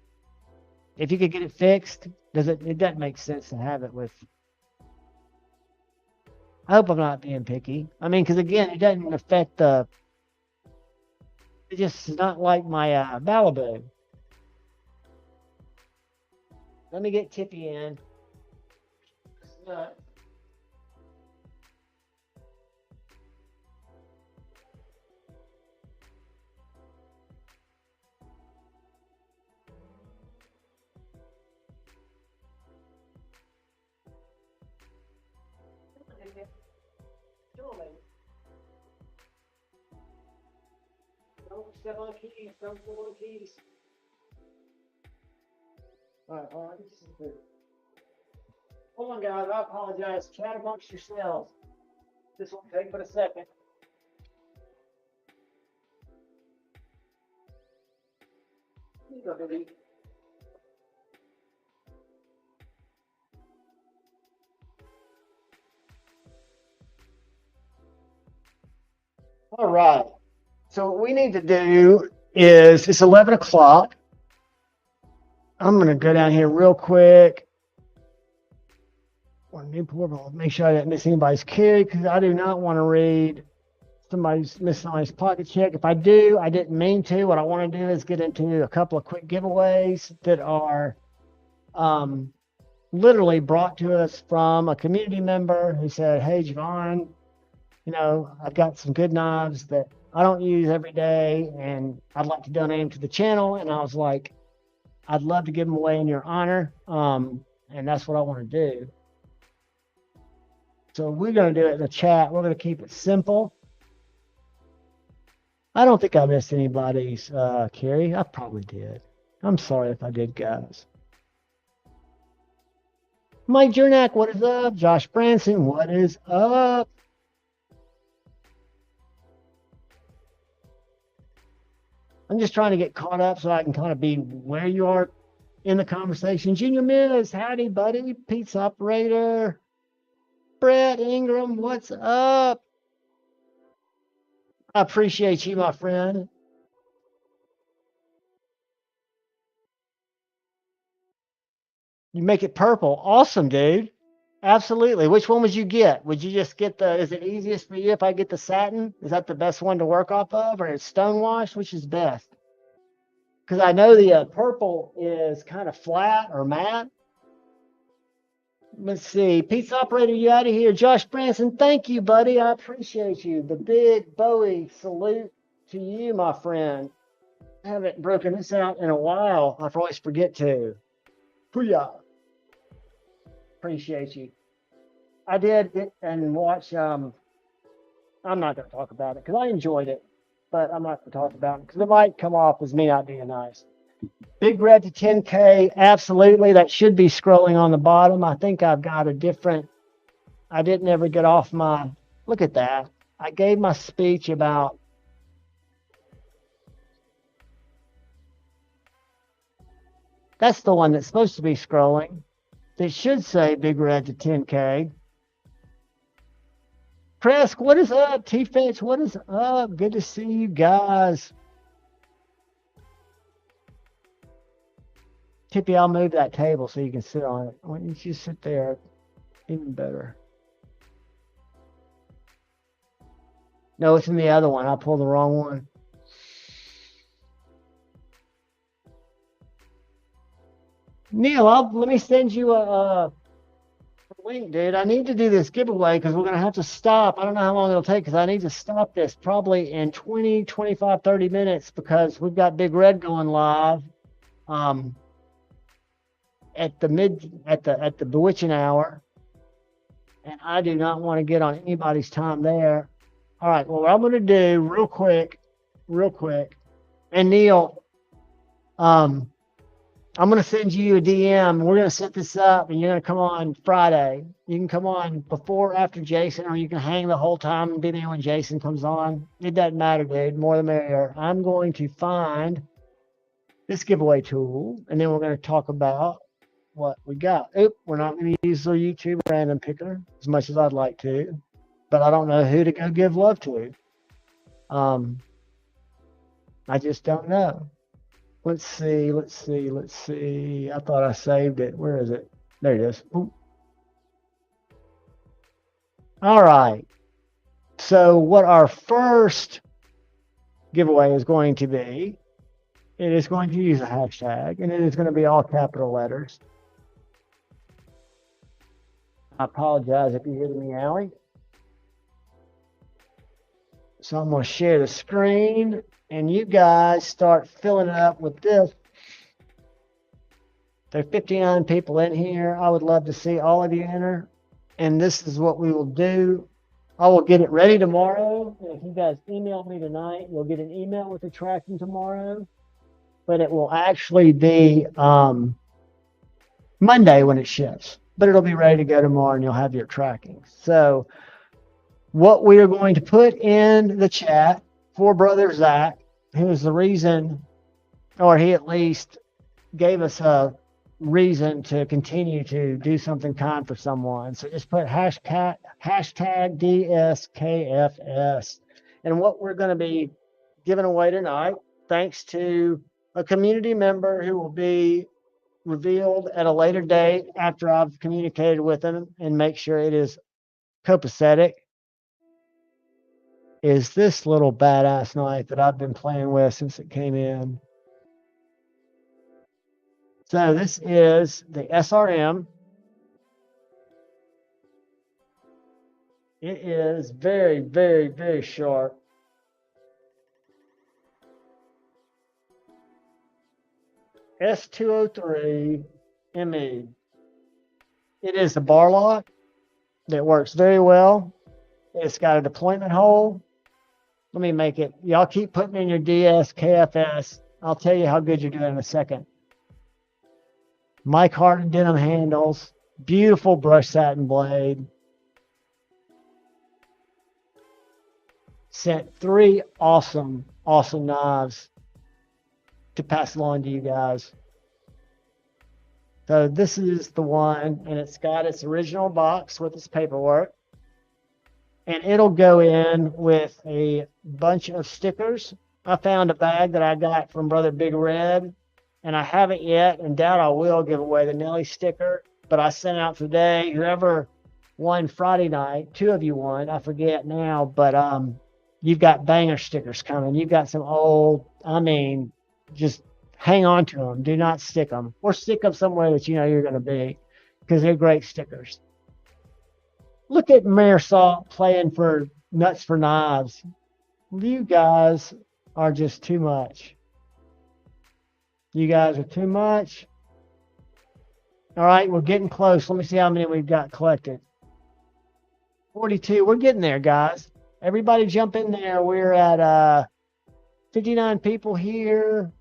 If you could get it fixed, it doesn't make sense to have it with. I hope I'm not being picky. I mean, because again, it doesn't affect the. It just is not like my Malibu. Let me get Tippy in. Don't step on the keys. Don't step on the keys. All right, hold on. Hold on, guys. I apologize. Chat amongst yourselves. This will take but a second. Here you go, baby. All right. So what we need to do is it's 11 o'clock. I'm going to go down here real quick. Make sure I didn't miss anybody's carry because I do not want to read miss somebody's pocket check. If I do, I didn't mean to. What I want to do is get into a couple of quick giveaways that are literally brought to us from a community member who said, hey, Javon, I've got some good knives that I don't use every day, and I'd like to donate them to the channel. And I was like, I'd love to give them away in your honor, and that's what I want to do. So we're going to do it in the chat. We're going to keep it simple. I don't think I missed anybody's carry. I probably did. I'm sorry if I did, guys. Mike Jernak, what is up? Josh Branson, what is up? I'm just trying to get caught up so I can kind of be where you are in the conversation. Junior Miz, howdy, buddy. Pizza operator. Brett Ingram, what's up? I appreciate you, my friend. You make it purple. Awesome, dude. Absolutely. Which one would you get? Would you just get the, is it easiest for you if I get the satin? Is that the best one to work off of? Or it's stonewash? Which is best? Because I know the purple is kind of flat or matte. Let's see. Pizza operator, you out of here. Josh Branson, thank you, buddy. I appreciate you. The big Bowie salute to you, my friend. I haven't broken this out in a while. I always forget to. Booyah. Appreciate you. I did it and watch. I'm not going to talk about it because I enjoyed it, but I'm not going to talk about it because it might come off as me not being nice. Big Red to 10K, absolutely. That should be scrolling on the bottom. I think I've got a different. I didn't ever get off my. Look at that. I gave my speech about. That's the one that's supposed to be scrolling. It should say Big Red to 10K. Kresk, what is up? T-Fetch, what is up? Good to see you guys. Tippy, I'll move that table so you can sit on it. Why don't you sit there? Even better. No, it's in the other one. I pulled the wrong one. Neil, let me send you a link, dude. I need to do this giveaway because we're going to have to stop. I don't know how long it'll take because I need to stop this probably in 20, 25, 30 minutes because we've got Big Red going live at the bewitching hour. And I do not want to get on anybody's time there. All right, well, what I'm going to do real quick, and Neil, I'm going to send you a DM. We're going to set this up, and you're going to come on Friday. You can come on before or after Jason, or you can hang the whole time and be there when Jason comes on. It doesn't matter, dude. More the merrier. I'm going to find this giveaway tool, and then we're going to talk about what we got. Oop, we're not going to use the YouTube random picker as much as I'd like to, but I don't know who to go give love to. I just don't know. Let's see. I thought I saved it. Where is it? There it is. Ooh. All right. So what our first giveaway is going to be, it is going to use a hashtag, and it is going to be all capital letters. I apologize if you hear the meowing. So I'm going to share the screen, and you guys start filling it up with this. There are 59 people in here. I would love to see all of you enter. And this is what we will do. I will get it ready tomorrow. If you guys email me tonight, you'll get an email with the tracking tomorrow. But it will actually be Monday when it ships. But it'll be ready to go tomorrow, and you'll have your tracking. So what we are going to put in the chat for Brother Zach, who is the reason, or he at least gave us a reason to continue to do something kind for someone. So just put hashtag DSKFS. And what we're going to be giving away tonight, thanks to a community member who will be revealed at a later date after I've communicated with them and make sure it is copacetic, is this little badass knife that I've been playing with since it came in. So this is the SRM. It is very, very, very sharp. S203 ME. It is a bar lock that works very well. It's got a deployment hole. Let me make it. Y'all keep putting in your DSKFS. I'll tell you how good you're doing in a second. Mike Harden denim handles. Beautiful brush satin blade. Sent 3 awesome knives to pass along to you guys. So this is the one, and it's got its original box with its paperwork. and it'll go in with a bunch of stickers. I found a bag that I got from Brother Big Red, and I haven't yet, and doubt I will give away the Nelly sticker, but I sent out today. Whoever won Friday night, 2 of you won, I forget now, but you've got banger stickers coming. You've got some old, I mean, just hang on to them. Do not stick them, or stick them somewhere that you know you're going to be, because they're great stickers. Look at Mayor Salt playing for Nuts for Knives. You guys are just too much. You guys are too much. All right, we're getting close. Let me see how many we've got collected. 42. We're getting there, guys. Everybody jump in there. We're at 59 people here.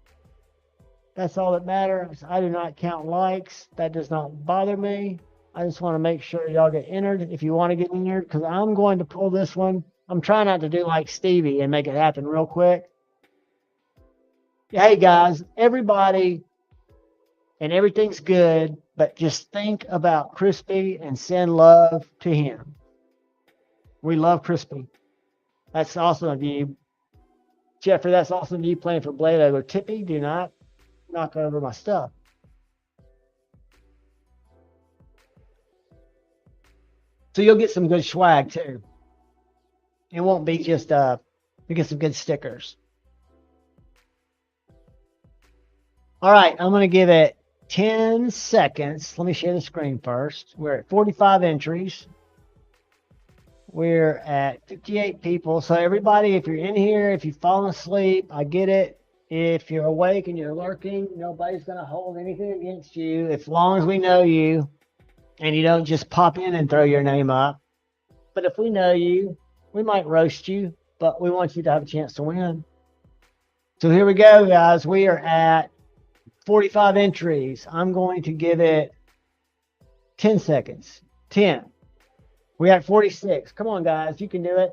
That's all that matters. I do not count likes. That does not bother me. I just want to make sure y'all get entered if you want to get entered, because I'm going to pull this one. I'm trying not to do like Stevie and make it happen real quick. Hey, guys, everybody, and everything's good, but just think about Crispy and send love to him. We love Crispy. That's awesome of you. Jeffrey, that's awesome of you playing for Blade Over. Tippy, do not knock over my stuff. So you'll get some good swag too. It won't be just you get some good stickers. All right, I'm going to give it 10 seconds. Let me share the screen first. We're at 45 entries. We're at 58 people. So everybody, if you're in here, if you've fallen asleep, I get it. If you're awake and you're lurking, nobody's going to hold anything against you as long as we know you and you don't just pop in and throw your name up. But if we know you, we might roast you, but we want you to have a chance to win. So here we go, guys. We are at 45 entries. I'm going to give it 10 seconds. 10. We're at 46. Come on, guys. You can do it.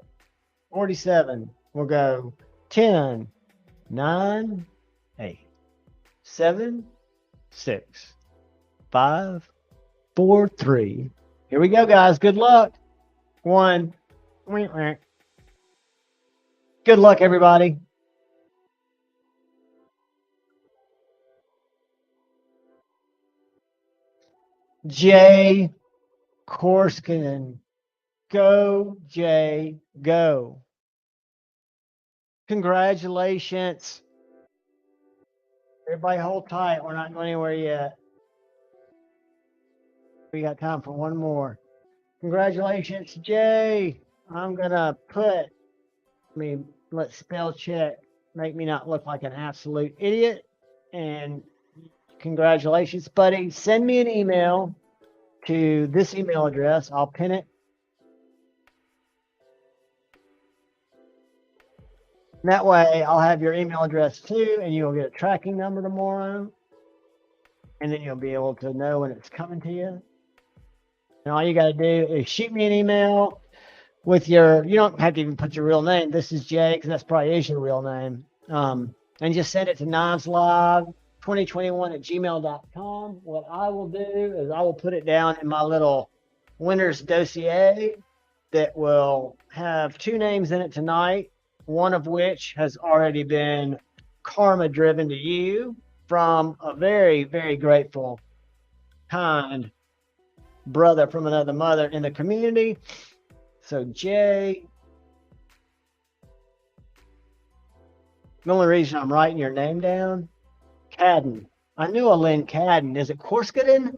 47. We'll go 10, 9, 8, 7, 6, 5, 4, 3. Here we go, guys. Good luck. 1. Good luck, everybody. Jay Korskin. Go, Jay. Go. Congratulations. Everybody hold tight. We're not going anywhere yet. We got time for one more. Congratulations, Jay. I'm going to put, let's spell check. Make me not look like an absolute idiot. And congratulations, buddy. Send me an email to this email address. I'll pin it. And that way, I'll have your email address too, and you'll get a tracking number tomorrow. And then you'll be able to know when it's coming to you. And all you got to do is shoot me an email with your, you don't have to even put your real name. This is Jay, because that's probably is your real name. And just send it to kniveslive2021@gmail.com. What I will do is I will put it down in my little winner's dossier that will have 2 names in it tonight, one of which has already been karma driven to you from a very, very grateful, kind brother from another mother in the community. So Jay, the only reason I'm writing your name down, Cadden. I knew a Lynn Cadden. Is it Korskaden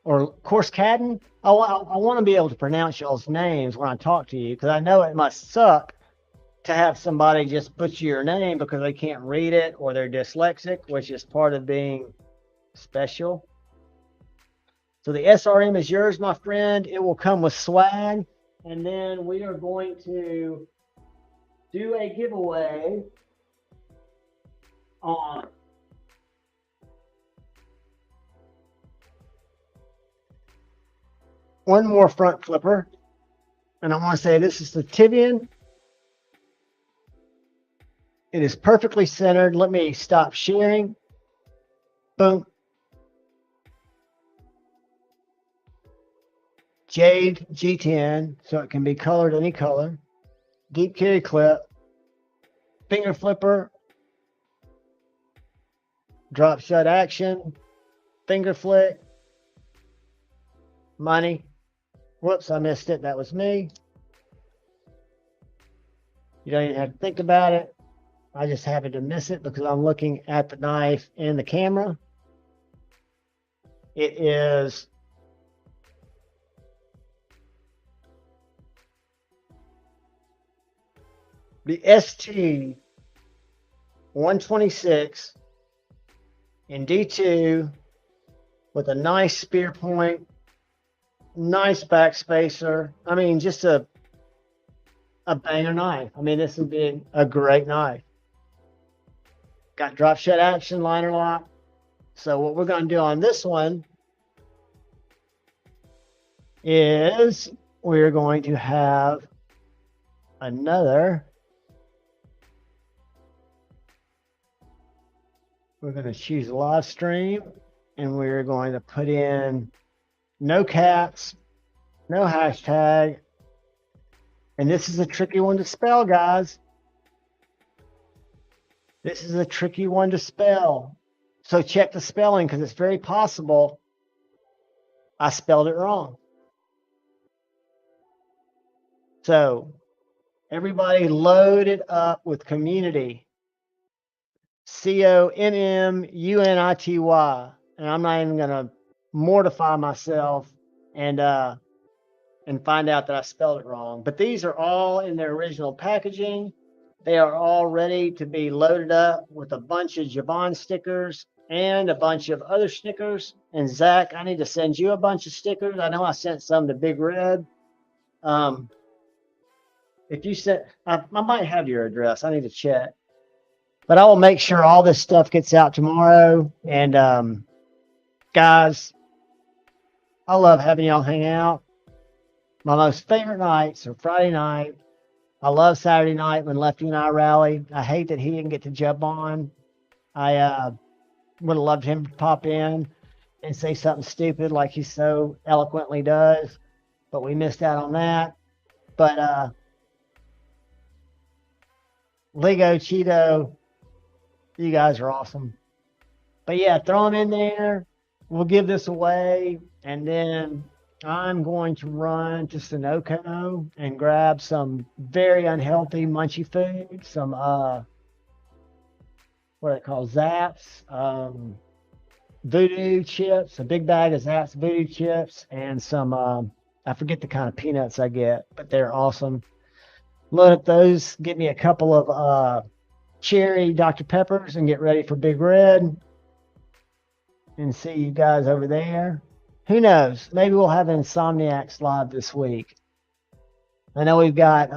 or Korskaden? I want to be able to pronounce y'all's names when I talk to you, because I know it must suck to have somebody just butcher your name because they can't read it or they're dyslexic, which is part of being special. So the SRM is yours, my friend. It will come with swag. And then we are going to do a giveaway on one more front flipper. And I want to say this is the Tivian. It is perfectly centered. Let me stop sharing. Boom. Jade G10, so it can be colored any color. Deep carry clip, finger flipper, drop shut action, finger flick, money. Whoops, I missed it. That was me. You don't even have to think about it. I just happened to miss it because I'm looking at the knife and the camera. It is the ST 126 in D2 with a nice spear point, nice back spacer. I mean, just a banger knife. I mean, this would be a great knife. Got drop shut action, liner lock. So what we're going to do on this one is we're going to have another. We're going to choose live stream, and we're going to put in no caps, no hashtag. And this is a tricky one to spell, guys. This is a tricky one to spell. So check the spelling, because it's very possible I spelled it wrong. So everybody load it up with community. COMMUNITY. And I'm not even going to mortify myself and find out that I spelled it wrong. But these are all in their original packaging. They are all ready to be loaded up with a bunch of Javon stickers and a bunch of other stickers. And Zach, I need to send you a bunch of stickers. I know I sent some to Big Red. If you sent, I might have your address. I need to check. But I will make sure all this stuff gets out tomorrow. And guys, I love having y'all hang out. My most favorite nights are Friday night. I love Saturday night when Lefty and I rally. I hate that he didn't get to jump on. I would have loved him to pop in and say something stupid like he so eloquently does, but we missed out on that. But Lego, Cheeto, you guys are awesome. But yeah, throw them in there. We'll give this away, and then I'm going to run to Sunoco and grab some very unhealthy munchy food, some what are they called, Zaps, Voodoo chips, a big bag of Zaps Voodoo chips, and some I forget the kind of peanuts I get, but they're awesome. Load up those, get me a couple of cherry Dr. Peppers, and get ready for Big Red. And see you guys over there. Who knows? Maybe we'll have Insomniacs live this week. I know we've got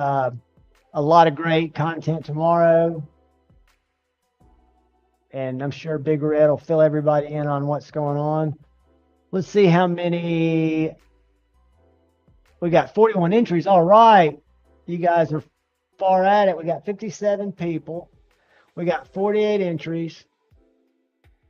a lot of great content tomorrow. And I'm sure Big Red will fill everybody in on what's going on. Let's see how many. We got 41 entries. All right. You guys are far at it. We got 57 people. We got 48 entries.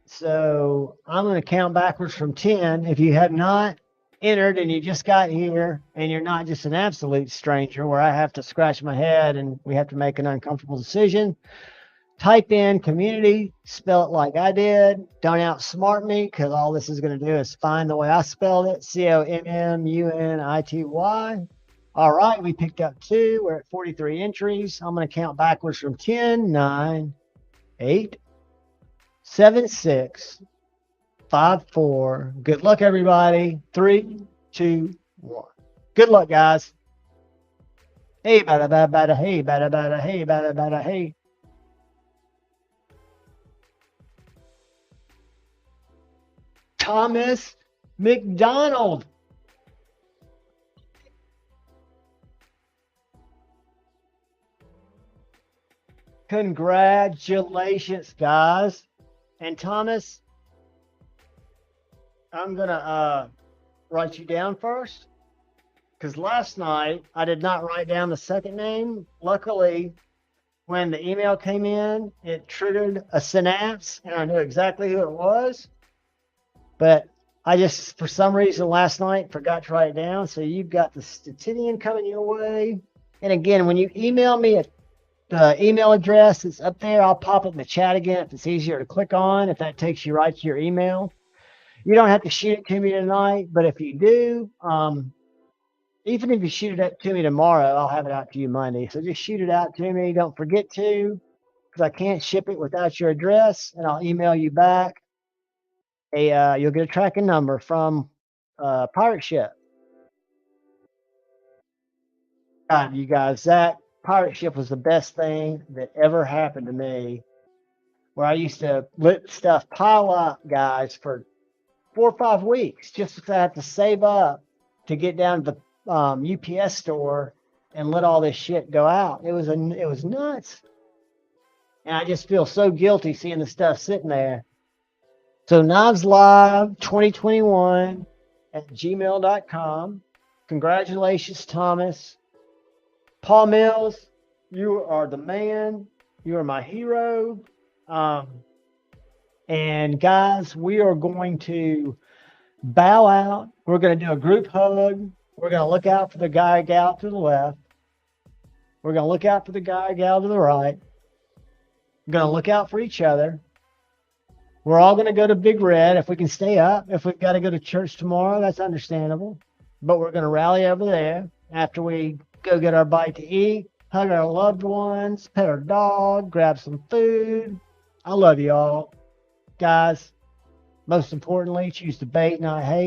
So I'm going to count backwards from 10. If you have not entered and you just got here and you're not just an absolute stranger where I have to scratch my head and we have to make an uncomfortable decision, type in community, spell it like I did. Don't outsmart me, because all this is going to do is find the way I spelled it. COMMUNITY. All right, we picked up 2. We're at 43 entries. I'm going to count backwards from 10, 9, 8, 7, 6, 5, 4. Good luck, everybody. 3, 2, 1. Good luck, guys. Hey, bada, bada, bada, hey, bada, bada, hey, bada, bada, hey. Thomas McDonald. Congratulations, guys. And Thomas, I'm going to write you down first, because last night I did not write down the second name. Luckily, when the email came in, it triggered a synapse, and I knew exactly who it was. But I just, for some reason, last night forgot to write it down. So you've got the Statidian coming your way. And again, when you email me at the email address that's up there, I'll pop it in the chat again if it's easier to click on, if that takes you right to your email. You don't have to shoot it to me tonight, but if you do, even if you shoot it to me tomorrow, I'll have it out to you Monday. So just shoot it out to me. Don't forget to, because I can't ship it without your address, and I'll email you back. You'll get a tracking number from Pirate Ship. God, you guys, that Pirate Ship was the best thing that ever happened to me. Where I used to let stuff pile up, guys, for 4 or 5 weeks, just because I had to save up to get down to the UPS store and let all this shit go out. It was nuts, and I just feel so guilty seeing the stuff sitting there. So Knives Live 2021 at gmail.com. Congratulations, Thomas. Paul Mills, you are the man. You are my hero. And guys, we are going to bow out. We're going to do a group hug. We're going to look out for the guy or gal to the left. We're going to look out for the guy or gal to the right. We're going to look out for each other. We're all going to go to Big Red if we can stay up. If we've got to go to church tomorrow, that's understandable. But we're going to rally over there after we go get our bite to eat, hug our loved ones, pet our dog, grab some food. I love you all. Guys, most importantly, choose to bait, not hate.